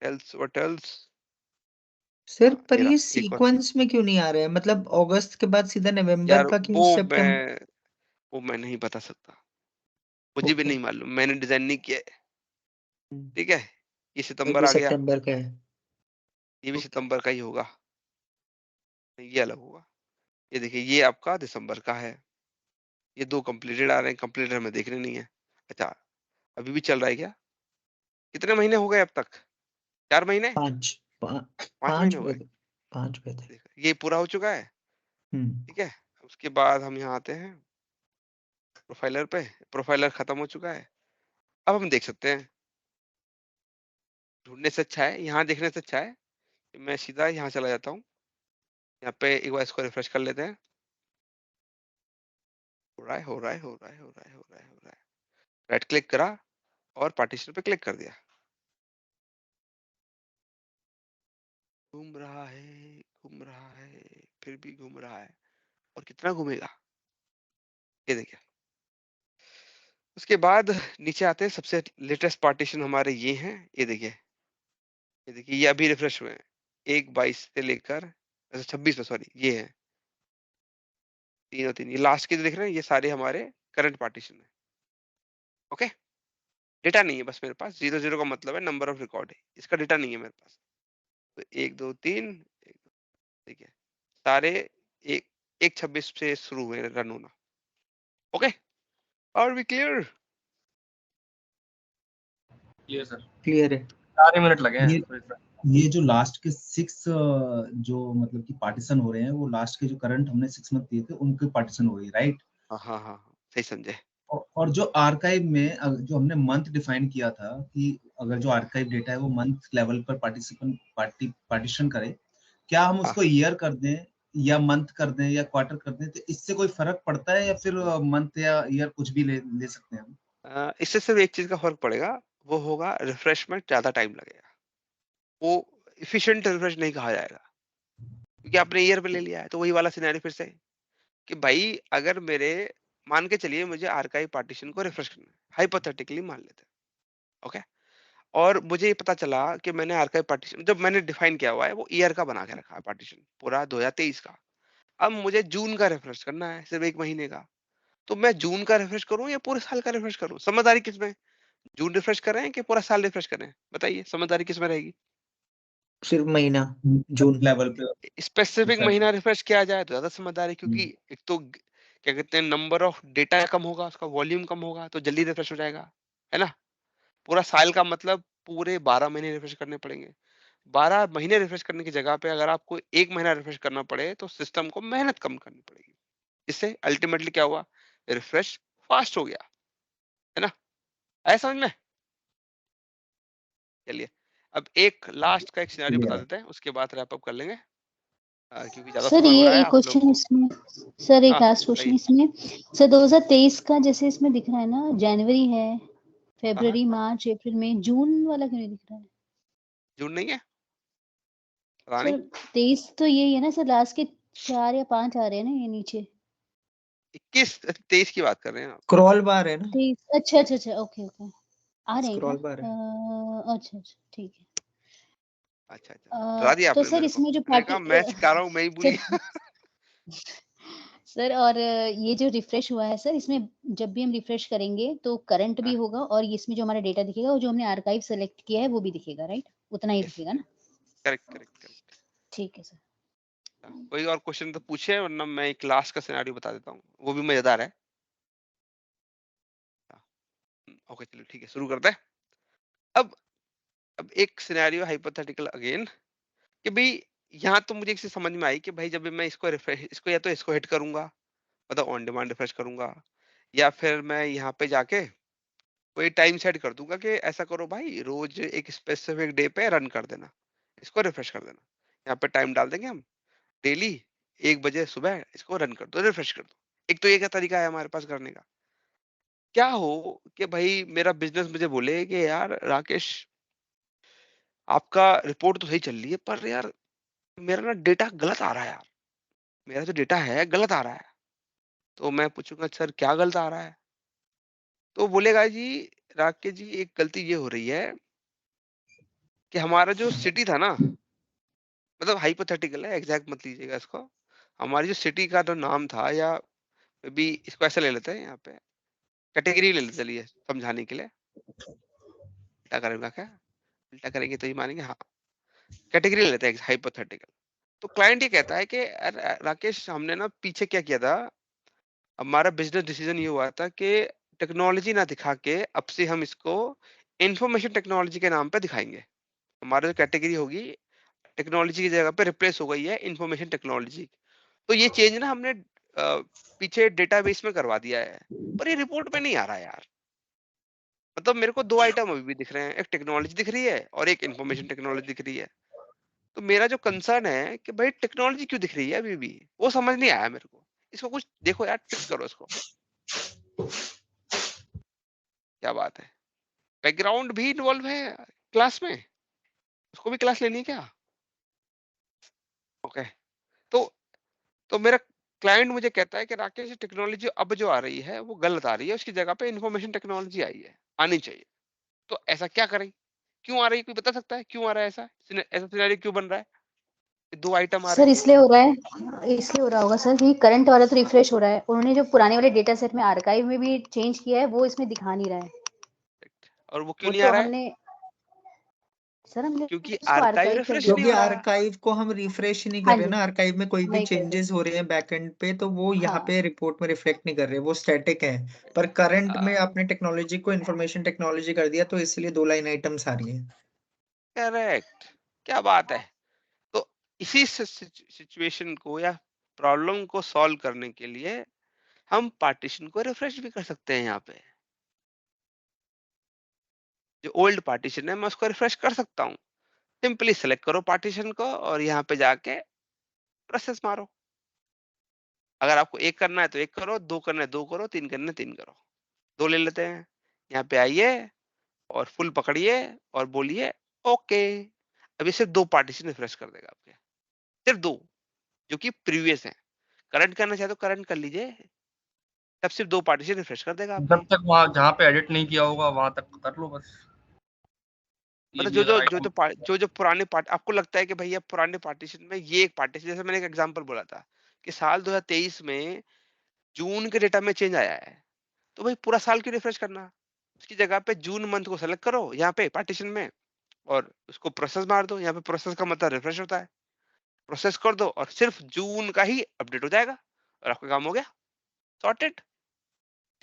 एल्स व्हाट एल्स, सर पर ये ये रहा एक और। सीक्वेंस में क्यों नहीं आ रहा है, मतलब अगस्त के बाद सीधा नवंबर यार का क्यों, सितंबर? वो मैं नहीं बता सकता, मुझे भी ओके, नहीं मालूम, मैंने डिजाइन नहीं किया है, ठीक है। ये ये सितंबर भी आ गया, सितंबर का है। ये भी ओके, सितंबर का ही होगा, ये अलग होगा। ये देखिए ये आपका दिसंबर का है। ये 2 कंप्लीटेड आ रहे हैं, कंप्लीटेड हमें देखने नहीं है। अच्छा अभी भी चल रहा है क्या? कितने महीने हो गए अब तक? 4 महीने, 5 5 5 महीने हो हुए गए। थे, 5 हुए थे। देखो, ये पूरा हो चुका है, हम्म। ठीक है। उसके बाद हम यहाँ आते हैं प्रोफाइलर पे, प्रोफाइलर खत्म हो चुका है। अब हम देख सकते हैं, ढूंढने से अच्छा है, यहाँ देखने से अच्छा है कि मैं सीधा यहाँ चला जाता हूँ। यहाँ पे एक बार इसको रिफ्रेश कर लेते हैं। हो रहा है, हो रहा है, हो रहा है, हो रहा है, हो रहा है, हो रहा है। राइट क्लिक करा और पार्टीशन पे क्लिक कर दिया। घूम रहा है, घूम रहा है, फिर भी घूम रहा है, और कितना घूमेगा ये देखिए। उसके बाद नीचे आते हैं, सबसे लेटेस्ट पार्टीशन हमारे ये हैं, ये देखिए, ये देखिए, ये अभी रिफ्रेश हुए हैं 1/22 से लेकर, अच्छा 26 में, सॉरी, ये है 3 और 3, ये लास्ट के जो दिख रहे हैं ये सारे हमारे करंट पार्टीशन है। ओके, डेटा नहीं है बस मेरे पास, 0 0 का मतलब है नंबर ऑफ रिकॉर्ड है, इसका डेटा नहीं है मेरे पास। तो 1 2 3, देखिए सारे एक 1/26 से शुरू हुए रन होना। Okay, are we clear? Clear sir, clear है। 4 मिनट लगे हैं ये refresh। ये जो लास्ट के 6 जो मतलब कि पार्टीशन हो रहे हैं, वो लास्ट के जो करंट हमने 6 मंथ दिए थे उनके पार्टीशन हो गई, राइट। हाँ हाँ हाँ, सही समझे। और जो आर्काइव में जो हमने मंथ डिफाइन किया था कि अगर जो आर्काइव डेटा है वो मंथ लेवल पर पार्टीशन करे, क्या हम हाँ, उसको ईयर कर दें या मंथ कर दें या क्वार्टर कर दें, तो इससे कोई फर्क पड़ता है या फिर मंथ या ईयर कुछ भी ले सकते हैं हम? इससे सिर्फ एक चीज का फर्क पड़ेगा, वो होगा रिफ्रेशमेंट ज्यादा टाइम लगेगा, वो इफिशिएंट रिफ्रेश नहीं कहा जाएगा, क्योंकि आपने ईयर पे ले लिया है। तो वही वाला सिनेरियो फिर से कि भाई अगर मेरे, मान के चलिए मुझे आर्काइव पार्टीशन को रिफ्रेश करना है, हाइपोथेटिकली मान लेते हैं, ओके, और मुझे ये पता चला कि मैंने आर्काइव पार्टीशन जब मैंने डिफाइन किया हुआ है वो ईयर का बना के रखा है पार्टीशन पूरा 2023 का। अब मुझे जून का रिफ्रेश करना है, सिर्फ 1 महीने का, तो मैं जून का रिफ्रेश करूं या पूरे साल का रिफ्रेश करूं? समझदारी किसमें? जून रिफ्रेश करें कि पूरा साल रिफ्रेश करें? बताइए, समझदारी किसमें रहेगी? सिर्फ महीना जून। लेवल पे स्पेसिफिक रिफ्रेश। महीना रिफ्रेश किया जाए तो ज्यादा समझदारी, क्योंकि एक तो क्या कहते हैं, नंबर ऑफ डेटा कम होगा, उसका वॉल्यूम कम होगा, तो जल्दी रिफ्रेश हो जाएगा, है ना। पूरा साल का मतलब पूरे 12 महीने रिफ्रेश करने पड़ेंगे। 12 महीने रिफ्रेश करने की जगह पे अगर आपको 1 महीना रिफ्रेश करना पड़े तो सिस्टम को मेहनत कम करनी पड़ेगी। इससे अल्टीमेटली क्या हुआ, रिफ्रेश फास्ट हो गया, है ना। आया समझ में? चलिए, अब एक लास्ट का एक सिनेरियो बता देते हैं, उसके बाद रैप अप कर लेंगे, क्योंकि ज्यादा सर समय हो ये रहा है एक आप लोग। क्वेश्चन इसमें, सर एक हाँ लास्ट क्वेश्चन बताइए। इसमें, सर 2023 का जैसे इसमें दिख रहा है ना, जनवरी है, हाँ, फरवरी, मार्च, अप्रैल, मई, जून वाला क्यों नहीं दिख रहा है? जून नहीं है, पता नहीं। सर 23 तो यही है ना सर, लास्ट के 4 या 5 आ रहे हैं ना ये नीचे। 21 23 की बात कर रहे हैं आप? स्क्रॉल बार है ना, 23, अच्छा अच्छा अच्छा, ओके ओके, आ रहे हैं स्क्रॉल क्या? बार है। अच्छा अच्छा, ठीक है। अच्छा अच्छा, डरा दिया तो आपने सर मेरे को, इसमें जो मैंने कहा मैं सिखा रहा हूँ, मैं ही भूल सर गया। सर और ये जो रिफ्रेश हुआ है सर, इसमें जब भी हम रिफ्रेश करेंगे तो करंट भी हाँ, होगा, और इसमें जो हमारा डेटा दिखेगा वो जो हमने आर्काइव सेलेक्ट किया है वो भी दिखेगा, राइट? उतना ही यस, दिखेगा ना? Correct correct correct. ठीक है सर। कोई और क्वेश्चन तो पूछे, वरना मैं एक लास्ट का सिनेरियो बता देता हूँ, वो भी मजेदार है। ओके चलिए ठीक है, शुरू करते हैं। अब अब एक सिनेरियो हाइपोथेटिकल अगेन, कि भाई यहाँ तो मुझे एक चीज समझ में आई कि भाई जब भी मैं इसको रिफ्रेश, इसको या तो इसको हिट करूंगा, मतलब ऑन डिमांड रिफ्रेश करूंगा, या फिर मैं यहाँ पे जाके कोई टाइम सेट कर दूंगा कि ऐसा करो भाई, रोज एक स्पेसिफिक डे पे रन कर देना, इसको रिफ्रेश कर देना। यहाँ पे टाइम डाल देंगे हम, डेली 1 बजे सुबह इसको रन कर दो, रिफ्रेश कर दो। एक तो ये का तरीका है हमारे पास करने का। क्या हो कि भाई मेरा बिजनेस मुझे बोले कि यार राकेश, आपका रिपोर्ट तो सही चल रही है, पर यार मेरा ना डेटा गलत आ रहा है यार, मेरा जो डेटा है गलत आ रहा है। तो मैं पूछूंगा सर क्या गलत आ रहा है? तो बोलेगा जी, राकेश जी एक गलती ये हो रही है कि हमारा जो सिटी था ना, मतलब हाइपोथेटिकल है, एग्जैक्ट मत लीजिएगा इसको, हमारी जो सिटी का जो नाम था, या भी इसको ऐसे ले लेते हैं, यहाँ पे कैटेगरी ले लेते, चलिए समझाने के लिए। क्या करेगा, क्या उल्टा करेंगे तो ही मानेंगे, हाँ। कैटेगरी ले लेते हैं हाइपोथेटिकल। तो क्लाइंट ये कहता है कि राकेश, हमने ना पीछे क्या किया था, हमारा बिजनेस डिसीजन ये हुआ था कि टेक्नोलॉजी ना दिखा के अब से हम इसको इंफॉर्मेशन टेक्नोलॉजी के नाम पे दिखाएंगे। हमारी जो कैटेगरी होगी टेक्नोलॉजी की जगह पे रिप्लेस हो गई है इंफॉर्मेशन टेक्नोलॉजी। तो ये चेंज ना हमने पीछे डेटाबेस में करवा दिया है, पर ये रिपोर्ट में नहीं आ रहा है यार। मतलब मेरे को 2 आइटम अभी भी दिख रहे हैं, एक टेक्नोलॉजी दिख रही है और एक इंफॉर्मेशन टेक्नोलॉजी दिख रही है। तो मेरा जो कंसर्न है कि भाई टेक्नोलॉजी क्यों दिख रही है अभी भी, वो समझ नहीं आया मेरे को। इसको कुछ देखो यार, फिक्स करो इसको। क्या बात है, बैकग्राउंड भी इन्वॉल्व है क्लास में, उसको भी क्लास लेनी है क्या? ओके। तो मेरा क्लाइंट मुझे कहता है कि राकेश टेक्नोलॉजी अब जो आ रही है वो गलत आ रही है, उसकी जगह पे इंफॉर्मेशन टेक्नोलॉजी आई है, आनी चाहिए। तो ऐसा क्या करें, क्यों आ रही है, कोई बता सकता है क्यों आ रहा है ऐसा ऐसा सिनेरियो क्यों बन रहा है? ये 2 आइटम आ रहे सर हैं। इसलिए हो रहा है, इसलिए हो रहा होगा सर कि करंट वाला तो रिफ्रेश हो रहा है, उन्होंने जो पुराने वाले डेटा सेट में आर्काइव में भी चेंज किया है वो इसमें दिखा नहीं रहा है। और वो क्यों वो नहीं आ तो रहा है? हमने सर हमने क्योंकि उसको आर्काइव आर्काइव कर रिफ्रेश दिया। नहीं क्योंकि हो रहा। आर्काइव को हम रिफ्रेश नहीं हाँ कर रहे जी, ना, आर्काइव में कोई भी नहीं कर रहे। चेंजेस हो रहे हैं बैकएंड पे तो वो यहाँ हाँ पे रिपोर्ट में रिफ्लेक्ट नहीं कर रहे, वो स्टैटिक है। पर करंट में आ, आपने टेक्नोलॉजी को इंफॉर्मेशन टेक्नोलॉजी कर दिया तो इसलिए 2 लाइन आइटम्स आ रही हैं। करेक्ट, क्या बात है। तो इसी सिचुएशन को या प्रॉब्लम को सॉल्व करने के लिए हम पार्टीशन को रिफ्रेश भी कर सकते हैं। यहाँ पे जो ओल्ड पार्टीशन है मैं उसको रिफ्रेश कर सकता हूँ। सिंपली सेलेक्ट करो पार्टीशन को और यहाँ पे जाके प्रोसेस मारो। अगर आपको एक करना है तो एक करो, 2 करना है 2 करो, 3 करना है 3 करो। 2 ले लेते हैं। यहाँ पे आइए और फुल पकड़िए और बोलिए ओके। अब ये सिर्फ 2 पार्टीशन रिफ्रेश कर देगा आपके, सिर्फ 2 जो कि प्रीवियस है। करंट करना चाहे तो करंट कर लीजिए, तब सिर्फ 2 पार्टीशन रिफ्रेश कर देगा आपके। जब तक वहाँ जहाँ पे एडिट नहीं किया होगा वहां तक कर लो बस। ये मतलब भी अगर आइटम जो पुराने पार्ट आपको लगता है कि भैया पुराने पार्टीशन में ये एक पार्टीशन, जैसे मैंने एक एग्जांपल बोला था कि साल 2023 में जून के डेटा में चेंज आया है, तो भाई पूरा साल क्यों रिफ्रेश करना? उसकी जगह पे जून मंथ को सेलेक्ट करो यहाँ पे पार्टीशन में और उसको प्रोसेस मार दो। यहाँ पे प्रोसेस का मतलब रिफ्रेश होता है, प्रोसेस कर दो और सिर्फ जून का ही अपडेट हो जाएगा और आपका काम हो गया, सॉर्टेड।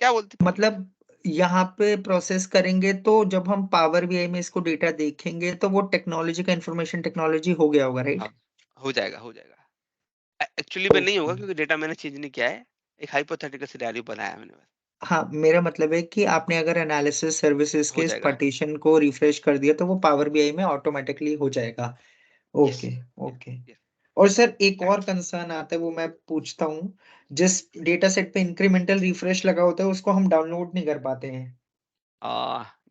क्या बोलती पब्लिक? मतलब यहाँ पे प्रोसेस करेंगे तो जब हम पावर बीआई में इसको डेटा देखेंगे तो वो टेक्नोलॉजी का इंफॉर्मेशन टेक्नोलॉजी हो गया होगा, राइट? हाँ, हो जाएगा हो जाएगा। एक्चुअली में नहीं होगा क्योंकि डेटा मैंने चेंज नहीं किया है, एक हाइपोथेटिकल सिनेरियो बनाया मैंने बस। हाँ, मेरा मतलब है कि आपने अगर एनालिसिस सर्विसेज के हो इस जाएगा। पार्टीशन को रिफ्रेश कर दिया तो वो पावर बीआई में ऑटोमेटिकली हो जाएगा। Yes okay. Yes okay. Yes. और सर एक और कंसर्न आता है, वो मैं पूछता हूँ। जिस डेटा सेट पे इंक्रीमेंटल रिफ्रेश लगा होता है उसको हम डाउनलोड नहीं कर पाते हैं।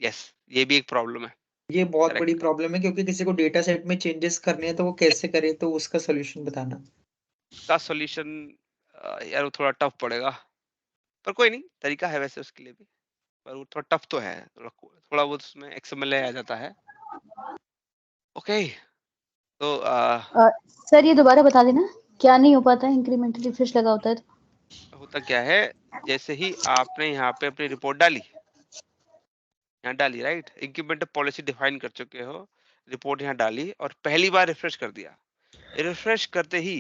यस, ये भी एक प्रॉब्लम है। ये बहुत बड़ी करेक्ट। प्रॉब्लम है क्योंकि किसी को डेटा सेट में चेंजेस करने हैं तो वो कैसे करे, तो उसका सोल्यूशन बताना। इसका सॉल्यूशन यार वो थोड़ा टफ पड़ेगा, पर कोई नहीं, तरीका है वैसे उसके लिए भी, पर वो थोड़ा टफ तो है, थोड़ा बहुत उसमें एक्सएमएल आ जाता है। ओके। तो सर ये दोबारा बता देना क्या नहीं हो पाता है, इंक्रीमेंटल रिफ्रेश लगा होता है तो। होता क्या है, जैसे ही आपने यहाँ पे अपनी रिपोर्ट डाली, यहाँ डाली राइट, इंक्रीमेंटल पॉलिसी डिफाइन कर चुके हो, रिपोर्ट यहाँ डाली और पहली बार रिफ्रेश कर दिया। रिफ्रेश करते ही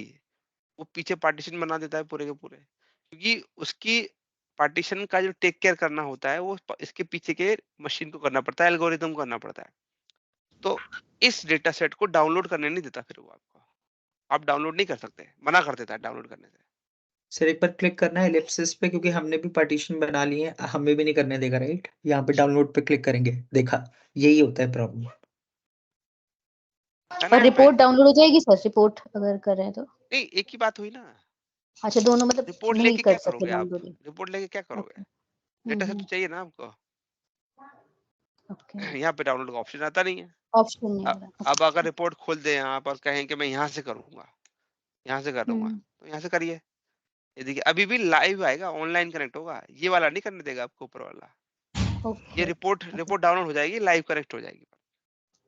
वो पीछे पार्टीशन बना देता है पूरे के पूरे, क्योंकि उसकी पार्टीशन का जो टेक केयर करना होता है वो इसके पीछे के मशीन को करना पड़ता है, एल्गोरिथम को करना पड़ता है। तो इस डेटा सेट को डाउनलोड करने नहीं देता, फिर वो आपको, आप डाउनलोड नहीं कर सकते, मना कर देता है डाउनलोड करने से। सर एक बार क्लिक करना है एलिप्सिस पे, क्योंकि हमने भी पार्टीशन बना लिए हैं, हमें भी नहीं करने देगा, राइट? यहाँ पे डाउनलोड पे क्लिक करेंगे, देखा, यही होता है प्रॉब्लम। है ना और यहाँ पे? रिपोर्ट डाउनलोड हो जाएगी सर, रिपोर्ट अगर कर रहे हैं तो? नहीं, एक ही बात हुई ना। अच्छा दोनों मतलब रिपोर्ट नहीं लेके कर क्या सकते करोगे आप? डाउनलोडिंग। रिपोर्ट लेके क्या करोगे? ओके। डेटा सेट तो चाहिए ना आपको। ओके। यहाँ पे डाउनलोड का ऑप्शन आता नहीं है। ऑप्शन नहीं आ रहा। अब अगर रिपोर्ट खोल दे यहाँ पर, कहें कि मैं यहाँ से करूंगा, यहाँ से करूंगा, तो यहाँ से करिए। ये देखिए अभी भी लाइव आएगा, ऑनलाइन कनेक्ट होगा, ये वाला नहीं करने देगा आपको ऊपर वाला। ये ओके रिपोर्ट डाउनलोड हो जाएगी, लाइव कनेक्ट हो जाएगी,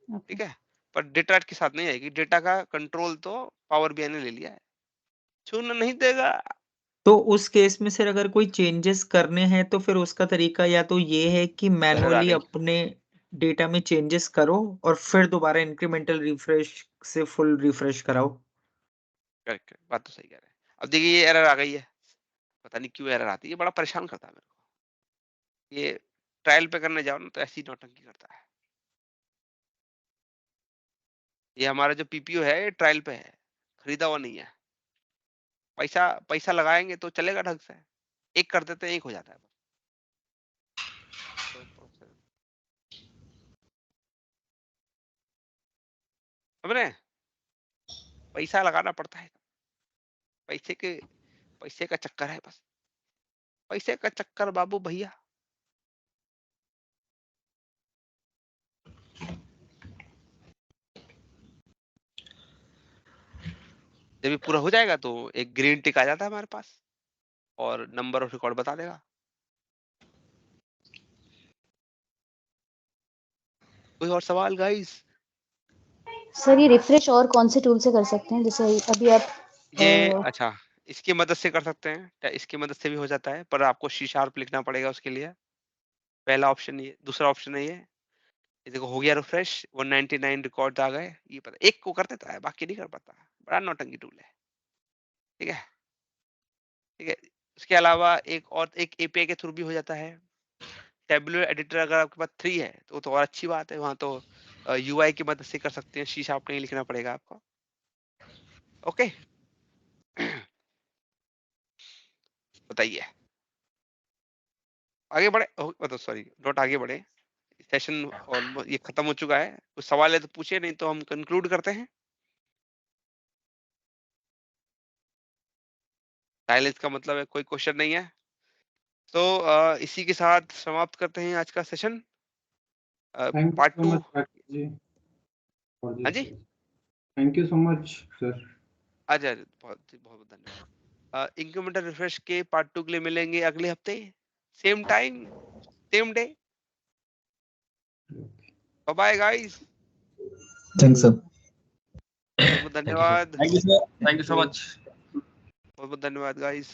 ओके। ठीक है। पर डेटा के साथ नहीं आएगी, डेटा का कंट्रोल तो पावर बीआई ने ले लिया है, छूना नहीं देगा। तो उस केस में सर अगर कोई चेंजेस करने हैं तो फिर उसका तरीका या तो ये है कि एरर आ मैनुअली गई। अपने डेटा में चेंजेस करो और फिर दोबारा इंक्रीमेंटल रिफ्रेश से फुल रिफ्रेश कराओ। करेक्ट, बात तो सही कह रहे हैं। अब देखिए ये एरर आ गई है, पता नहीं क्यों एरर आती है, बड़ा परेशान करता है मेरे को ये। ट्रायल पे करने जाओ ना तो ऐसी नौटंकी करता है। ये हमारा जो पीपीओ है ये ट्रायल पे है, खरीदा हुआ नहीं है। पैसा लगाएंगे तो चलेगा ढंग से, एक कर देते हैं एक हो जाता है। हमने पैसा लगाना पड़ता है, पैसे का चक्कर है बस, पैसे का चक्कर बाबू भैया। जब ये पूरा हो जाएगा तो एक ग्रीन टिक आ जाता है हमारे पास और नंबर ऑफ रिकॉर्ड बता देगा। कोई और सवाल गाइस? सर ये रिफ्रेश और कौन से टूल से कर सकते हैं, जैसे अभी आप ये अच्छा, इसकी मदद से कर सकते हैं, इसकी मदद से भी हो जाता है, पर आपको C# लिखना पड़ेगा उसके लिए। पहला ऑप्शन ये, दूसरा ऑप्शन है ये देखो हो गया रिफ्रेश, 199 रिकॉर्ड आ गए। ये पता एक को कर देता है, बाकी नहीं कर पाता, बड़ा नौटंकी टूल है। ठीक है, ठीक है। उसके अलावा एक API के थ्रू भी हो जाता है। टेबुलर एडिटर अगर आपके पास 3 है तो और अच्छी बात है, वहां तो UI की मदद से कर सकते हैं, C# नहीं लिखना पड़ेगा आपको। ओके बताइए, आगे बढ़े, मतलब सॉरी नोट, आगे बढ़े। सेशन ऑलमोस्ट ये खत्म हो चुका है। कुछ सवाल है तो पूछे, नहीं तो हम कंक्लूड करते हैं। साइलेंस का मतलब है कोई क्वेश्चन नहीं है, तो इसी के साथ समाप्त करते हैं आज का सेशन। पार्ट 2। हाँ जी, thank you so much sir. अच्छा, बहुत बहुत धन्यवाद। इंक्रीमेंटल रिफ्रेश के पार्ट 2 के लिए मिलेंगे अगले हफ्ते, same time same day. Bye bye guys, thanks sir. बहुत धन्यवाद, thank you sir, thank you so much. बहुत धन्यवाद गाइस।